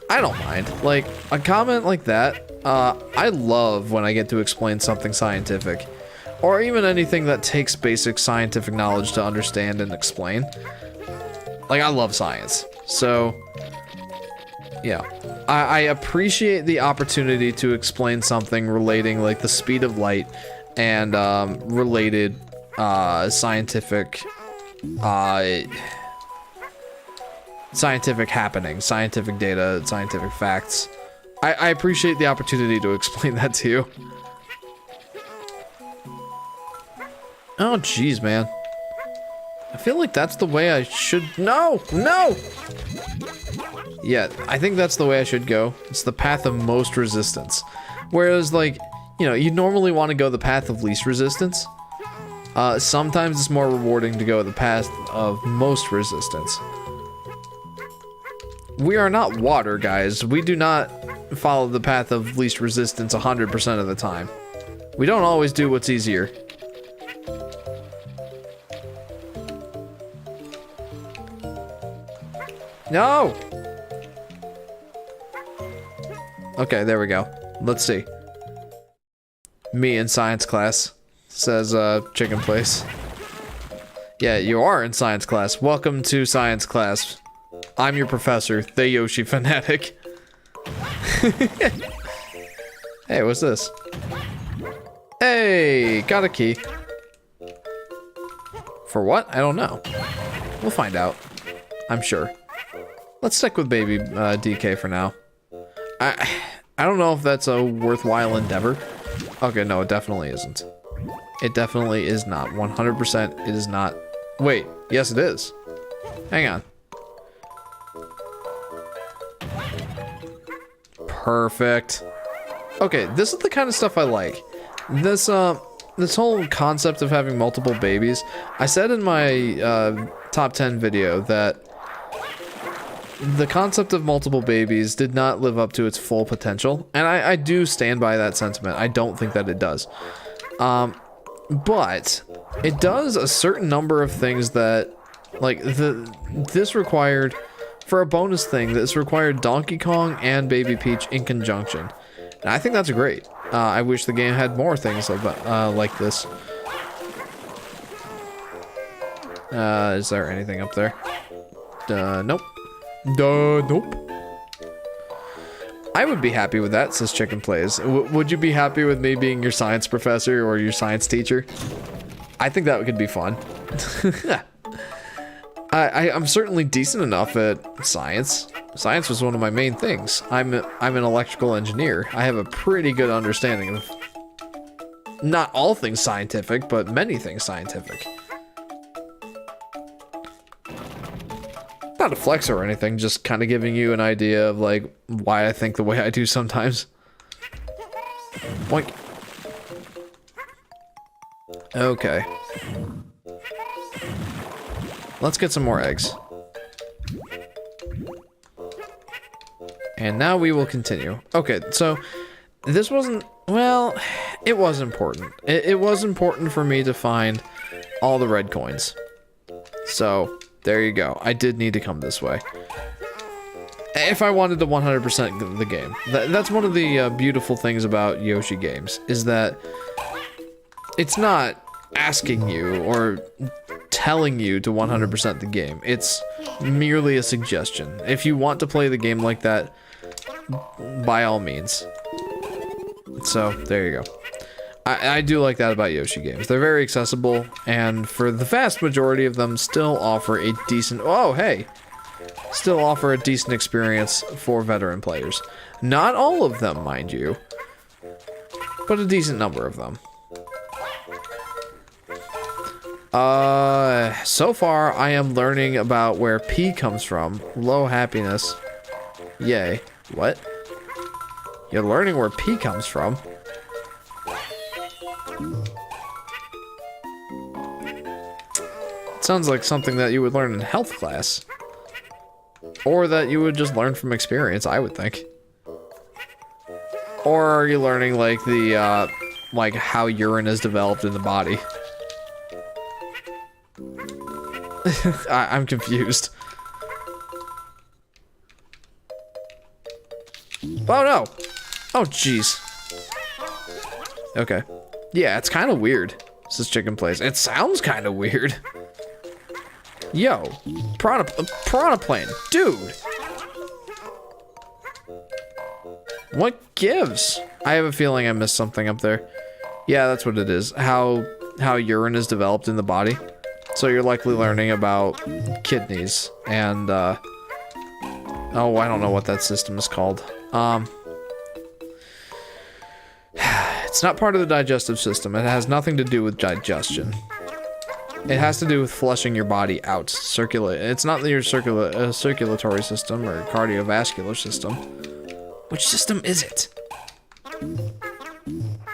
don't mind. Like, a comment like that, I love when I get to explain something scientific. Or even anything that takes basic scientific knowledge to understand and explain. Like, I love science. So, yeah. I appreciate the opportunity to explain something relating, like, the speed of light and, related, scientific happenings, scientific data, scientific facts. I appreciate the opportunity to explain that to you. Oh, jeez, man. I feel like that's the way I should... No! No! Yeah, I think that's the way I should go. It's the path of most resistance. Whereas, like, you know, you normally want to go the path of least resistance. Sometimes it's more rewarding to go the path of most resistance. We are not water, guys. We do not follow the path of least resistance 100% of the time. We don't always do what's easier. No! Okay, there we go. Let's see. Me in science class, says Chicken Place. Yeah, you are in science class. Welcome to science class. I'm your professor, the Yoshi Fanatic. Hey, what's this? Hey, got a key. For what? I don't know. We'll find out. I'm sure. Let's stick with baby DK for now. I don't know if that's a worthwhile endeavor. Okay, no, it definitely isn't. It definitely is not. 100% it is not. Wait, yes it is. Hang on. Perfect. Okay, this is the kind of stuff I like. This whole concept of having multiple babies. I said in my top 10 video that the concept of multiple babies did not live up to its full potential, and I do stand by that sentiment. I don't think that it does. But it does a certain number of things that, like, this required, for a bonus thing, this required Donkey Kong and Baby Peach in conjunction. And I think that's great. I wish the game had more things like this. Is there anything up there? Nope. Nope. I would be happy with that, says Chicken Plays. Would you be happy with me being your science professor or your science teacher? I think that could be fun. I'm certainly decent enough at science. Science was one of my main things. I'm an electrical engineer. I have a pretty good understanding of not all things scientific, but many things scientific. Not a flex or anything, just kind of giving you an idea of, like, why I think the way I do sometimes. Boink. Okay. Let's get some more eggs. And now we will continue. Okay, so this wasn't, well, it was important. It was important for me to find all the red coins. So there you go. I did need to come this way. If I wanted to 100% the game. That's one of the beautiful things about Yoshi games, is that it's not asking you or telling you to 100% the game. It's merely a suggestion. If you want to play the game like that, by all means. So, there you go. I do like that about Yoshi games. They're very accessible, and for the vast majority of them, still offer a decent... Oh, hey! Still offer a decent experience for veteran players. Not all of them, mind you. but a decent number of them. So far I am learning about where P comes from. Low happiness. Yay. What? You're learning where P comes from? It sounds like something that you would learn in health class. Or that you would just learn from experience, I would think. Or are you learning like the, like how urine is developed in the body? I'm confused. Oh no! Oh jeez. Okay. Yeah, it's kind of weird. Says Chicken Place. It sounds kind of weird. Yo, piranha plant, dude. What gives? I have a feeling I missed something up there. Yeah, that's what it is. How urine is developed in the body. So you're likely learning about kidneys and oh, I don't know what that system is called. It's not part of the digestive system. It has nothing to do with digestion. It has to do with flushing your body out, circulate. It's not your circulatory system or cardiovascular system. Which system is it?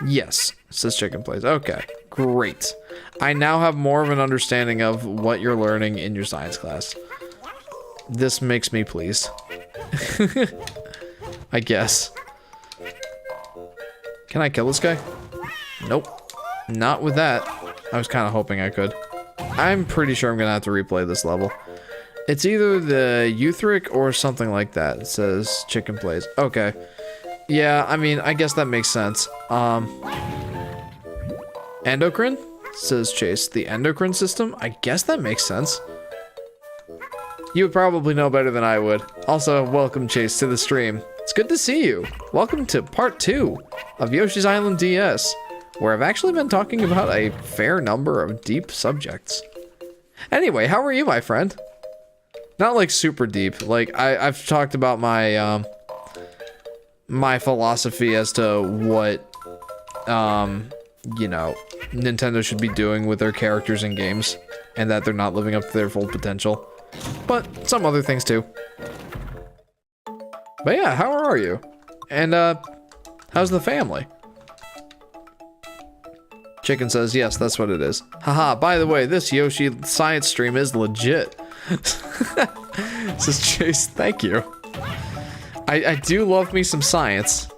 Yes, says Chicken Place. Okay, great. I now have more of an understanding of what you're learning in your science class. This makes me pleased. I guess. Can I kill this guy? Nope. Not with that. I was kind of hoping I could. I'm pretty sure I'm gonna have to replay this level. It's either the Euthric or something like that. It says Chicken Place. Okay. Yeah, I mean, I guess that makes sense. Endocrine? Says Chase. The endocrine system? I guess that makes sense. You would probably know better than I would. Also, welcome Chase to the stream. It's good to see you. Welcome to part 2 of Yoshi's Island DS, where I've actually been talking about a fair number of deep subjects. Anyway, how are you, my friend? Not like super deep. Like I've talked about my my philosophy as to what you know, Nintendo should be doing with their characters in games, and that they're not living up to their full potential. But some other things too. But yeah, how are you? And how's the family? Chicken says, yes, that's what it is. Haha, by the way, this Yoshi science stream is legit. Says Chase, thank you. I do love me some science.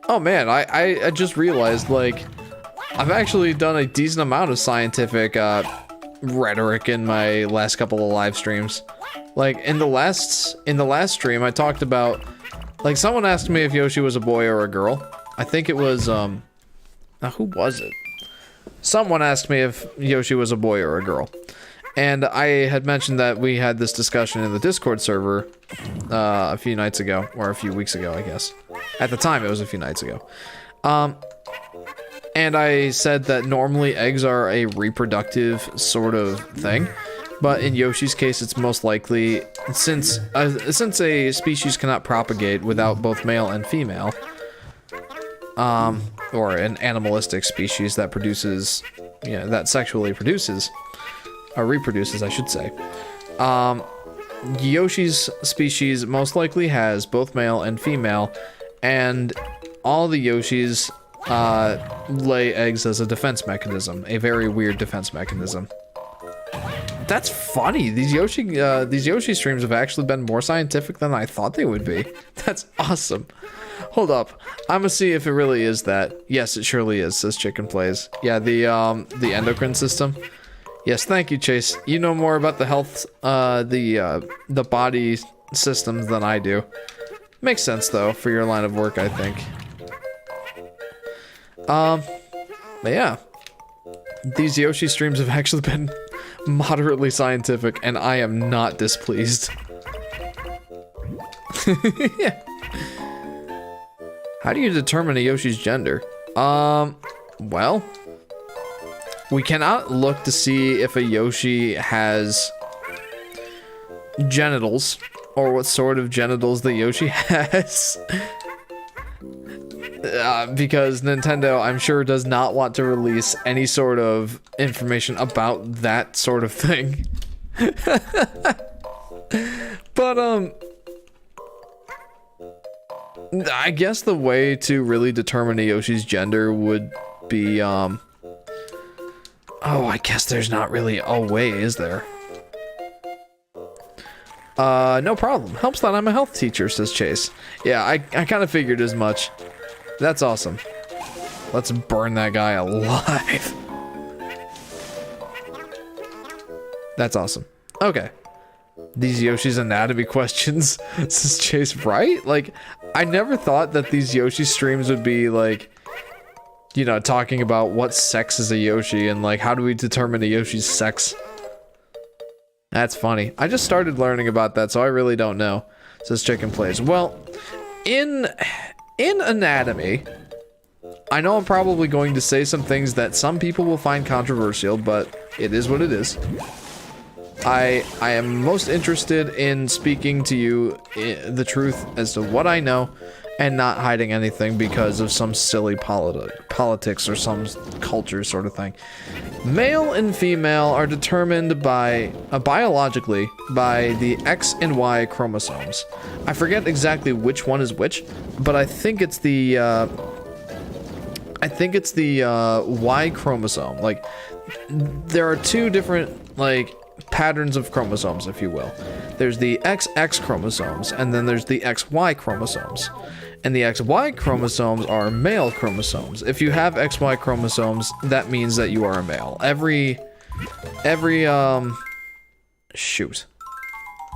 Oh man, I just realized, like, I've actually done a decent amount of scientific rhetoric in my last couple of live streams. Like, in the last stream, I talked about, like, someone asked me if Yoshi was a boy or a girl. I think it was, now who was it? Someone asked me if Yoshi was a boy or a girl. And I had mentioned that we had this discussion in the Discord server a few nights ago, or a few weeks ago, I guess. At the time, it was a few nights ago. And I said that normally eggs are a reproductive sort of thing. But in Yoshi's case, it's most likely, since a species cannot propagate without both male and female, or an animalistic species that produces, you know, that sexually produces, or reproduces, I should say. Yoshi's species most likely has both male and female, and all the Yoshis lay eggs as a defense mechanism, a very weird defense mechanism. That's funny. These Yoshi streams have actually been more scientific than I thought they would be. That's awesome. Hold up. I'm gonna see if it really is that. Yes, it surely is, says Chicken Plays. Yeah, the endocrine system. Yes, thank you, Chase. You know more about the health, the body systems than I do. Makes sense, though, for your line of work, I think. But yeah. These Yoshi streams have actually been moderately scientific, and I am not displeased. Yeah. How do you determine a Yoshi's gender? Well, we cannot look to see if a Yoshi has genitals, or what sort of genitals the Yoshi has. because Nintendo, I'm sure, does not want to release any sort of information about that sort of thing. But, I guess the way to really determine a Yoshi's gender would be, oh, I guess there's not really a way, is there? No problem. Helps that I'm a health teacher, says Chase. Yeah, I kind of figured as much. That's awesome. Let's burn that guy alive. That's awesome. Okay. These Yoshi's anatomy questions, says Chase, right? Like, I never thought that these Yoshi streams would be, like, you know, talking about what sex is a Yoshi and, like, how do we determine a Yoshi's sex? That's funny. I just started learning about that, so I really don't know, says Chicken Plays. Well, in anatomy, I know I'm probably going to say some things that some people will find controversial, but it is what it is. I am most interested in speaking to you the truth as to what I know and not hiding anything because of some silly politics or some culture sort of thing. Male and female are determined by biologically by the X and Y chromosomes. I forget exactly which one is which, but I think it's the Y chromosome. Like, there are two different, like, patterns of chromosomes, if you will. There's the XX chromosomes, and then there's the XY chromosomes. And the XY chromosomes are male chromosomes. If you have XY chromosomes, that means that you are a male. Shoot.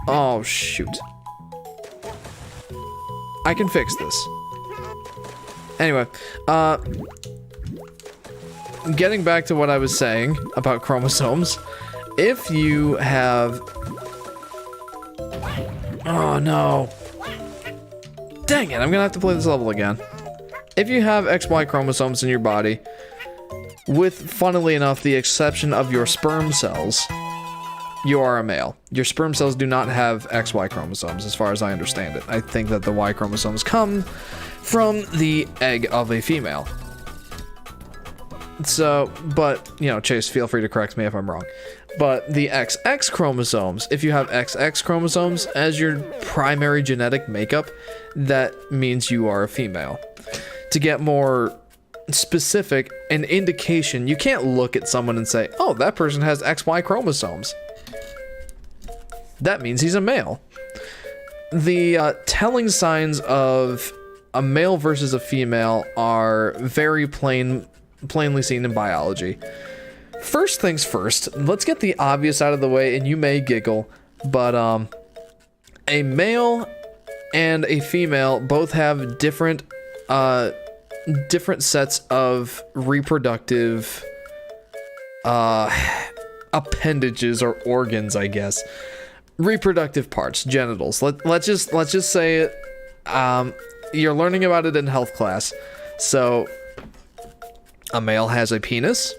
Oh, shoot. I can fix this. Anyway, getting back to what I was saying about chromosomes, if you have... Oh, no. Dang it, I'm gonna have to play this level again. If you have XY chromosomes in your body, with, funnily enough, the exception of your sperm cells, you are a male. Your sperm cells do not have XY chromosomes, as far as I understand it. I think that the Y chromosomes come from the egg of a female. So, but, you know, Chase, feel free to correct me if I'm wrong. But the XX chromosomes, if you have XX chromosomes as your primary genetic makeup, that means you are a female. To get more specific, an indication, you can't look at someone and say, oh, that person has XY chromosomes. That means he's a male. The telling signs of a male versus a female are very plainly seen in biology. First things first, let's get the obvious out of the way, and you may giggle, but a male and a female both have different sets of reproductive appendages or organs, I guess. Reproductive parts, genitals. Let's just say it. You're learning about it in health class. So a male has a penis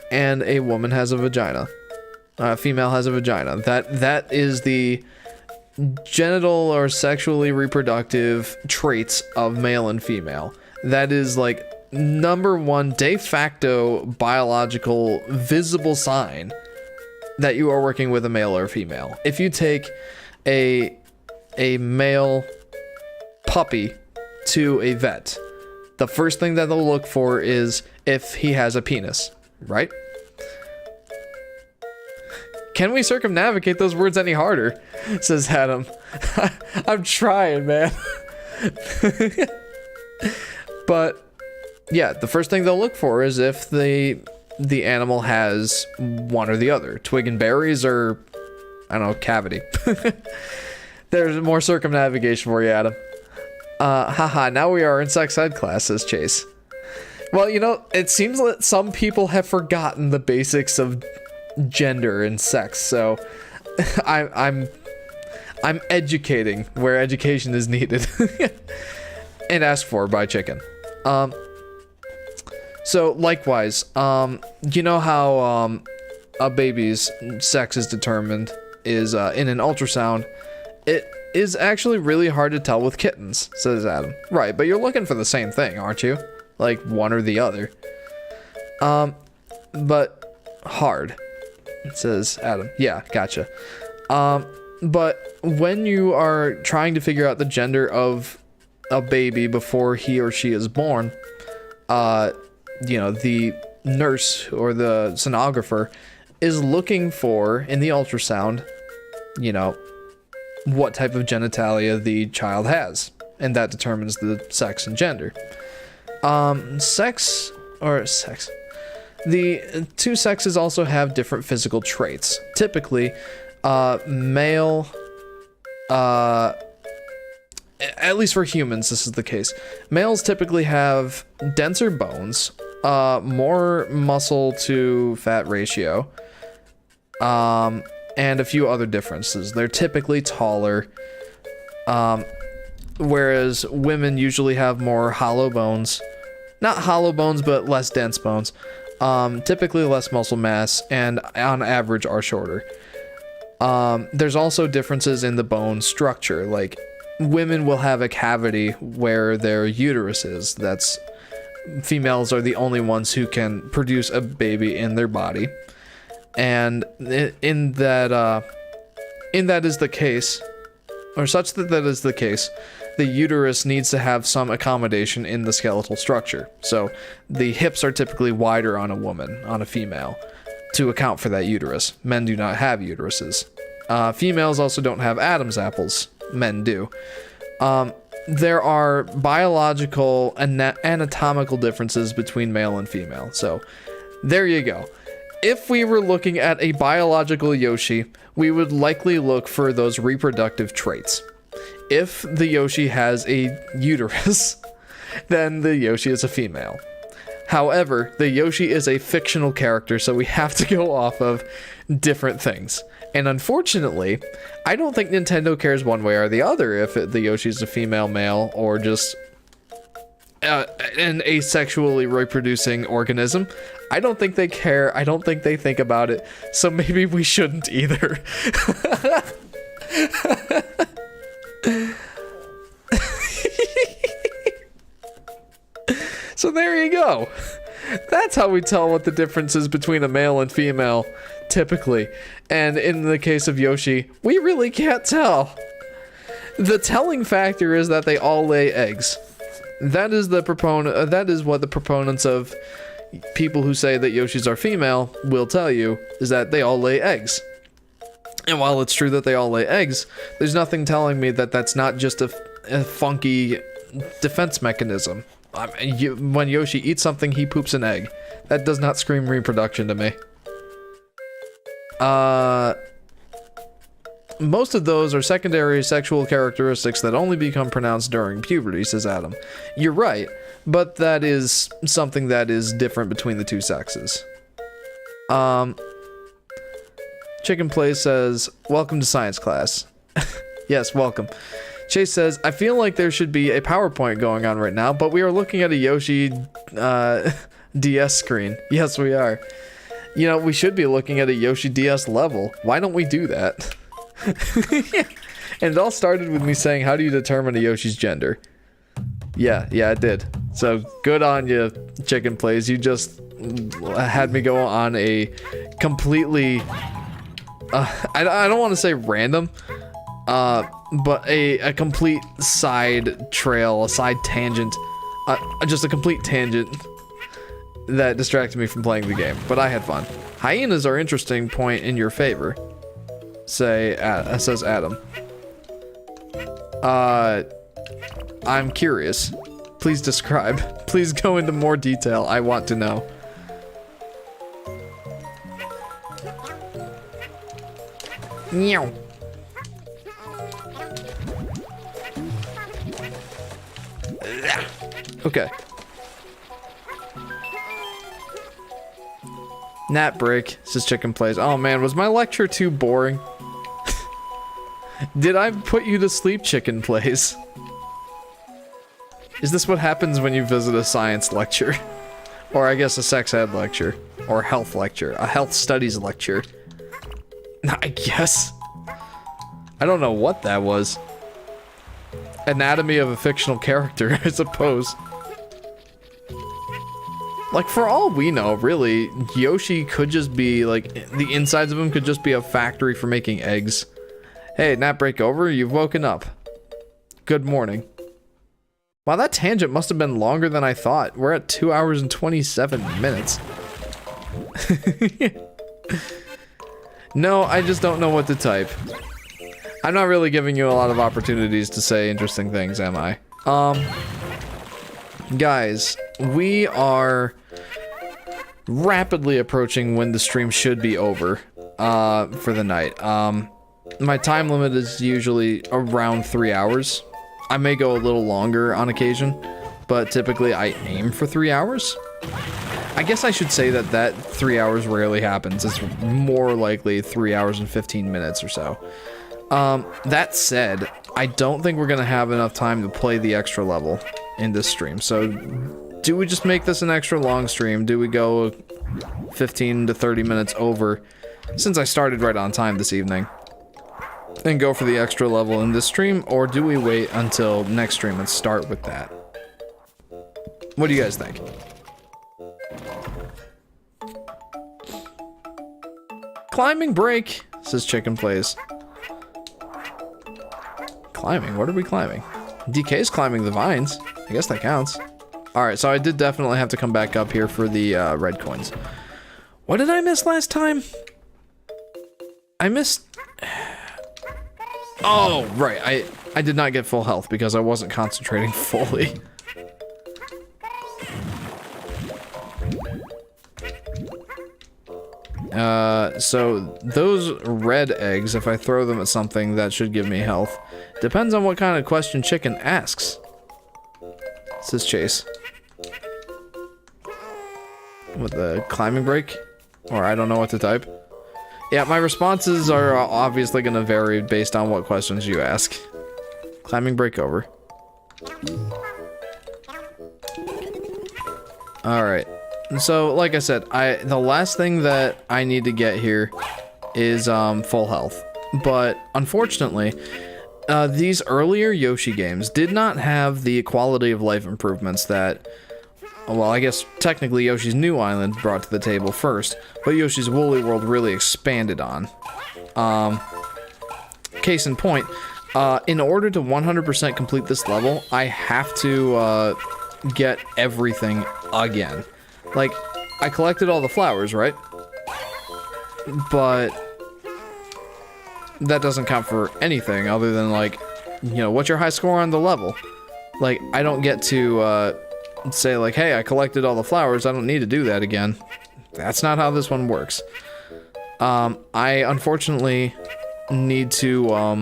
and a woman has a vagina. A female has a vagina. That is the genital or sexually reproductive traits of male and female. That is like number one de facto biological visible sign that you are working with a male or a female. If you take a male puppy to a vet, the first thing that they'll look for is if he has a penis, right? Can we circumnavigate those words any harder? Says Adam. I'm trying, man. But yeah, the first thing they'll look for is if the animal has one or the other. Twig and berries or, I don't know, cavity. There's more circumnavigation for you, Adam. Haha, now we are in sex ed class, says Chase. Well, you know, it seems that some people have forgotten the basics of gender and sex, so I'm educating where education is needed. And asked for by chicken. So likewise, you know how a baby's sex is determined is in an ultrasound. It is actually really hard to tell with kittens, says Adam. Right, but you're looking for the same thing, aren't you? like one or the other. But hard. It says Adam. Yeah, gotcha. But when you are trying to figure out the gender of a baby before he or she is born, you know, the nurse or the sonographer is looking for, in the ultrasound, you know, what type of genitalia the child has, and that determines the sex and gender. Sex. The two sexes also have different physical traits. Typically, male, at least for humans, this is the case. Males typically have denser bones, more muscle to fat ratio, and a few other differences. They're typically taller, whereas women usually have more hollow bones. Not hollow bones, but less dense bones. Typically less muscle mass, and on average are shorter. There's also differences in the bone structure. Like, women will have a cavity where their uterus is. That's, females are the only ones who can produce a baby in their body. And in that is the case, or such that is the case, the uterus needs to have some accommodation in the skeletal structure. So the hips are typically wider on a woman, on a female, to account for that uterus. Men do not have uteruses. Females also don't have Adam's apples. Men do. There are biological and anatomical differences between male and female. So there you go. If we were looking at a biological Yoshi, we would likely look for those reproductive traits. If the Yoshi has a uterus, then the Yoshi is a female. However, the Yoshi is a fictional character, so we have to go off of different things. And unfortunately, I don't think Nintendo cares one way or the other if the Yoshi is a female, male, or just an asexually reproducing organism. I don't think they care. I don't think they think about it. So maybe we shouldn't either. So there you go. That's how we tell what the difference is between a male and female, typically. And in the case of Yoshi, we really can't tell. The telling factor is that they all lay eggs. That is what the proponents of people who say that Yoshis are female will tell you, is that they all lay eggs. And while it's true that they all lay eggs, there's nothing telling me that that's not just a funky defense mechanism. When Yoshi eats something, he poops an egg. That does not scream reproduction to me. Most of those are secondary sexual characteristics that only become pronounced during puberty, says Adam. You're right, but that is something that is different between the two sexes. Chicken Play says, welcome to science class. Yes, welcome. Chase says, I feel like there should be a PowerPoint going on right now, but we are looking at a Yoshi DS screen. Yes, we are. You know, we should be looking at a Yoshi DS level. Why don't we do that? And it all started with me saying, how do you determine a Yoshi's gender? Yeah, it did. So good on you, Chicken Plays. You just had me go on a completely I don't want to say random, but a complete side trail, a side tangent, just a complete tangent that distracted me from playing the game. But I had fun. Hyenas are interesting point in your favor, says Adam. I'm curious. Please describe. Please go into more detail. I want to know. Meow. Okay. Nap break, says Chicken Plays. Oh man, was my lecture too boring? Did I put you to sleep, Chicken Plays? Is this what happens when you visit a science lecture? Or I guess a sex ed lecture. Or health lecture. A health studies lecture. I guess. I don't know what that was. Anatomy of a fictional character, I suppose. Like, for all we know, really, Yoshi could just be, like, the insides of him could just be a factory for making eggs. Hey, nap break over? You've woken up. Good morning. Wow, that tangent must have been longer than I thought. We're at 2 hours and 27 minutes. No, I just don't know what to type. I'm not really giving you a lot of opportunities to say interesting things, am I? Guys, we are rapidly approaching when the stream should be over, for the night. My time limit is usually around 3 hours. I may go a little longer on occasion, but typically I aim for 3 hours. I guess I should say that 3 hours rarely happens. It's more likely 3 hours and 15 minutes or so. That said, I don't think we're gonna have enough time to play the extra level in this stream. So, do we just make this an extra long stream? Do we go 15 to 30 minutes over, since I started right on time this evening, and go for the extra level in this stream? Or do we wait until next stream and start with that? What do you guys think? Climbing break, says Chicken Plays. Climbing? What are we climbing? DK's climbing the vines. I guess that counts. Alright, so I did definitely have to come back up here for the red coins. What did I miss last time? I missed... Oh, right. I did not get full health because I wasn't concentrating fully. So those red eggs, if I throw them at something, that should give me health. Depends on what kind of question Chicken asks. Says Chase. With the climbing break? Or I don't know what to type. Yeah, my responses are obviously going to vary based on what questions you ask. Climbing break over. Alright. So, like I said, the last thing that I need to get here is full health. But, unfortunately, these earlier Yoshi games did not have the quality of life improvements that, well, I guess technically Yoshi's New Island brought to the table first, but Yoshi's Woolly World really expanded on. Case in point, in order to 100% complete this level, I have to get everything again. Like, I collected all the flowers, right? But that doesn't count for anything other than, like, you know, what's your high score on the level? Like, I don't get to say, like, hey, I collected all the flowers, I don't need to do that again. That's not how this one works. I unfortunately need to,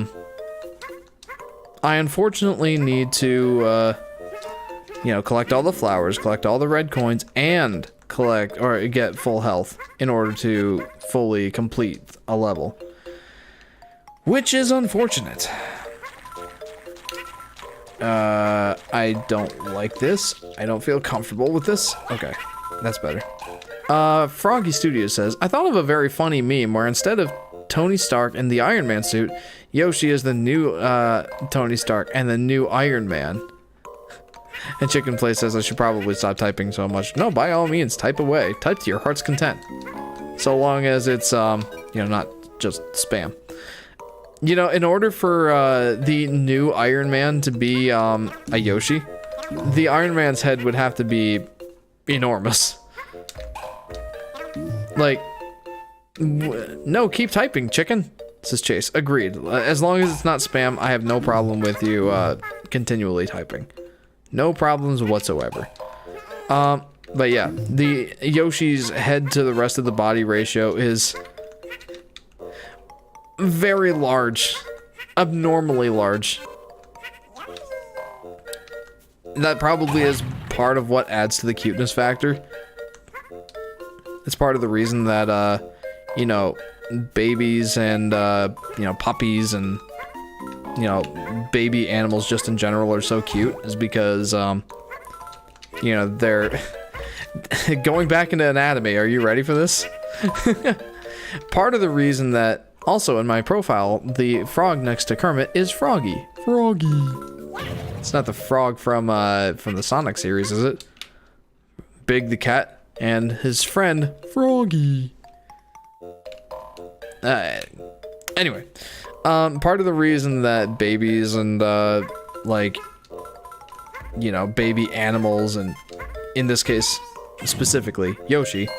you know, collect all the flowers, collect all the red coins, and collect, or get full health in order to fully complete a level. Which is unfortunate. I don't like this. I don't feel comfortable with this. Okay, that's better. Froggy Studio says, I thought of a very funny meme where instead of Tony Stark in the Iron Man suit, Yoshi is the new, Tony Stark and the new Iron Man. And Chicken Play says I should probably stop typing so much. No, by all means, type away. Type to your heart's content. So long as it's, you know, not just spam. You know, in order for, the new Iron Man to be, a Yoshi, the Iron Man's head would have to be enormous. Like, no, keep typing, Chicken, says Chase. Agreed. As long as it's not spam, I have no problem with you, continually typing. No problems whatsoever. But yeah, the Yoshi's head to the rest of the body ratio is very large. Abnormally large. That probably is part of what adds to the cuteness factor. It's part of the reason that, you know, babies and, you know, puppies and, you know, baby animals just in general are so cute, is because, you know, they're... Going back into anatomy, are you ready for this? Part of the reason that, also in my profile, the frog next to Kermit is Froggy. Froggy. It's not the frog from the Sonic series, is it? Big the cat? and his friend Froggy. Anyway, part of the reason that babies and like, you know, baby animals, and in this case specifically Yoshi,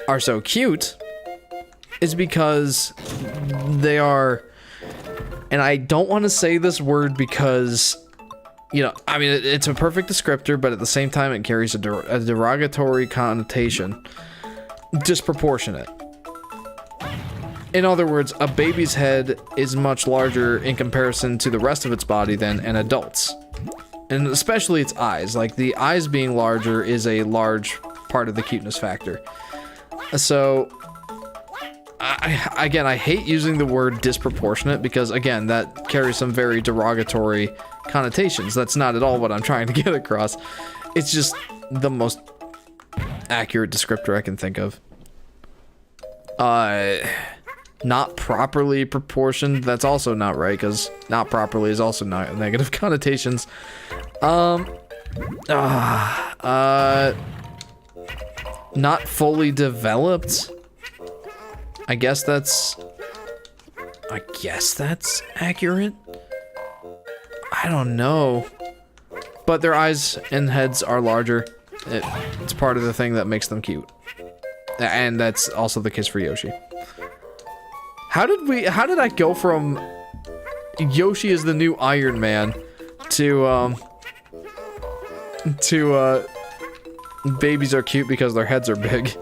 are so cute is because they are, and I don't want to say this word because, you know, I mean, it's a perfect descriptor, but at the same time it carries a derogatory connotation. Disproportionate. In other words, a baby's head is much larger in comparison to the rest of its body than an adult's. And especially its eyes. Like, the eyes being larger is a large part of the cuteness factor. So, I hate using the word disproportionate because, again, that carries some very derogatory connotations. That's not at all what I'm trying to get across. It's just the most accurate descriptor I can think of. Not properly proportioned, that's also not right, because not properly is also not negative connotations. Not fully developed. I guess that's accurate. I don't know. But their eyes and heads are larger. It's part of the thing that makes them cute. And that's also the case for Yoshi. How did I go from Yoshi is the new Iron Man to babies are cute because their heads are big?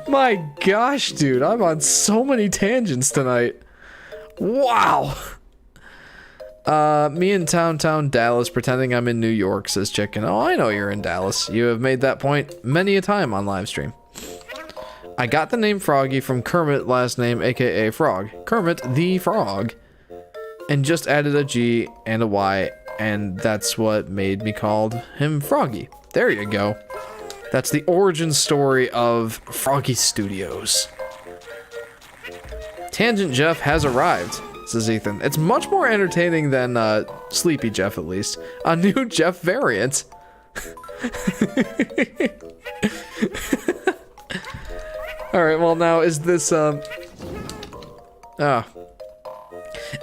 My gosh, dude, I'm on so many tangents tonight. Wow. Me in Town Dallas pretending I'm in New York, says Chicken. Oh, I know you're in Dallas. You have made that point many a time on Livestream. I got the name Froggy from Kermit, last name aka Frog. Kermit the Frog. And just added a G and a Y, and that's what made me called him Froggy. There you go. That's the origin story of Froggy Studios. Tangent Jeff has arrived, says Ethan. It's much more entertaining than Sleepy Jeff, at least. A new Jeff variant. Alright, well now, is this,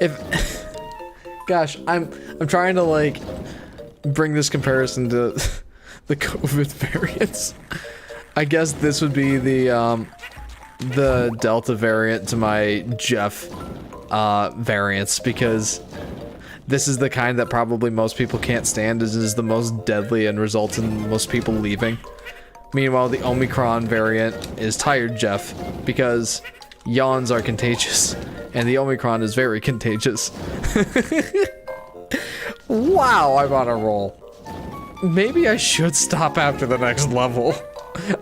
if... Gosh, I'm trying to, like, bring this comparison to the COVID variants. I guess this would be the Delta variant to my Jeff variants, because this is the kind that probably most people can't stand. This is the most deadly and results in most people leaving. Meanwhile, the Omicron variant is Tired Jeff, because yawns are contagious, and the Omicron is very contagious. Wow, I'm on a roll. Maybe I should stop after the next level.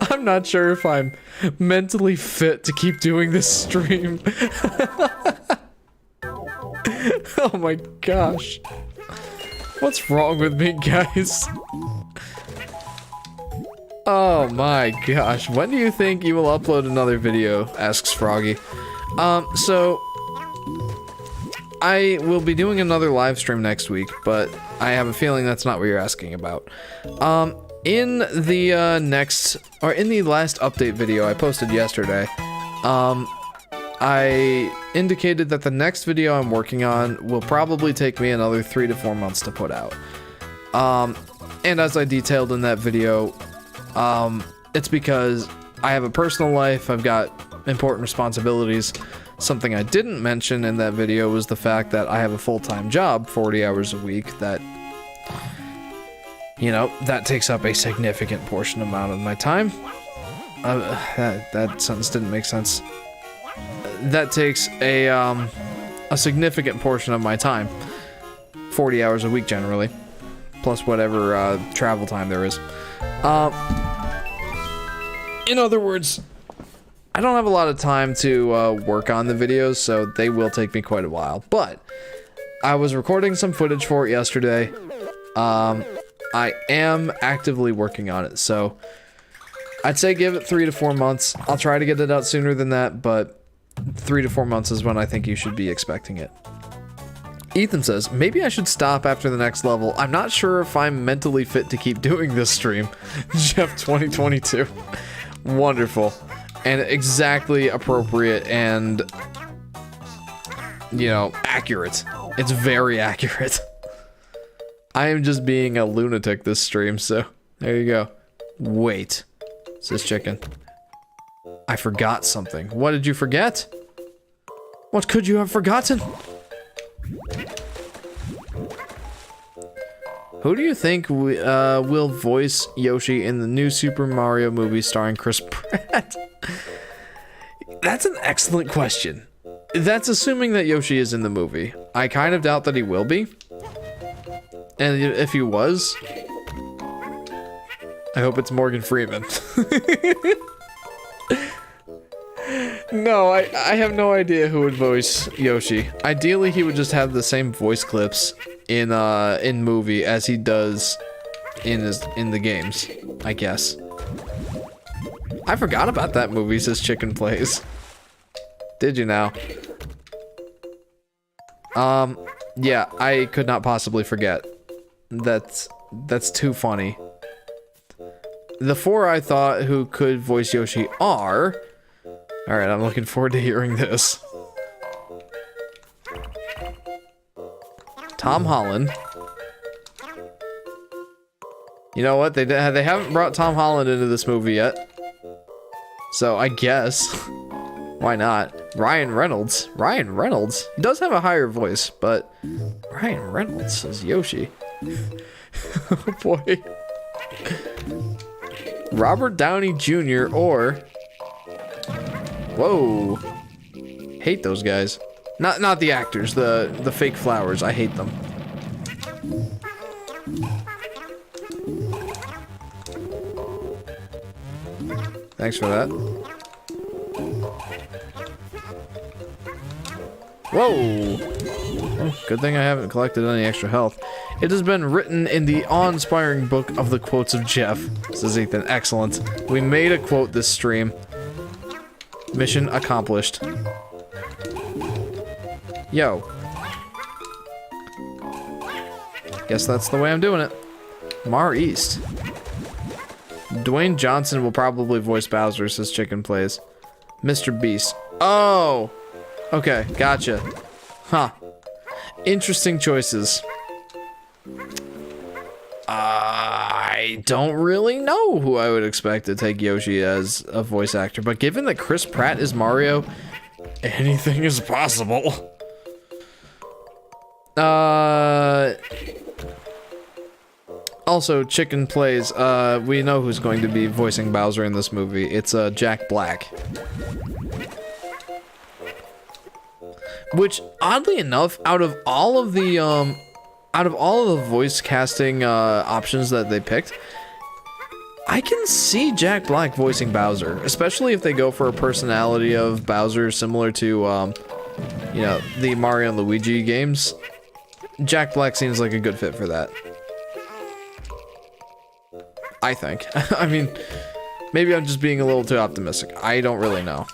I'm not sure if I'm mentally fit to keep doing this stream. Oh my gosh. What's wrong with me, guys? Oh my gosh. When do you think you will upload another video? Asks Froggy. So I will be doing another live stream next week, but I have a feeling that's not what you're asking about. In the in the last update video I posted yesterday, I indicated that the next video I'm working on will probably take me another 3 to 4 months to put out. And as I detailed in that video, it's because I have a personal life, I've got important responsibilities. Something I didn't mention in that video was the fact that I have a full-time job, 40 hours a week, that, you know, that takes up a significant portion amount of my time. That sentence didn't make sense. That takes a significant portion of my time. 40 hours a week generally. Plus whatever travel time there is. In other words, I don't have a lot of time to work on the videos, so they will take me quite a while. But I was recording some footage for it yesterday. I am actively working on it, so I'd say give it 3 to 4 months. I'll try to get it out sooner than that, but 3 to 4 months is when I think you should be expecting it. Ethan says, maybe I should stop after the next level. I'm not sure if I'm mentally fit to keep doing this stream. Jeff 2022. Wonderful. And exactly appropriate and, you know, accurate. It's very accurate. I am just being a lunatic this stream, so there you go. Wait, says Chicken. I forgot something. What did you forget? What could you have forgotten? Who do you think will voice Yoshi in the new Super Mario movie starring Chris Pratt? That's an excellent question. That's assuming that Yoshi is in the movie. I kind of doubt that he will be. And if he was, I hope it's Morgan Freeman. No, I have no idea who would voice Yoshi. Ideally, he would just have the same voice clips in movie as he does in the games, I guess. I forgot about that movie, says Chicken Plays. Did you now? Yeah, I could not possibly forget. That's too funny. The 4 I thought who could voice Yoshi are... Alright, I'm looking forward to hearing this. Tom Holland. You know what? They haven't brought Tom Holland into this movie yet. So I guess. Why not? Ryan Reynolds. Ryan Reynolds? He does have a higher voice, but... Ryan Reynolds is Yoshi. Oh boy. Robert Downey Jr. or... Whoa. Hate those guys. Not the actors, the fake flowers. I hate them. Thanks for that. Whoa! Oh, good thing I haven't collected any extra health. It has been written in the awe-inspiring book of the quotes of Jeff, says Ethan. Excellent. We made a quote this stream. Mission accomplished. Yo. Guess that's the way I'm doing it. Mar East. Dwayne Johnson will probably voice Bowser, says Chicken Plays. Mr. Beast. Oh! Okay, gotcha. Huh. Interesting choices. I don't really know who I would expect to take Yoshi as a voice actor, but given that Chris Pratt is Mario, anything is possible. Also, Chicken Plays, we know who's going to be voicing Bowser in this movie. It's, Jack Black. Which, oddly enough, out of all of the voice casting, options that they picked, I can see Jack Black voicing Bowser, especially if they go for a personality of Bowser similar to, you know, the Mario and Luigi games. Jack Black seems like a good fit for that. I think. I mean, maybe I'm just being a little too optimistic. I don't really know.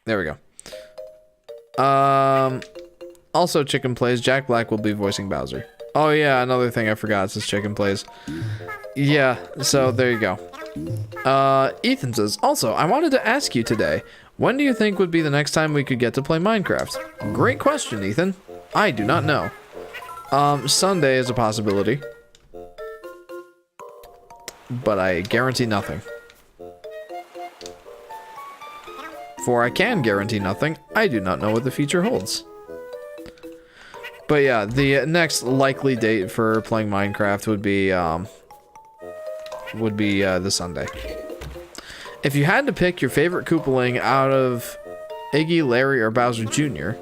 There we go. Also, Chicken Plays, Jack Black will be voicing Bowser. Oh yeah, another thing I forgot says Chicken Plays. Yeah, so there you go. Ethan says, also, I wanted to ask you today, when do you think would be the next time we could get to play Minecraft? Great question, Ethan. I do not know. Sunday is a possibility. But I guarantee nothing. For I can guarantee nothing, I do not know what the future holds. But yeah, the next likely date for playing Minecraft would be the Sunday. If you had to pick your favorite Koopaling out of Iggy, Larry, or Bowser Jr.,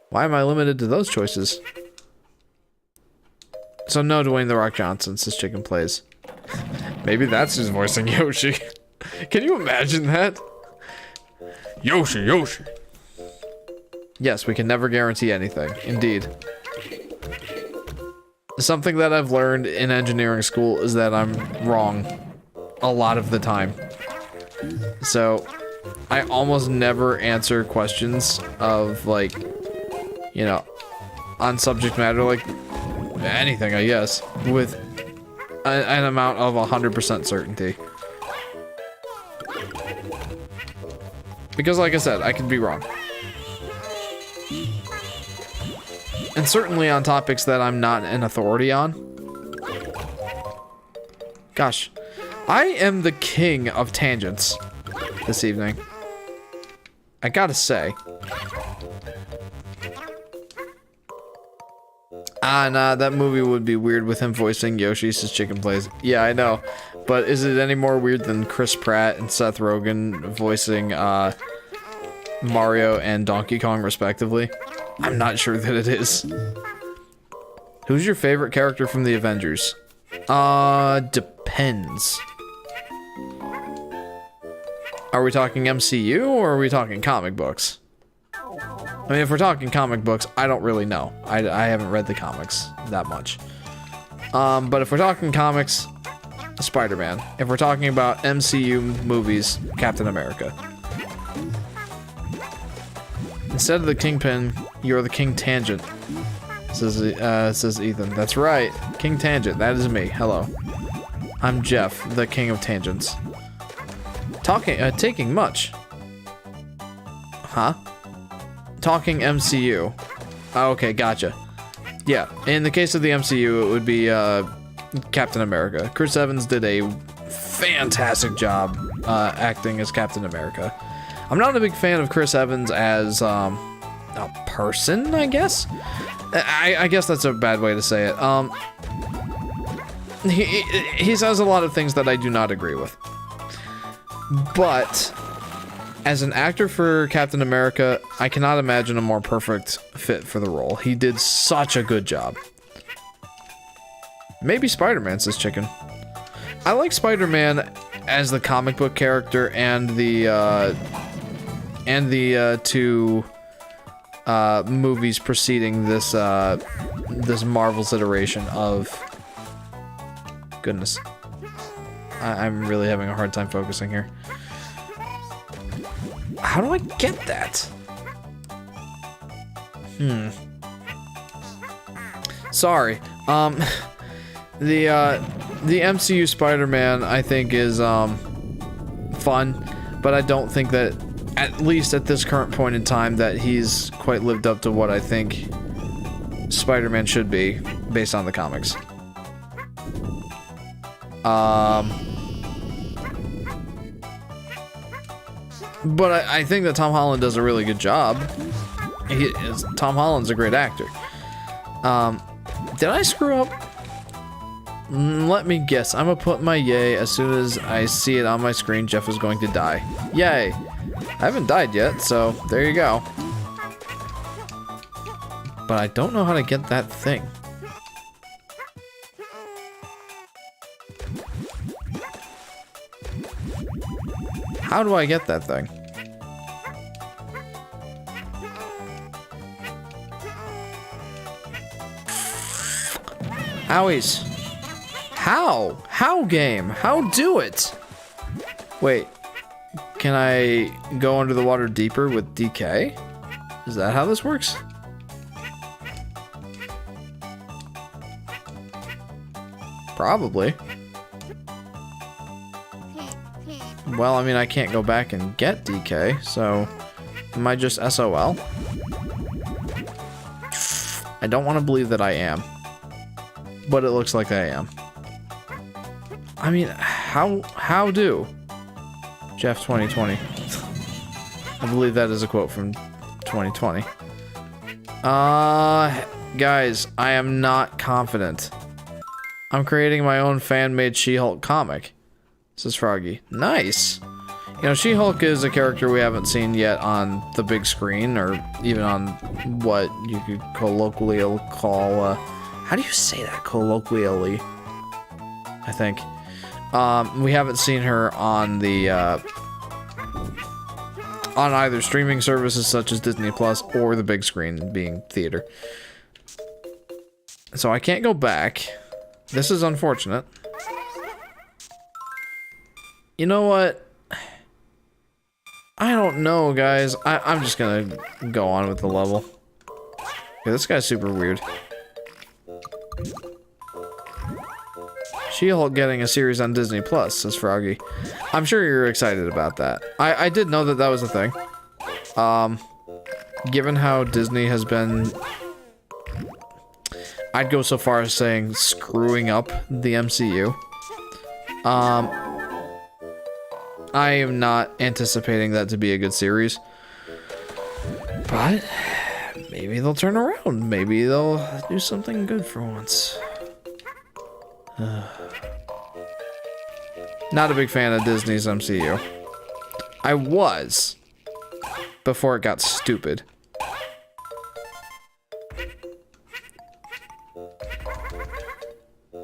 why am I limited to those choices? So no Dwayne The Rock Johnson, says Chicken Plays. Maybe that's who's voicing Yoshi. Can you imagine that? Yoshi, Yoshi. Yes, we can never guarantee anything. Indeed. Something that I've learned in engineering school is that I'm wrong a lot of the time. So, I almost never answer questions of, like, you know, on subject matter like anything, I guess, with an amount of 100% certainty. Because like I said, I could be wrong. And certainly on topics that I'm not an authority on. Gosh, I am the king of tangents this evening. I gotta say. Nah, that movie would be weird with him voicing Yoshi says chicken plays. Yeah, I know. But is it any more weird than Chris Pratt and Seth Rogen voicing Mario and Donkey Kong respectively? I'm not sure that it is. Who's your favorite character from the Avengers? Depends. Are we talking MCU or are we talking comic books? I mean, if we're talking comic books, I don't really know. I haven't read the comics that much. But if we're talking comics, Spider-Man. If we're talking about MCU movies, Captain America. Instead of the Kingpin, you're the King Tangent. Says Ethan. That's right. King Tangent. That is me. Hello. I'm Jeff, the King of Tangents. Taking much. Huh? Talking MCU. Oh, okay, gotcha. Yeah, in the case of the MCU, it would be Captain America. Chris Evans did a fantastic job acting as Captain America. I'm not a big fan of Chris Evans as a person, I guess? I guess that's a bad way to say it. He says a lot of things that I do not agree with. But as an actor for Captain America, I cannot imagine a more perfect fit for the role. He did such a good job. Maybe Spider-Man, says Chicken. I like Spider-Man as the comic book character and the two movies preceding this this Marvel's iteration of. Goodness, I'm really having a hard time focusing here. How do I get that? Sorry. The MCU Spider-Man I think is fun, but I don't think that, at least at this current point in time, that he's quite lived up to what I think Spider-Man should be based on the comics. But I think that Tom Holland does a really good job. Tom Holland's a great actor. Did I screw up? Let me guess. I'm gonna put my yay as soon as I see it on my screen. Jeff is going to die. Yay! I haven't died yet, so there you go. But I don't know how to get that thing. How do I get that thing? Owies. How? How, game? How do it? Wait. Can I go under the water deeper with DK? Is that how this works? Probably. Well, I mean, I can't go back and get DK, so am I just SOL? I don't want to believe that I am, but it looks like I am. I mean, how do? Jeff 2020. I believe that is a quote from 2020. Guys, I am not confident. I'm creating my own fan-made She-Hulk comic. Says Froggy. Nice. You know, She-Hulk is a character we haven't seen yet on the big screen, or even on what you could colloquially call, how do you say that? Colloquially, I think. We haven't seen her on the, on either streaming services such as Disney Plus or the big screen, being theater. So I can't go back. This is unfortunate. You know what? I don't know, guys. I'm just gonna go on with the level. Yeah, this guy's super weird. She-Hulk getting a series on Disney Plus, says Froggy. I'm sure you're excited about that. I did know that that was a thing. Given how Disney has been... I'd go so far as saying screwing up the MCU. I am not anticipating that to be a good series. But maybe they'll turn around. Maybe they'll do something good for once. Not a big fan of Disney's MCU. I was before it got stupid.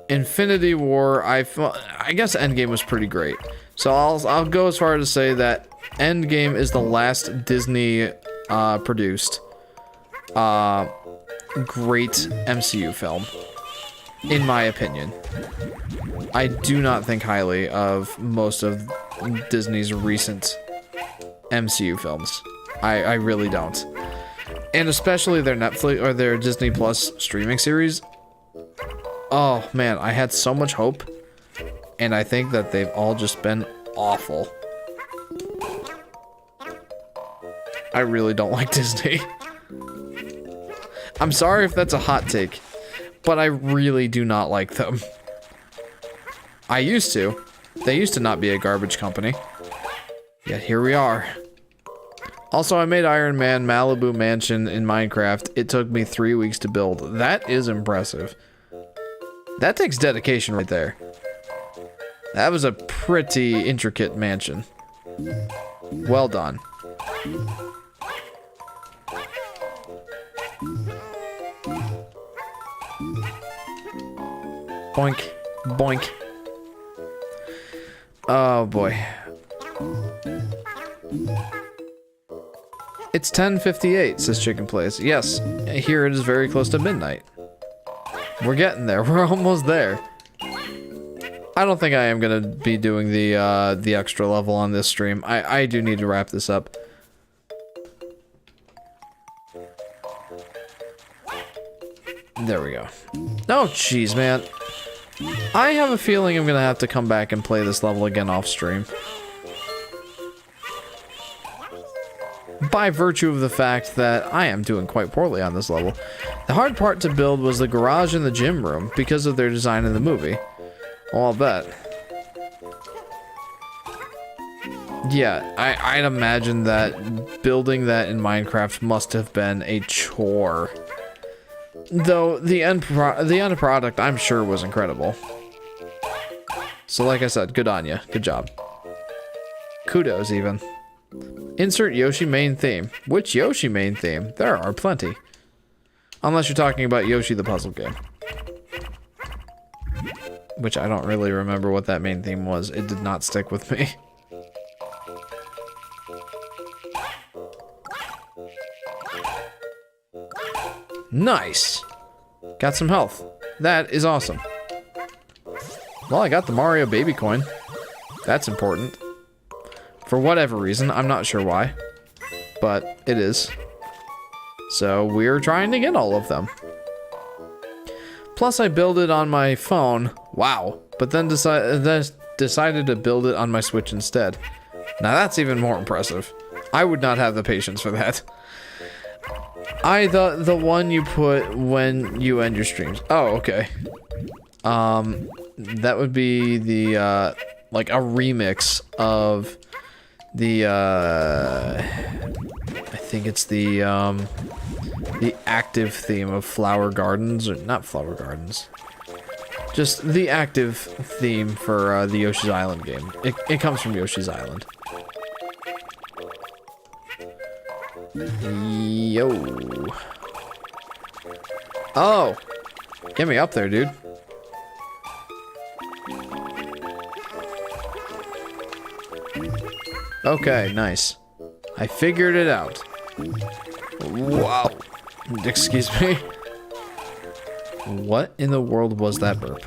Infinity War, I guess Endgame was pretty great. So I'll go as far as to say that Endgame is the last Disney produced great MCU film, in my opinion. I do not think highly of most of Disney's recent MCU films. I really don't. And especially their Netflix or their Disney Plus streaming series. Oh man, I had so much hope, and I think that they've all just been awful. I really don't like Disney. I'm sorry if that's a hot take, but I really do not like them. I used to. They used to not be a garbage company. Yet here we are. Also, I made Iron Man Malibu Mansion in Minecraft. It took me 3 weeks to build. That is impressive. That takes dedication right there. That was a pretty intricate mansion. Well done. Boink. Boink. Oh boy. It's 10:58, says Chicken Place. Yes, here it is very close to midnight. We're getting there. We're almost there. I don't think I am gonna be doing the extra level on this stream. I do need to wrap this up. There we go. Oh, jeez, man. I have a feeling I'm gonna have to come back and play this level again off stream. By virtue of the fact that I am doing quite poorly on this level. The hard part to build was the garage and the gym room because of their design in the movie. Well, I'll bet. Yeah, I'd imagine that building that in Minecraft must have been a chore. Though the end product, I'm sure, was incredible. So like I said, good on you. Good job. Kudos, even. Insert Yoshi main theme. Which Yoshi main theme? There are plenty. Unless you're talking about Yoshi the Puzzle Game. Which I don't really remember what that main theme was. It did not stick with me. Nice! Got some health. That is awesome. Well, I got the Mario baby coin. That's important. For whatever reason, I'm not sure why. But it is. So we're trying to get all of them. Plus I built it on my phone. Wow. But then decided to build it on my Switch instead. Now that's even more impressive. I would not have the patience for that. The one you put when you end your streams. Oh, okay. That would be the, like a remix of the, I think it's the active theme of Flower Gardens, or not Flower Gardens. Just the active theme for, the Yoshi's Island game. It comes from Yoshi's Island. Yo. Oh! Get me up there, dude. Okay, nice. I figured it out. Wow. Excuse me? What in the world was that burp?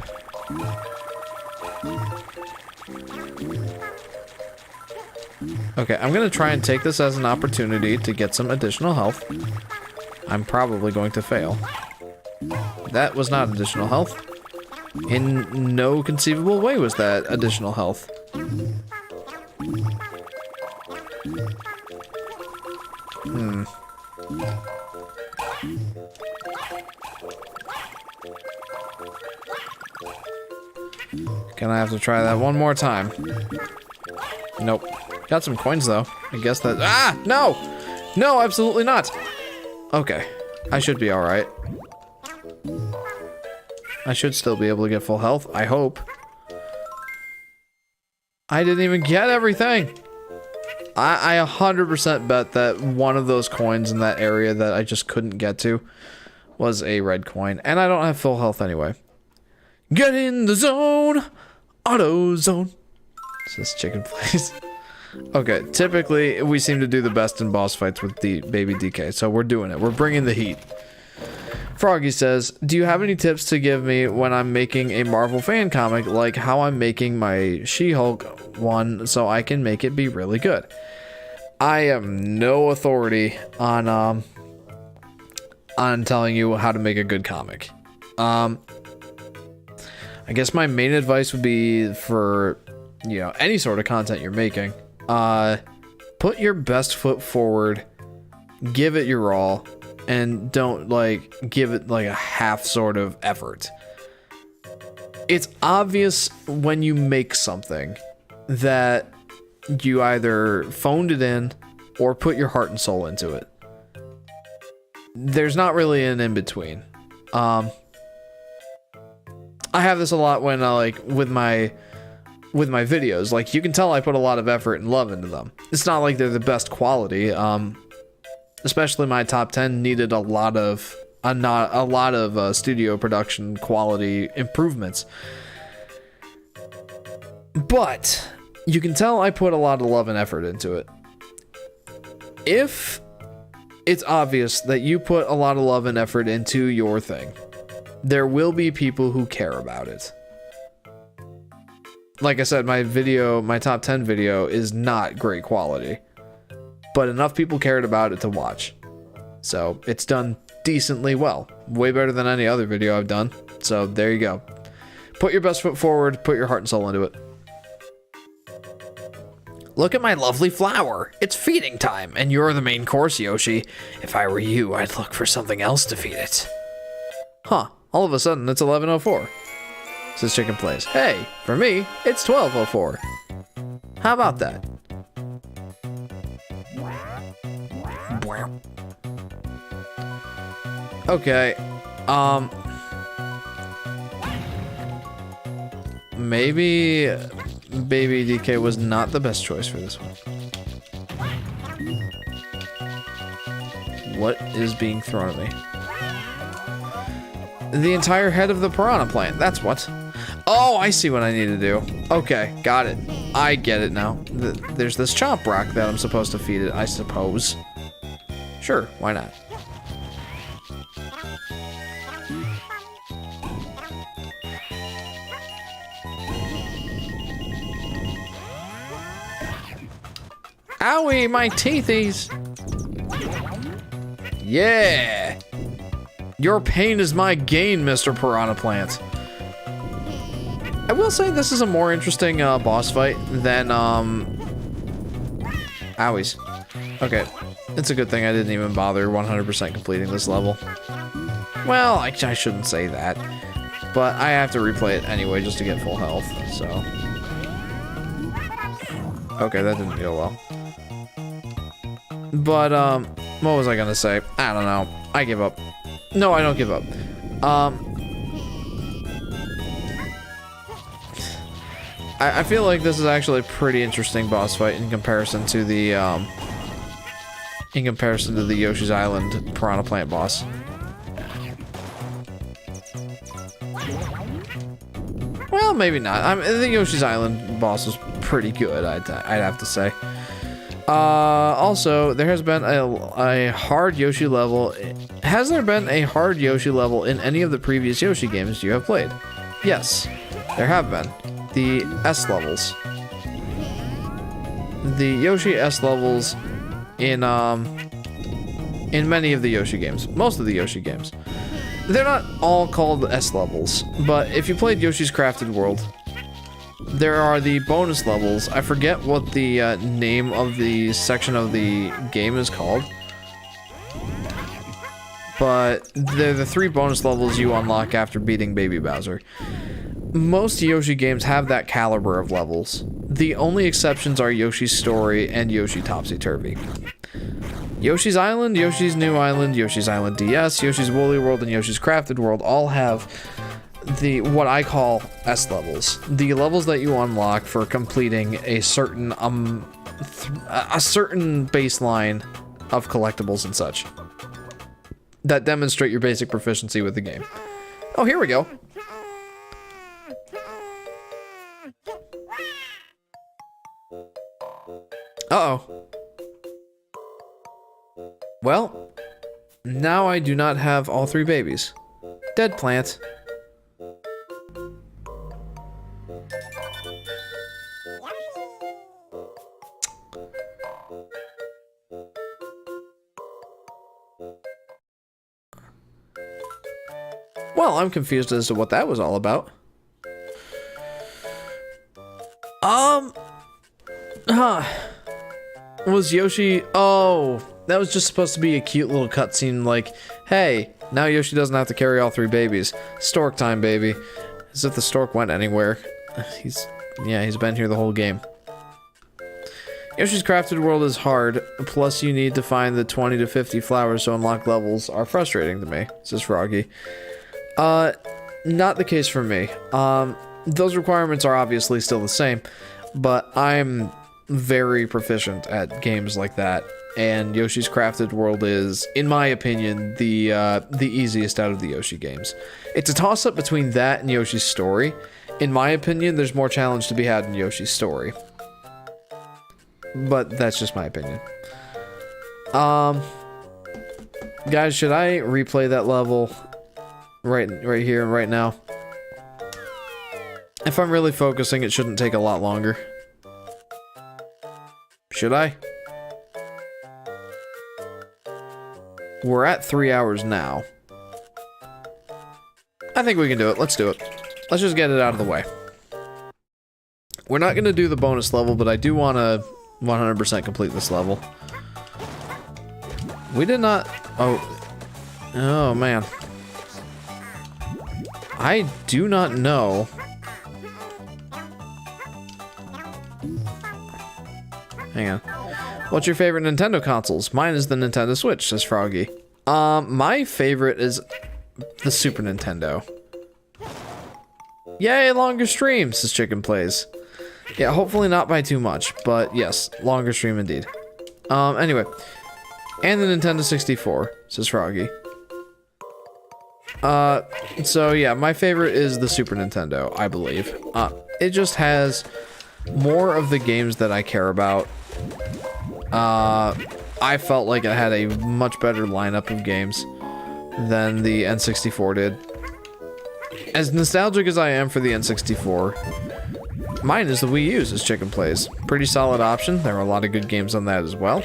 Okay, I'm gonna try and take this as an opportunity to get some additional health. I'm probably going to fail. That was not additional health. In no conceivable way was that additional health. Gonna have to try that one more time. Nope. Got some coins though. I guess that. Ah! No! No, absolutely not! Okay. I should be alright. I should still be able to get full health. I hope. I didn't even get everything! I 100% bet that one of those coins in that area that I just couldn't get to was a red coin. And I don't have full health anyway. Get in the zone! Auto zone. Is this chicken place? Okay, typically we seem to do the best in boss fights with the baby DK, so we're doing it. We're bringing the heat. Froggy says, do you have any tips to give me when I'm making a Marvel fan comic, like how I'm making my She-Hulk one so I can make it be really good? I am no authority on telling you how to make a good comic. I guess my main advice would be for, you know, any sort of content you're making. Put your best foot forward, give it your all, and don't, like, give it, like, a half sort of effort. It's obvious when you make something that you either phoned it in or put your heart and soul into it. There's not really an in-between. I have this a lot when, like, with my videos. Like, you can tell I put a lot of effort and love into them. It's not like they're the best quality. Especially my top 10 needed a lot of studio production quality improvements. But you can tell I put a lot of love and effort into it. If it's obvious that you put a lot of love and effort into your thing, there will be people who care about it. Like I said, my top 10 video is not great quality, but enough people cared about it to watch. So it's done decently well. Way better than any other video I've done. So there you go. Put your best foot forward, put your heart and soul into it. Look at my lovely flower. It's feeding time, and you're the main course, Yoshi. If I were you, I'd look for something else to feed it. Huh, all of a sudden it's 11:04. Says Chicken Plays. Hey, for me, it's 12:04. How about that? Okay, maybe Baby DK was not the best choice for this one. What is being thrown at me? The entire head of the piranha plant, that's what. Oh, I see what I need to do. Okay, got it. I get it now. There's this chomp rock that I'm supposed to feed it, I suppose. Sure, why not? Owie, my teethies! Yeah! Your pain is my gain, Mr. Piranha Plant. I will say this is a more interesting boss fight than, Owies. Okay, it's a good thing I didn't even bother 100% completing this level. Well, I shouldn't say that, but I have to replay it anyway just to get full health, so... Okay, that didn't go well. But, what was I gonna say? I don't know. I give up. No, I don't give up. I feel like this is actually a pretty interesting boss fight in comparison to the, Yoshi's Island Piranha Plant boss. Well, maybe not. The Yoshi's Island boss was pretty good, I'd have to say. Also, there has been a hard Yoshi level. Has there been a hard Yoshi level in any of the previous Yoshi games you have played? Yes, there have been. The S levels. The Yoshi S levels in in many of the Yoshi games. Most of the Yoshi games. They're not all called S levels, but if you played Yoshi's Crafted World, there are the bonus levels. I forget what the name of the section of the game is called, but they're the 3 bonus levels you unlock after beating Baby Bowser. Most Yoshi games have that caliber of levels. The only exceptions are Yoshi's Story and Yoshi Topsy-Turvy. Yoshi's Island, Yoshi's New Island, Yoshi's Island DS, Yoshi's Woolly World, and Yoshi's Crafted World all have the what I call S levels. The levels that you unlock for completing a certain baseline of collectibles and such that demonstrate your basic proficiency with the game. Oh, here we go. Uh-oh. Well, now I do not have all 3 babies. Dead plant. Well, I'm confused as to what that was all about. Was Yoshi... Oh, that was just supposed to be a cute little cutscene like, hey, now Yoshi doesn't have to carry all 3 babies. Stork time, baby. As if the stork went anywhere. He's been here the whole game. Yoshi's Crafted World is hard, plus you need to find the 20 to 50 flowers to unlock levels are frustrating to me, says Froggy. Not the case for me. Those requirements are obviously still the same, but I'm very proficient at games like that, and Yoshi's Crafted World is, in my opinion, the easiest out of the Yoshi games. It's a toss-up between that and Yoshi's Story. In my opinion, there's more challenge to be had in Yoshi's Story. But that's just my opinion. Guys, should I replay that level right here and right now? If I'm really focusing, it shouldn't take a lot longer. Should I? We're at 3 hours now. I think we can do it. Let's do it. Let's just get it out of the way. We're not going to do the bonus level, but I do want to 100% complete this level. We did not... Oh, man. I do not know... Hang on. What's your favorite Nintendo consoles? Mine is the Nintendo Switch, says Froggy. My favorite is the Super Nintendo. Yay, longer stream, says Chicken Plays. Yeah, hopefully not by too much, but yes, longer stream indeed. Anyway. And the Nintendo 64, says Froggy. So yeah, my favorite is the Super Nintendo, I believe. It just has more of the games that I care about. I felt like it had a much better lineup of games than the N64 did. As nostalgic as I am for the N64, mine is the Wii U, as Chicken Plays. Pretty solid option. There are a lot of good games on that as well.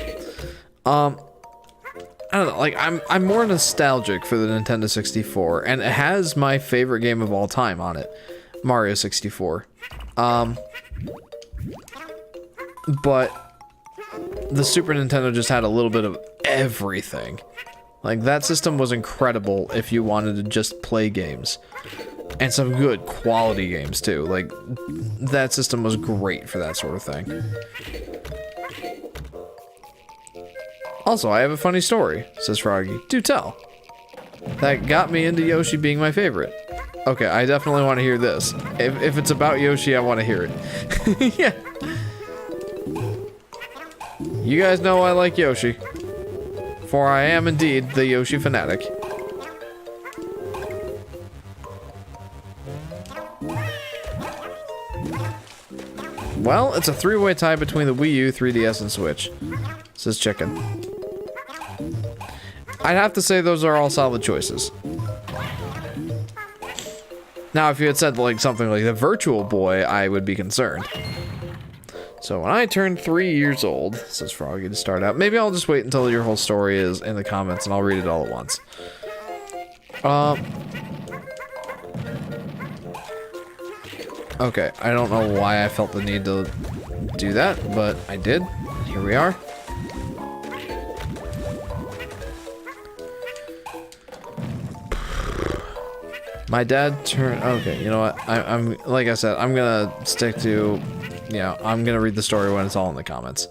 I don't know, like, I'm more nostalgic for the Nintendo 64, and it has my favorite game of all time on it, Mario 64. But the Super Nintendo just had a little bit of everything. Like, that system was incredible if you wanted to just play games. And some good quality games, too. Like, that system was great for that sort of thing. Also, I have a funny story, says Froggy. Do tell. That got me into Yoshi being my favorite. Okay, I definitely want to hear this. If it's about Yoshi, I want to hear it. Yeah. You guys know I like Yoshi. For I am indeed the Yoshi Fanatic. Well, it's a 3-way tie between the Wii U, 3DS, and Switch, says Chicken. I'd have to say those are all solid choices. Now, if you had said like something like the Virtual Boy, I would be concerned. So when I turn 3 years old, says Froggy to start out. Maybe I'll just wait until your whole story is in the comments and I'll read it all at once. Okay, I don't know why I felt the need to do that, but I did. Here we are. My dad turned... Okay, you know what? I'm like I said, I'm gonna stick to... You know, I'm gonna read the story when it's all in the comments.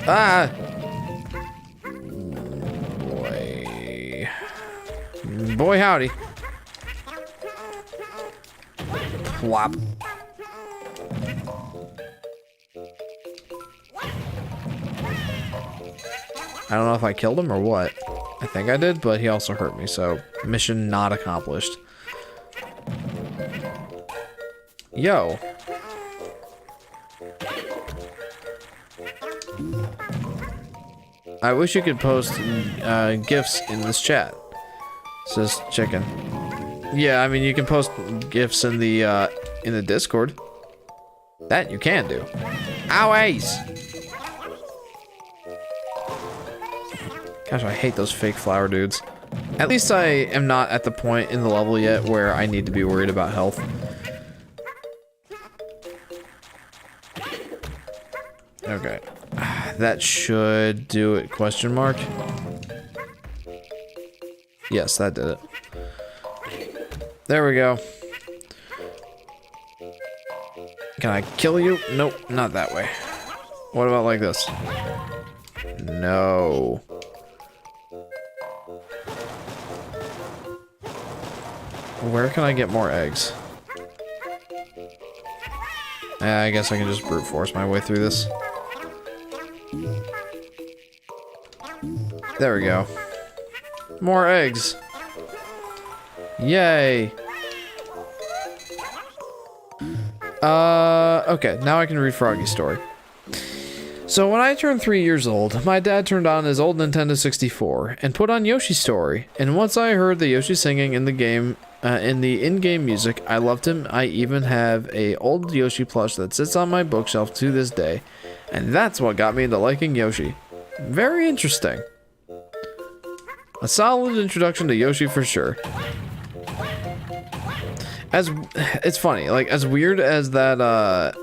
Ah! Boy... Boy howdy. Plop. I don't know if I killed him or what. I think I did, but he also hurt me, so mission not accomplished. Yo. I wish you could post GIFs in this chat. Says Chicken. Yeah, I mean you can post GIFs in the Discord. That you can do. Ow, ace! Gosh, I hate those fake flower dudes. At least I am not at the point in the level yet where I need to be worried about health. Okay. That should do it, question mark. Yes, that did it. There we go. Can I kill you? Nope, not that way. What about like this? No. Where can I get more eggs? I guess I can just brute force my way through this. There we go. More eggs. Yay. Okay, now I can read Froggy's story. So when I turned 3 years old, my dad turned on his old Nintendo 64 and put on Yoshi's story. And once I heard the Yoshi singing in the game, in the in-game music, I loved him. I even have a old Yoshi plush that sits on my bookshelf to this day. And that's what got me into liking Yoshi. Very interesting. A solid introduction to Yoshi for sure. It's funny, like as weird as that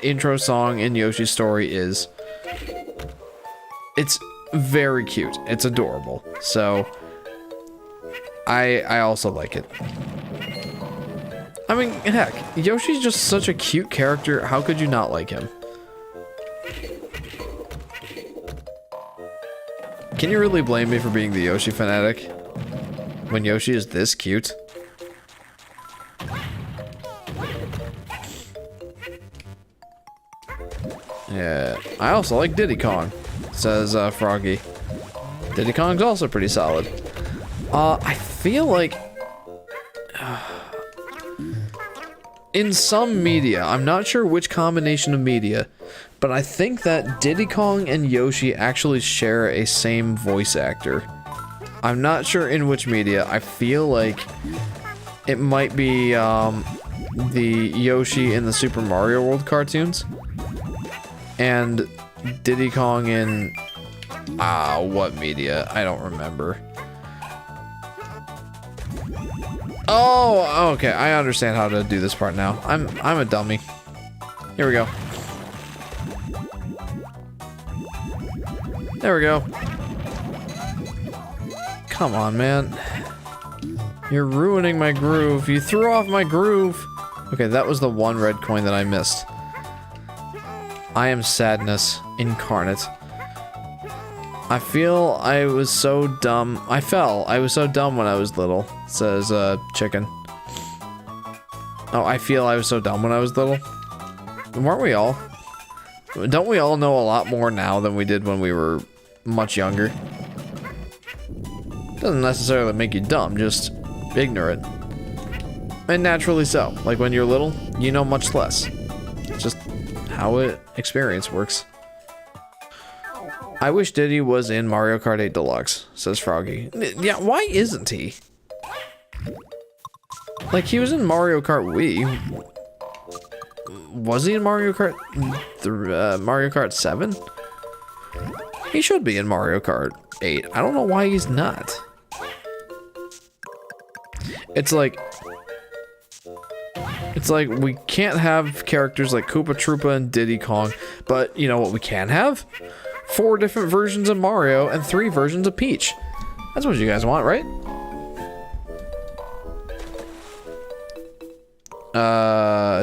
intro song in Yoshi's story is, it's very cute. It's adorable. So I also like it. I mean, heck, Yoshi's just such a cute character. How could you not like him? Can you really blame me for being the Yoshi Fanatic when Yoshi is this cute? Yeah, I also like Diddy Kong, says Froggy. Diddy Kong's also pretty solid. I feel like in some media, I'm not sure which combination of media, but I think that Diddy Kong and Yoshi actually share a same voice actor. I'm not sure in which media. I feel like it might be the Yoshi in the Super Mario World cartoons. And Diddy Kong in what media? I don't remember. Oh, okay. I understand how to do this part now. I'm a dummy. Here we go. There we go. Come on, man. You're ruining my groove. You threw off my groove. Okay, that was the one red coin that I missed. I am sadness incarnate. I feel I was so dumb. I was so dumb when I was little, says Chicken. Oh, I feel I was so dumb when I was little. Weren't we all? Don't we all know a lot more now than we did when we were much younger? Doesn't necessarily make you dumb, just ignorant. And naturally so. Like when you're little, you know much less. It's just how experience works. I wish Diddy was in Mario Kart 8 Deluxe, says Froggy. Yeah, why isn't he? Like, he was in Mario Kart Wii. Was he in Mario Kart? Mario Kart 7? He should be in Mario Kart 8. I don't know why he's not. It's like we can't have characters like Koopa Troopa and Diddy Kong, but you know what we can have? 4 different versions of Mario and 3 versions of Peach. That's what you guys want, right?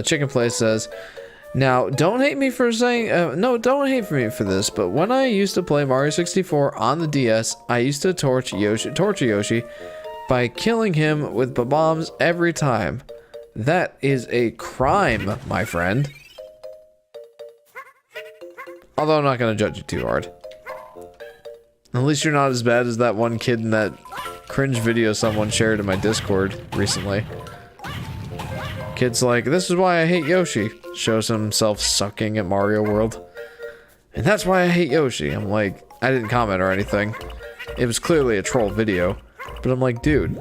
Chicken Place says, now don't hate me for saying, no, don't hate me for this, but when I used to play Mario 64 on the DS, I used to torture Yoshi by killing him with bombs every time. That is a crime, my friend. Although I'm not gonna judge you too hard. At least you're not as bad as that one kid in that cringe video someone shared in my Discord recently. Kid's like, this is why I hate Yoshi. Shows himself sucking at Mario World. And that's why I hate Yoshi. I'm like, I didn't comment or anything. It was clearly a troll video. But I'm like, dude,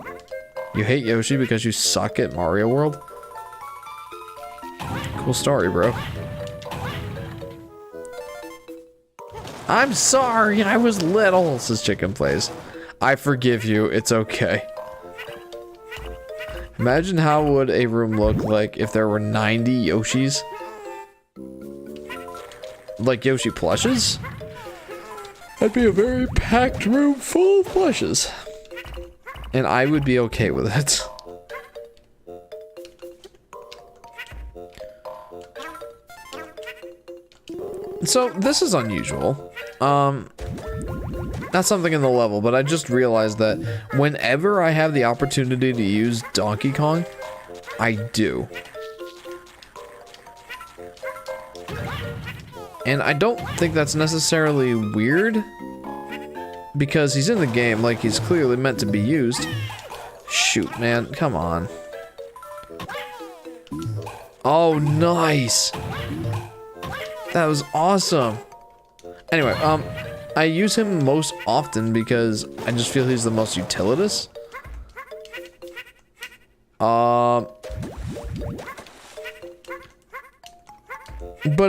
you hate Yoshi because you suck at Mario World? Cool story, bro. I'm sorry, I was little, says Chicken Plays. I forgive you, it's okay. Imagine how would a room look like if there were 90 Yoshis? Like Yoshi plushes? That'd be a very packed room full of plushes. And I would be okay with it. So, this is unusual. Not something in the level, but I just realized that whenever I have the opportunity to use Donkey Kong, I do. And I don't think that's necessarily weird, because he's in the game like he's clearly meant to be used. Shoot, man, come on. Oh, nice. That was awesome. Anyway, I use him most often because I just feel he's the most utilitous. But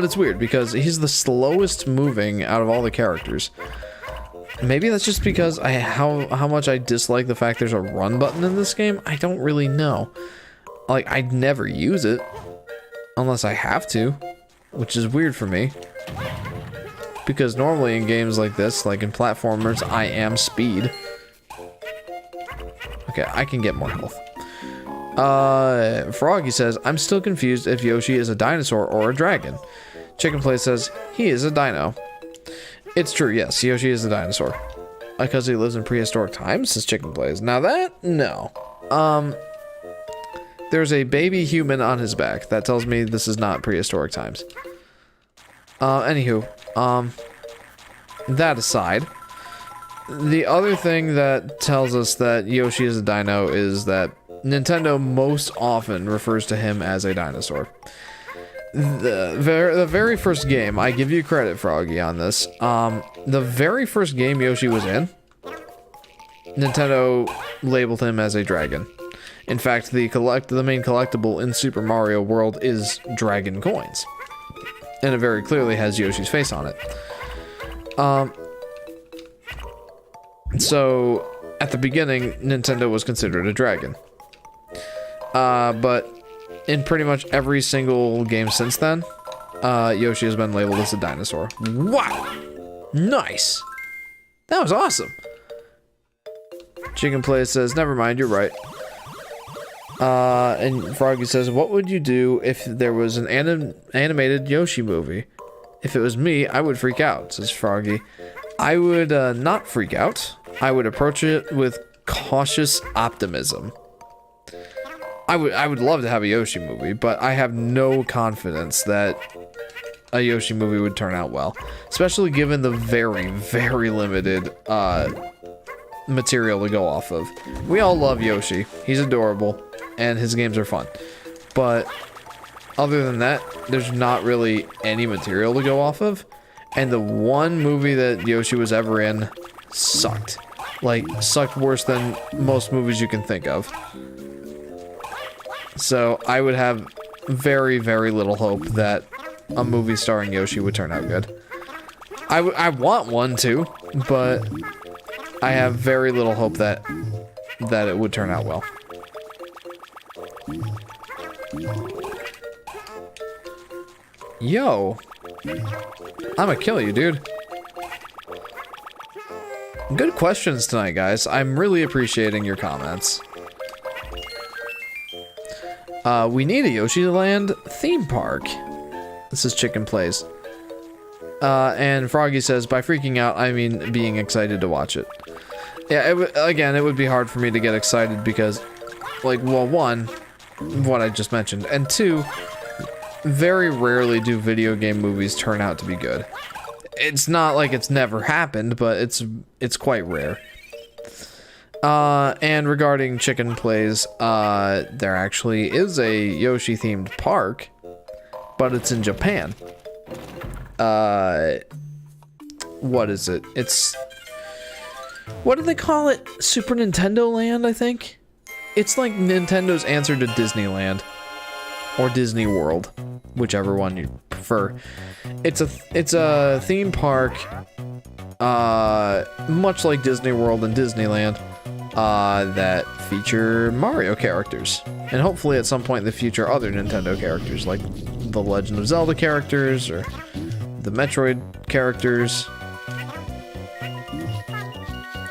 it's weird because he's the slowest moving out of all the characters. Maybe that's just because how much I dislike the fact there's a run button in this game. I don't really know. Like, I'd never use it unless I have to, which is weird for me. Because normally in games like this, like in platformers, I am speed. Okay, I can get more health. Froggy says, I'm still confused if Yoshi is a dinosaur or a dragon. Chicken Play says, he is a dino. It's true, yes, Yoshi is a dinosaur. Because he lives in prehistoric times, says Chicken Plays. Now that, no. There's a baby human on his back. That tells me this is not prehistoric times. Anywho, that aside, the other thing that tells us that Yoshi is a dino is that Nintendo most often refers to him as a dinosaur. The very first game, I give you credit, Froggy, on this. The very first game Yoshi was in, Nintendo labeled him as a dragon. In fact, the main collectible in Super Mario World is dragon coins. And it very clearly has Yoshi's face on it. So, at the beginning, Nintendo was considered a dragon. But in pretty much every single game since then, Yoshi has been labeled as a dinosaur. Wow! Nice! That was awesome! Chicken Play says, never mind, you're right. And Froggy says, what would you do if there was an animated Yoshi movie? If it was me, I would freak out, says Froggy. I would not freak out. I would approach it with cautious optimism. I would love to have a Yoshi movie, but I have no confidence that a Yoshi movie would turn out well. Especially given the very, very limited material to go off of. We all love Yoshi. He's adorable. And his games are fun. But other than that, there's not really any material to go off of. And the one movie that Yoshi was ever in sucked. Like, sucked worse than most movies you can think of. So I would have very, very little hope that a movie starring Yoshi would turn out good. I want one too, but I have very little hope that it would turn out well. Yo, I'ma kill you, dude. Good questions tonight, guys. I'm really appreciating your comments. We need a Yoshi Land theme park. This is Chicken Plays. And Froggy says, by freaking out, I mean being excited to watch it. Yeah, again, it would be hard for me to get excited because, like, well, one, what I just mentioned, and two, very rarely do video game movies turn out to be good. It's not like it's never happened, but it's quite rare. And regarding Chicken Plays, there actually is a Yoshi-themed park, but it's in Japan. What is it? What do they call it? Super Nintendo Land, I think? It's like Nintendo's answer to Disneyland. Or Disney World. Whichever one you prefer. It's a theme park, much like Disney World and Disneyland, that feature Mario characters. And hopefully at some point in the future other Nintendo characters, like the Legend of Zelda characters, or the Metroid characters,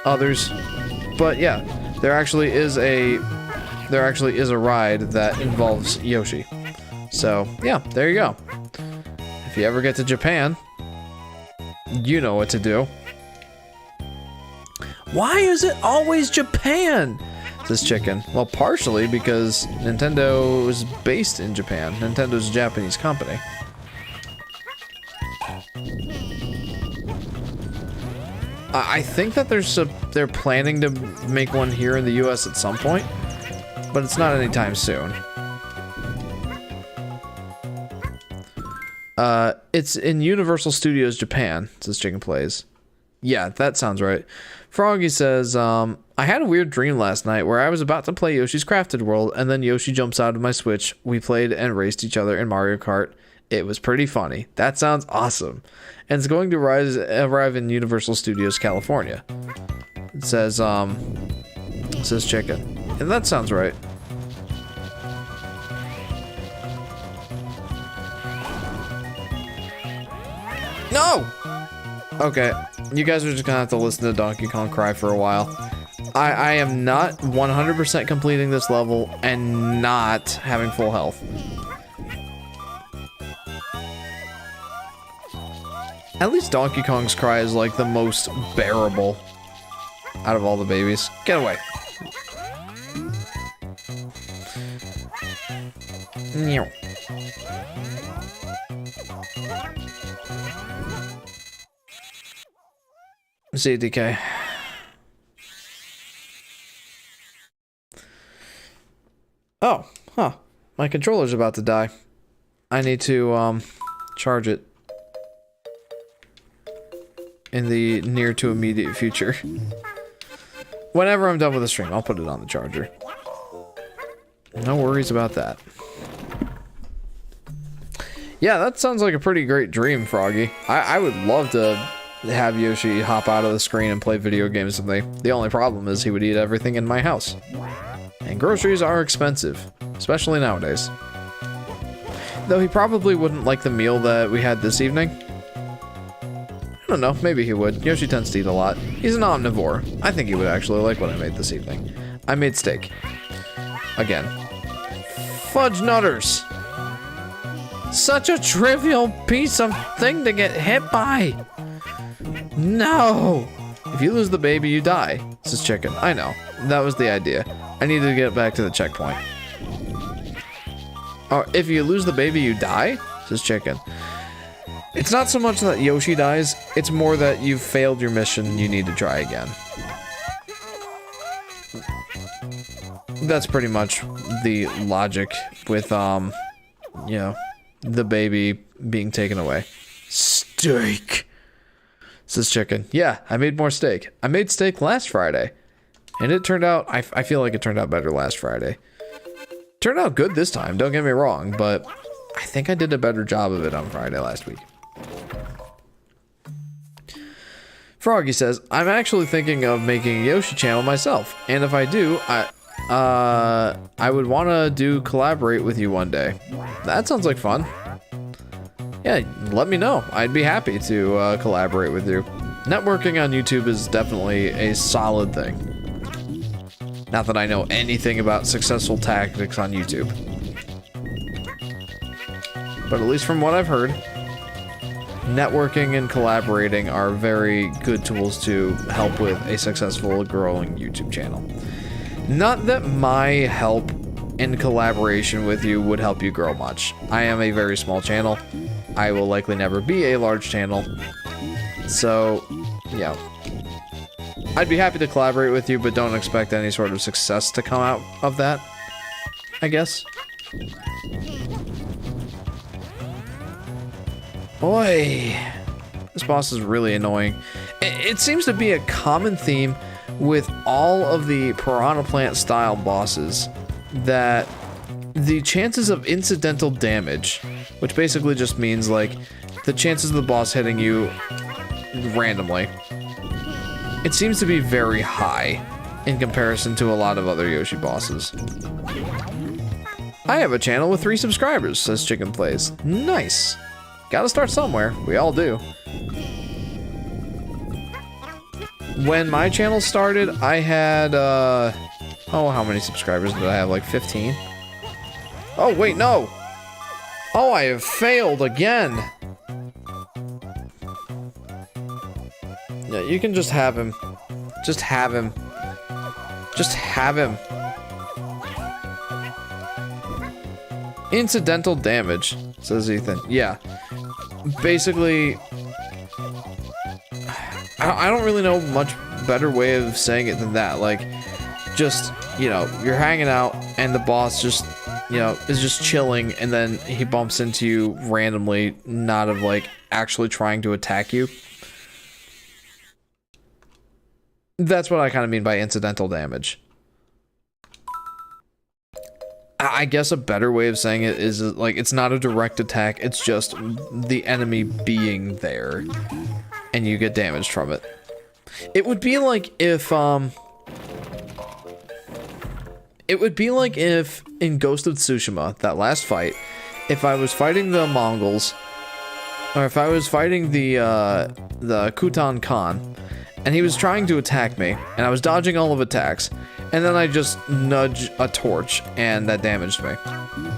others. But yeah, there actually is a ride that involves Yoshi. So yeah, there you go. If you ever get to Japan, you know what to do. Why is it always Japan? Says Chicken. Well, partially because Nintendo is based in Japan. Nintendo's a Japanese company. I think that they're planning to make one here in the US at some point, but it's not anytime soon. It's in Universal Studios Japan, says Chicken Plays. Yeah, that sounds right. Froggy says, I had a weird dream last night where I was about to play Yoshi's Crafted World, and then Yoshi jumps out of my Switch. We played and raced each other in Mario Kart. It was pretty funny. That sounds awesome. And it's going to arrive in Universal Studios, California. It says Chicken. And that sounds right. No! Okay, you guys are just gonna have to listen to Donkey Kong cry for a while. I am not 100% completing this level and not having full health. At least Donkey Kong's cry is like the most bearable out of all the babies. Get away. See, DK. Oh, huh. My controller's about to die. I need to, charge it. In the near to immediate future. Whenever I'm done with the stream, I'll put it on the charger. No worries about that. Yeah, that sounds like a pretty great dream, Froggy. I would love to have Yoshi hop out of the screen and play video games with me. The only problem is he would eat everything in my house. And groceries are expensive, especially nowadays. Though he probably wouldn't like the meal that we had this evening. I don't know, maybe he would. Yoshi tends to eat a lot. He's an omnivore. I think he would actually like what I made this evening. I made steak. Again. Fudge nutters! Such a trivial piece of thing to get hit by! No! If you lose the baby, you die, says Chicken. I know. That was the idea. I needed to get back to the checkpoint. Oh, if you lose the baby, you die? Says Chicken. It's not so much that Yoshi dies, it's more that you've failed your mission, you need to try again. That's pretty much the logic with, you know, the baby being taken away. Steak! Says Chicken. Yeah, I made more steak. I made steak last Friday. And it turned out, I feel like it turned out better last Friday. Turned out good this time, don't get me wrong, but I think I did a better job of it on Friday last week. Froggy says, I'm actually thinking of making a Yoshi channel myself, and if I do, I would want to collaborate with you one day. That sounds like fun. Yeah, let me know. I'd be happy to collaborate with you. Networking on YouTube is definitely a solid thing. Not that I know anything about successful tactics on YouTube. But at least from what I've heard, networking and collaborating are very good tools to help with a successful growing YouTube channel. Not that my help in collaboration with you would help you grow much. I am a very small channel. I will likely never be a large channel. So, yeah. I'd be happy to collaborate with you, but don't expect any sort of success to come out of that, I guess. Boy, this boss is really annoying. It seems to be a common theme with all of the Piranha Plant style bosses that the chances of incidental damage, which basically just means like the chances of the boss hitting you randomly, it seems to be very high in comparison to a lot of other Yoshi bosses. I have a channel with 3 subscribers, says Chicken Plays. Nice. Gotta start somewhere. We all do. When my channel started, I had, oh, how many subscribers did I have? Like 15? Oh, wait, no! Oh, I have failed again! Yeah, you can just have him. Just have him. Just have him. Incidental damage, says Ethan. Yeah. Basically, I don't really know much better way of saying it than that. Like, just, you know, you're hanging out and the boss just, you know, is just chilling and then he bumps into you randomly, not of like actually trying to attack you. That's what I kind of mean by incidental damage. I guess a better way of saying it is like it's not a direct attack, it's just the enemy being there and you get damaged from it. It would be like if in Ghost of Tsushima, that last fight, if I was fighting the Mongols, or if I was fighting the Kutan Khan, and he was trying to attack me, and I was dodging all of attacks, and then I just nudge a torch, and that damaged me.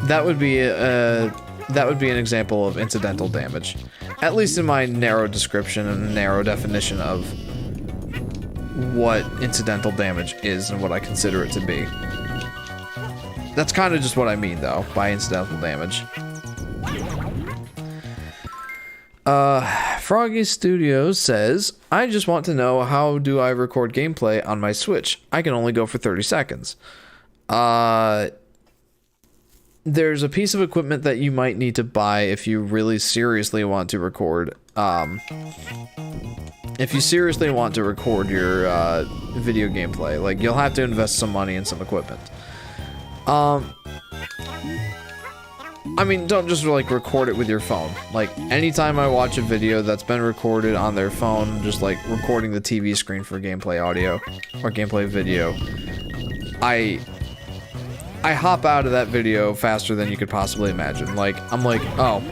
That would be an example of incidental damage, at least in my narrow description and narrow definition of what incidental damage is and what I consider it to be. That's kind of just what I mean, though, by incidental damage. Froggy Studios says, I just want to know, how do I record gameplay on my Switch? I can only go for 30 seconds. There's a piece of equipment that you might need to buy if you really seriously want to record. If you seriously want to record your video gameplay, like, you'll have to invest some money in some equipment. I mean, don't just, like, record it with your phone. Like, anytime I watch a video that's been recorded on their phone, just, like, recording the TV screen for gameplay audio, or gameplay video, I hop out of that video faster than you could possibly imagine. Like, I'm like, oh,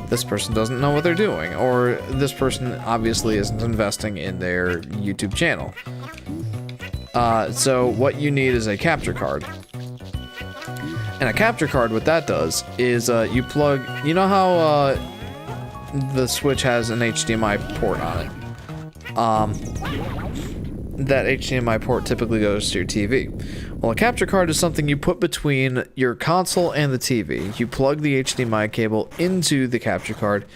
this person doesn't know what they're doing, or this person obviously isn't investing in their YouTube channel. So what you need is a capture card. And a capture card, what that does is you plug, you know how the Switch has an HDMI port on it? That HDMI port typically goes to your TV. Well, a capture card is something you put between your console and the TV. You plug the HDMI cable into the capture card,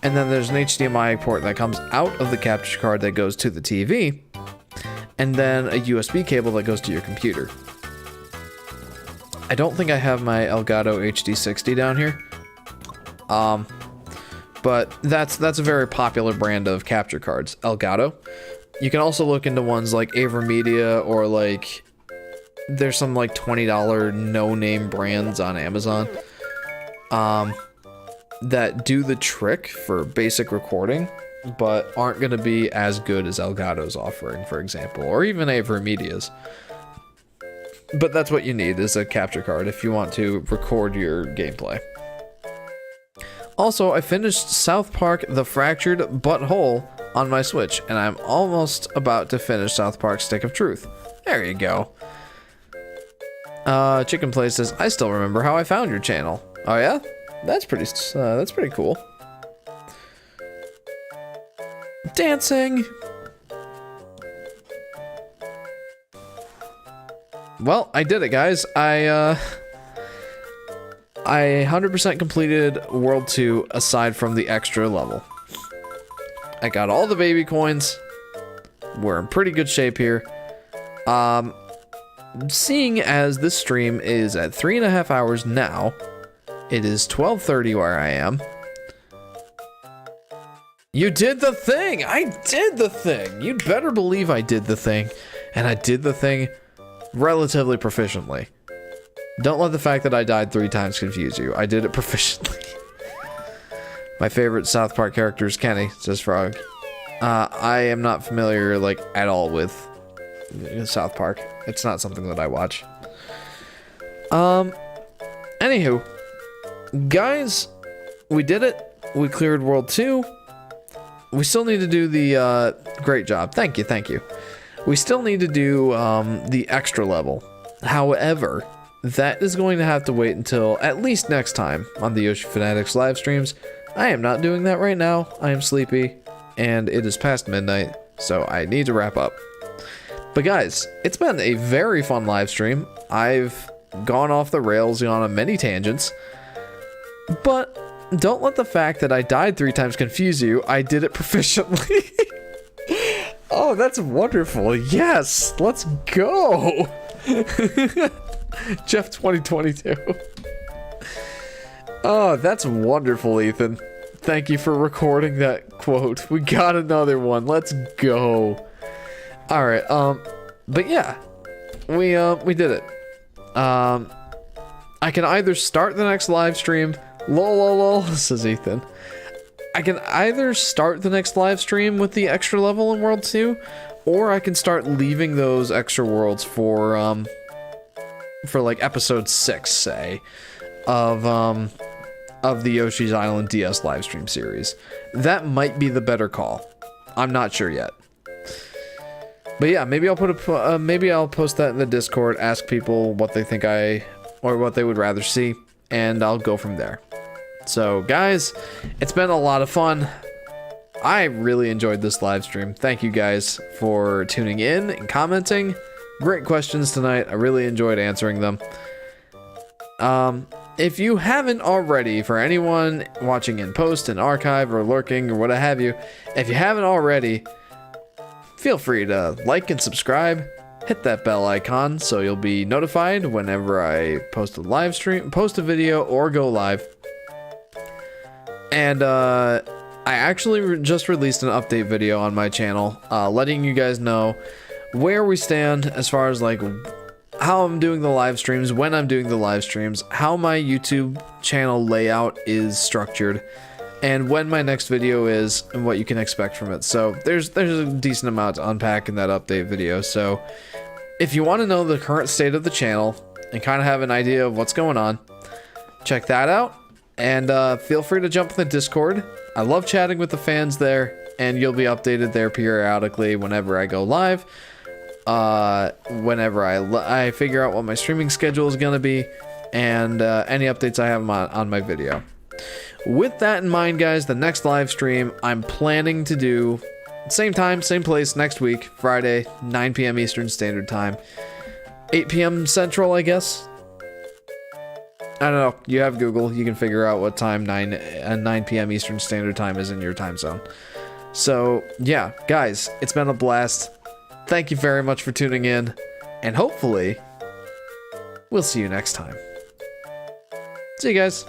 and then there's an HDMI port that comes out of the capture card that goes to the TV, and then a USB cable that goes to your computer. I don't think I have my Elgato HD60 down here. But that's a very popular brand of capture cards, Elgato. You can also look into ones like AverMedia or like there's some like $20 no-name brands on Amazon that do the trick for basic recording, but aren't going to be as good as Elgato's offering, for example, or even Avery Media's. But that's what you need, is a capture card if you want to record your gameplay. Also, I finished South Park: The Fractured Butthole on my Switch, and I'm almost about to finish South Park: Stick of Truth. There you go. Chicken Play says, I still remember how I found your channel. Oh yeah? That's pretty cool. Dancing! Well, I did it, guys. I 100% completed World 2 aside from the extra level. I got all the baby coins. We're in pretty good shape here. Seeing as this stream is at 3.5 hours now, it is 12:30 where I am. You did the thing! I did the thing! You'd better believe I did the thing. And I did the thing relatively proficiently. Don't let the fact that I died 3 times confuse you. I did it proficiently. My favorite South Park character is Kenny, says Frog. I am not familiar, like, at all with South Park. It's not something that I watch. Anywho, guys, we did it. We cleared World 2. We still need to do the, great job. Thank you, thank you. We still need to do, the extra level. However, that is going to have to wait until at least next time on the Yoshi Fanatics live streams. I am not doing that right now. I am sleepy, and it is past midnight, so I need to wrap up. But guys, it's been a very fun live stream. I've gone off the rails on many tangents, but don't let the fact that I died 3 times confuse you. I did it proficiently. Oh, that's wonderful. Yes, let's go. Jeff 2022. Oh, that's wonderful, Ethan. Thank you for recording that quote. We got another one. Let's go. All right. But yeah, we did it. I can either start the next live stream. Lol, says Ethan. I can either start the next live stream with the extra level in World 2, or I can start leaving those extra worlds for like episode 6, say, of the Yoshi's Island DS livestream series. That might be the better call. I'm not sure yet. But yeah, maybe I'll put maybe I'll post that in the Discord, ask people what they think or what they would rather see, and I'll go from there. So guys, it's been a lot of fun. I really enjoyed this live stream. Thank you guys for tuning in and commenting. Great questions tonight. I really enjoyed answering them. If you haven't already, for anyone watching in post and archive or lurking or what have you, if you haven't already, feel free to like and subscribe. Hit that bell icon so you'll be notified whenever I post a live stream, post a video, or go live. And I actually just released an update video on my channel, letting you guys know where we stand as far as like how I'm doing the live streams, when I'm doing the live streams, how my YouTube channel layout is structured, and when my next video is and what you can expect from it. So there's a decent amount to unpack in that update video. So if you want to know the current state of the channel and kind of have an idea of what's going on, check that out. And feel free to jump in the Discord. I love chatting with the fans there, and you'll be updated there periodically whenever I go live. Whenever I figure out what my streaming schedule is gonna be, and any updates I have on my video. With that in mind, guys, the next live stream I'm planning to do same time, same place next week, Friday, 9 p.m. Eastern Standard Time, 8 p.m. Central, I guess. I don't know. You have Google. You can figure out what time 9 p.m. Eastern Standard Time is in your time zone. So, yeah, guys, it's been a blast. Thank you very much for tuning in, and hopefully, we'll see you next time. See you guys.